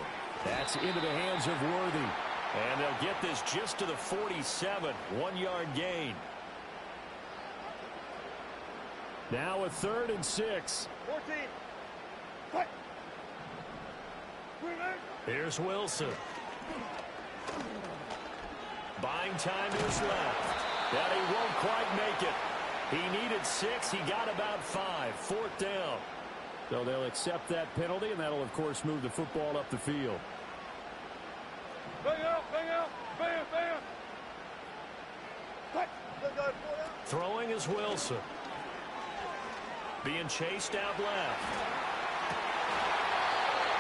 That's into the hands of Worthy. And they'll get this just to the 47. 1-yard gain. Now a 3rd and 6. 14. Here's Wilson. Buying time to his left. But he won't quite make it. He needed 6. He got about 5. 4th down. So they'll accept that penalty, and that'll, of course, move the football up the field. Bang out. Bam. Throwing is Wilson. Being chased out left.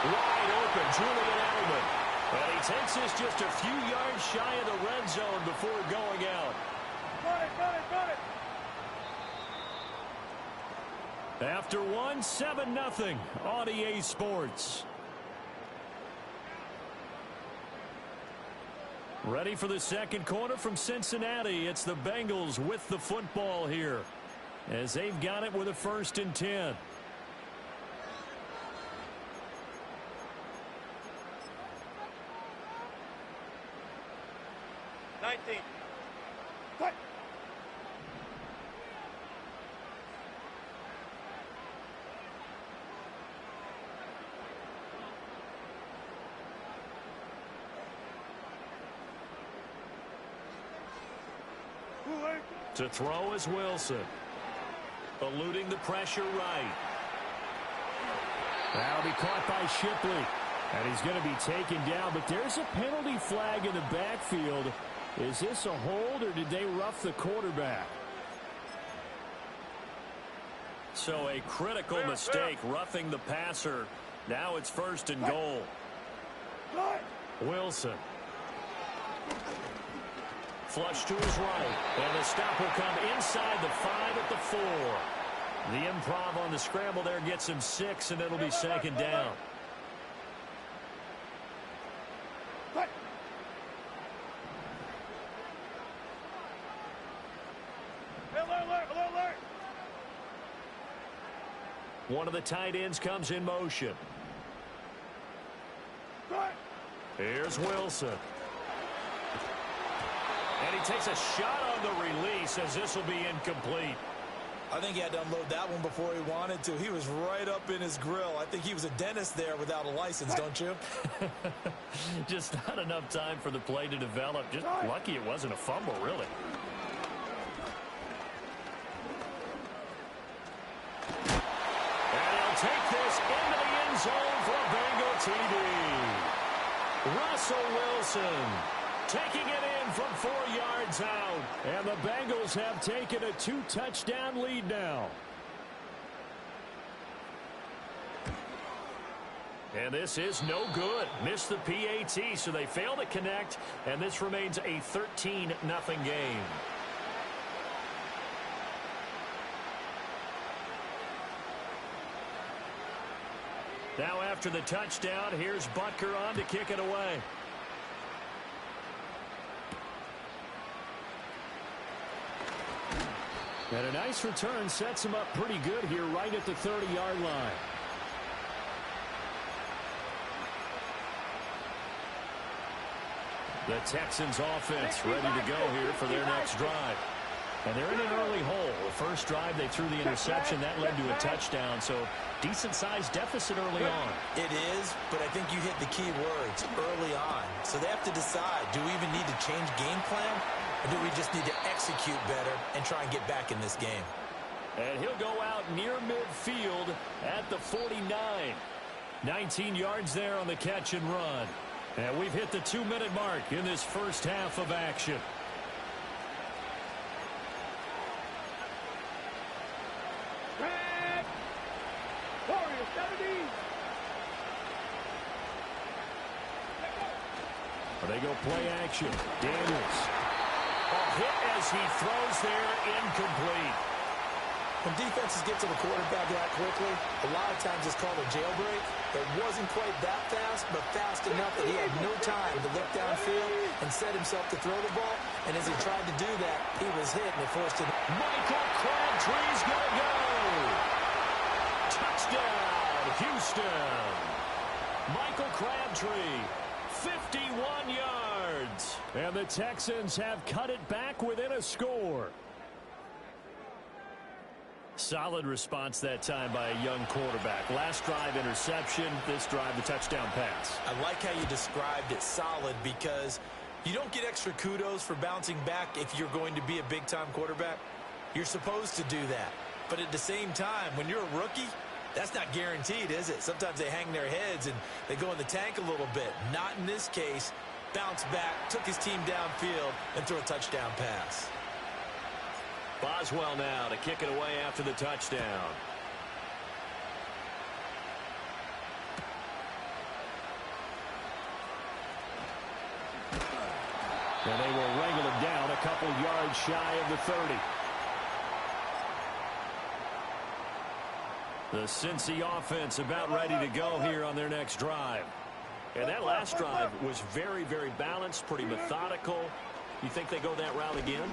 Wide open, Julian Edelman. And he takes this just a few yards shy of the red zone before going out. Got it. After 1, 7-0 on EA Sports. Ready for the second quarter from Cincinnati. It's the Bengals with the football here, as they've got it with a 1st and 10. To throw is Wilson. Eluding the pressure right. That'll be caught by Shipley. And he's going to be taken down. But there's a penalty flag in the backfield. Is this a hold, or did they rough the quarterback? So a critical mistake, roughing the passer. Now it's 1st and goal. Wilson. Flush to his right. And the stop will come inside the 5 at the 4. The improv on the scramble there gets him 6, and it'll be 2nd down. Alert. One of the tight ends comes in motion. Here's Wilson. And he takes a shot on the release, as this will be incomplete. I think he had to unload that one before he wanted to. He was right up in his grill. I think he was a dentist there without a license, don't you? Just not enough time for the play to develop. Just lucky it wasn't a fumble, really. And he'll take this into the end zone for a Bengal TD. Russell Wilson taking it in from 4 yards out. And the Bengals have taken a 2-touchdown lead now. And this is no good. Missed the PAT, so they fail to connect. And this remains a 13-0 game. Now after the touchdown, here's Butker on to kick it away. And a nice return sets him up pretty good here right at the 30-yard line. The Texans offense ready to go here for their next drive. And they're in an early hole. The first drive, they threw the interception. That led to a touchdown. So decent-sized deficit early on. It is, but I think you hit the key words, early on. So they have to decide, do we even need to change game plan? Or do we just need to execute better and try and get back in this game? And he'll go out near midfield at the 49. 19 yards there on the catch and run. And we've hit the 2-minute mark in this first half of action. Warriors 70. They go play action. Daniels. A hit as he throws there, incomplete. When defenses get to the quarterback that quickly, a lot of times it's called a jailbreak. It wasn't quite that fast, but fast enough that he had no time to look downfield and set himself to throw the ball. And as he tried to do that, he was hit, and it forced him. Michael Crabtree's going to go. Touchdown, Houston. Michael Crabtree, 51 yards. And the Texans have cut it back within a score. Solid response that time by a young quarterback. Last drive, interception. This drive, the touchdown pass. I like how you described it, solid, because you don't get extra kudos for bouncing back if you're going to be a big-time quarterback. You're supposed to do that. But at the same time, when you're a rookie, that's not guaranteed, is it? Sometimes they hang their heads and they go in the tank a little bit. Not in this case. Bounced back, took his team downfield, and threw a touchdown pass. Boswell now to kick it away after the touchdown. And they will wrangle him down a couple yards shy of the 30. The Cincy offense about ready to go here on their next drive. And that last drive was very, very balanced, pretty methodical. You think they go that route again?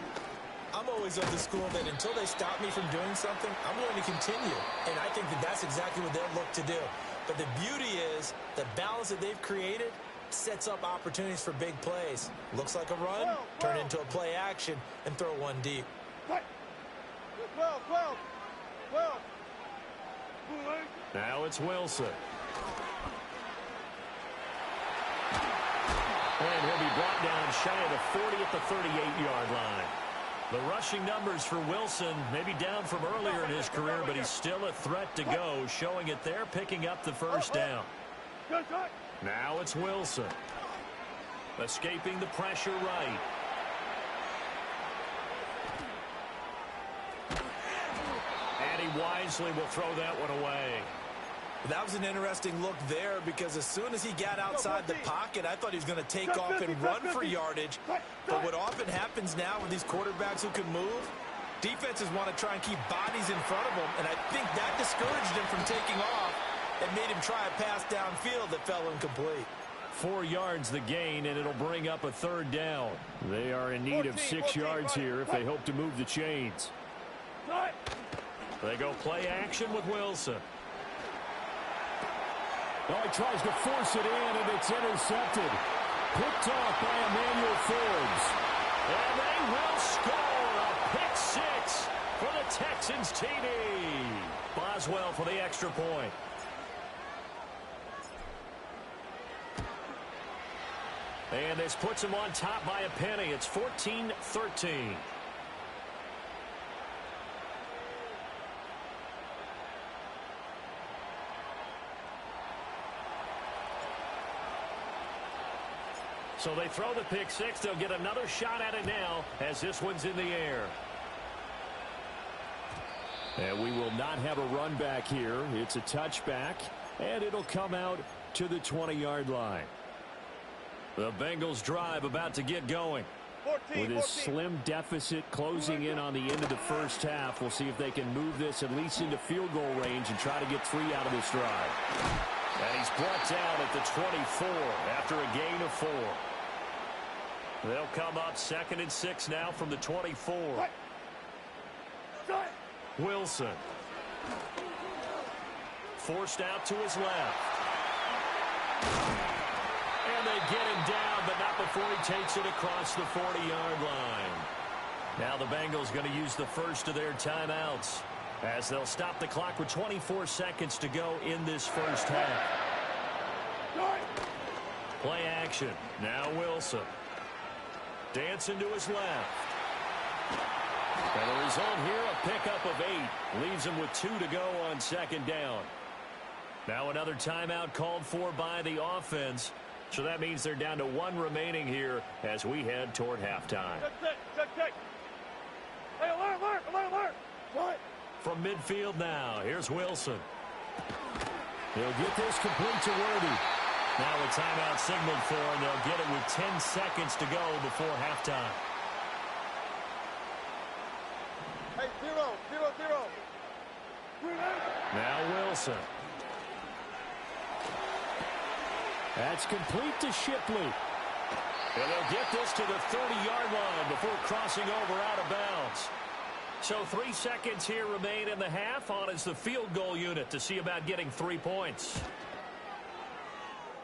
I'm always of the school that until they stop me from doing something, I'm going to continue. And I think that that's exactly what they'll look to do. But the beauty is the balance that they've created sets up opportunities for big plays. Looks like a run, turn into a play action, and throw one deep. 12. Now it's Wilson. And he'll be brought down shy of the 40 at the 38-yard line. The rushing numbers for Wilson maybe down from earlier in his career, but he's still a threat to go, showing it there, picking up the first down. Now it's Wilson. Escaping the pressure right. And he wisely will throw that one away. That was an interesting look there because as soon as he got outside the pocket, I thought he was going to take off and run for yardage. But what often happens now with these quarterbacks who can move, defenses want to try and keep bodies in front of them, and I think that discouraged him from taking off and made him try a pass downfield that fell incomplete. 4 yards the gain, and it'll bring up a third down. They are in need of 6 yards here if they hope to move the chains. They go play action with Wilson. Oh, he tries to force it in, and it's intercepted. Picked off by Emmanuel Forbes. And they will score a pick six for the Texans TD. Boswell for the extra point. And this puts him on top by a penny. It's 14-13. So they throw the pick six. They'll get another shot at it now as this one's in the air. And we will not have a run back here. It's a touchback, and it'll come out to the 20-yard line. The Bengals drive about to get going. With his slim deficit closing in on the end of the first half, we'll see if they can move this at least into field goal range and try to get 3 out of this drive. And he's brought down at the 24 after a gain of 4. They'll come up 2nd and 6 now from the 24. Wilson. Forced out to his left. And they get him down, but not before he takes it across the 40-yard line. Now the Bengals going to use the first of their timeouts as they'll stop the clock with 24 seconds to go in this first half. Play action. Now Wilson. Dancing to his left. And the result here, a pickup of 8. Leaves him with 2 to go on 2nd down. Now another timeout called for by the offense. So that means they're down to 1 remaining here as we head toward halftime. Check. Hey, alert. What? From midfield now, here's Wilson. He'll get this complete to Worthy. Now a timeout signaled for, and they'll get it with 10 seconds to go before halftime. Hey, 0. Now Wilson. That's complete to Shipley. And they'll get this to the 30-yard line before crossing over out of bounds. So 3 seconds here remain in the half. On is the field goal unit to see about getting 3 points.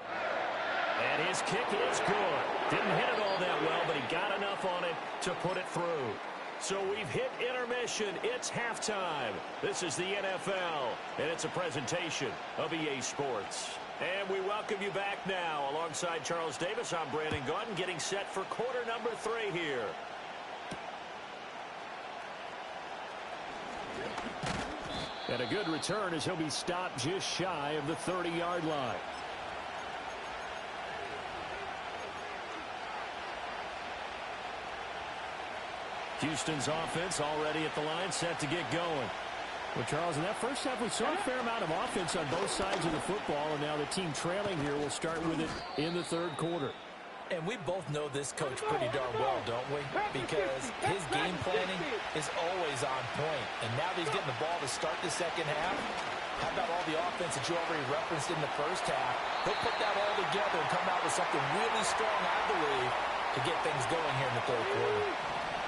And his kick is good. Didn't hit it all that well, but he got enough on it to put it through. So we've hit intermission. It's halftime. This is the NFL, and it's a presentation of EA Sports. And we welcome you back now. Alongside Charles Davis, I'm Brandon Gaudin, getting set for quarter number 3 here. And a good return as he'll be stopped just shy of the 30-yard line. Houston's offense already at the line, set to get going. Well, Charles, in that first half, we saw a fair amount of offense on both sides of the football, and now the team trailing here will start with it in the third quarter. And we both know this coach pretty darn well, don't we? Because his game planning is always on point. And now that he's getting the ball to start the second half, how about all the offense that you already referenced in the first half? He'll put that all together and come out with something really strong, I believe, to get things going here in the third quarter.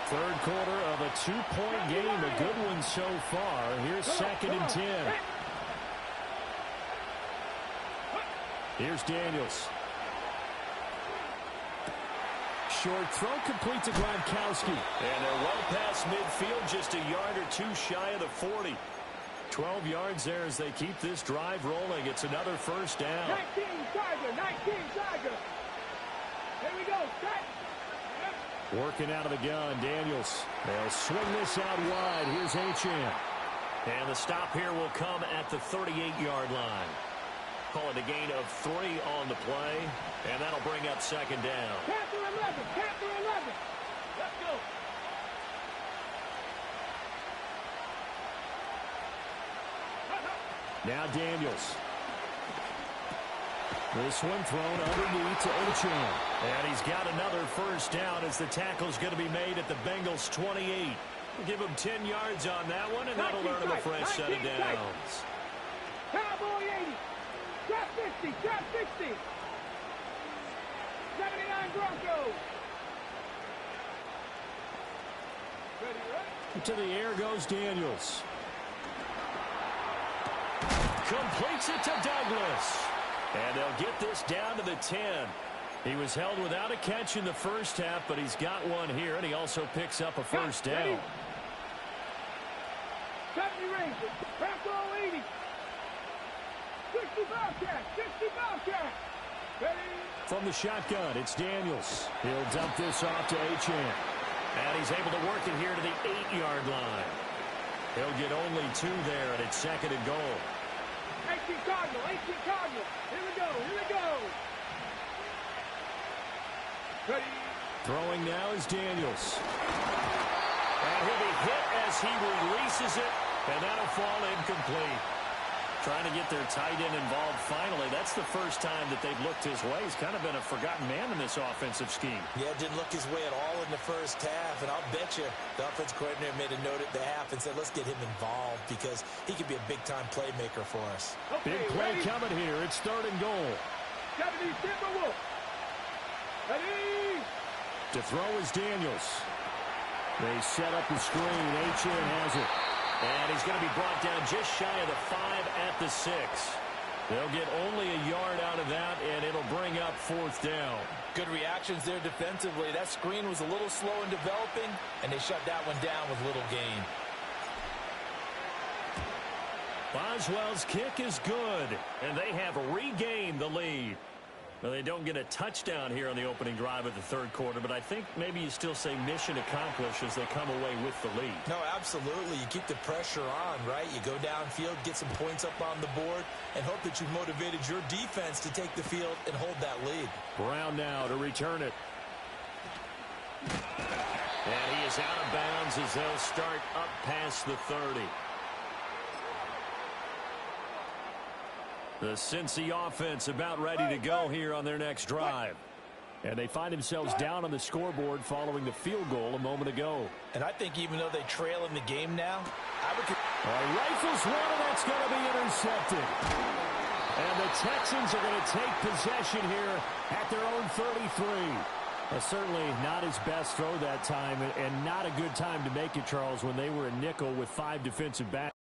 Third quarter of a 2-point game, a good one so far. Here's 2nd and 10. Here's Daniels. Short throw complete to Gronkowski. And they're well past midfield, just a yard or 2 shy of the 40. 12 yards there as they keep this drive rolling. It's another first down. 19 Tiger. Here we go. Set. Working out of the gun, Daniels. They'll swing this out wide. Here's H.M. And the stop here will come at the 38-yard line. Call it a gain of 3 on the play, and that'll bring up 2nd down. Panther 11. Let's go. Now Daniels. This one thrown underneath to H.M. And he's got another first down as the tackle's going to be made at the Bengals' 28. We'll give him 10 yards on that one, and that'll earn him a fresh set of downs. Cowboy 80. Trap 60. 79 Broncos. Ready, right? To the air goes Daniels. Completes it to Douglas. And they'll get this down to the 10. He was held without a catch in the first half, but he's got one here, and he also picks up a first down. 70 Rangers. Bronco 80. 60 Bobcat. Ready? From the shotgun, it's Daniels. He'll dump this off to H.M. And he's able to work it here to the 8-yard line. He'll get only 2 there, and it's 2nd and goal. 18 Cardinal. Here we go. Ready. Throwing now is Daniels. And he'll be hit as he releases it, and that'll fall incomplete. Trying to get their tight end involved finally. That's the first time that they've looked his way. He's kind of been a forgotten man in this offensive scheme. Yeah, didn't look his way at all in the first half. And I'll bet you the offense coordinator made a note at the half and said, let's get him involved because he could be a big-time playmaker for us. Okay, big play ready? Coming here. It's 3rd and goal. 70 Timberwolf. Ready? To throw is Daniels. They set up the screen. H.M. has it. And he's going to be brought down just shy of the 5 at the 6. They'll get only a yard out of that, and it'll bring up 4th down. Good reactions there defensively. That screen was a little slow in developing, and they shut that one down with little gain. Boswell's kick is good, and they have regained the lead. Well, they don't get a touchdown here on the opening drive of the third quarter, but I think maybe you still say mission accomplished as they come away with the lead. No, absolutely. You keep the pressure on, right? You go downfield, get some points up on the board, and hope that you've motivated your defense to take the field and hold that lead. Brown now to return it. And he is out of bounds as they'll start up past the 30. The Cincy offense about ready to go here on their next drive. And they find themselves down on the scoreboard following the field goal a moment ago. And I think even though they trail in the game now, I would... Rifles one, and that's going to be intercepted. And the Texans are going to take possession here at their own 33. Certainly not his best throw that time, and not a good time to make it, Charles, when they were a nickel with 5 defensive backs.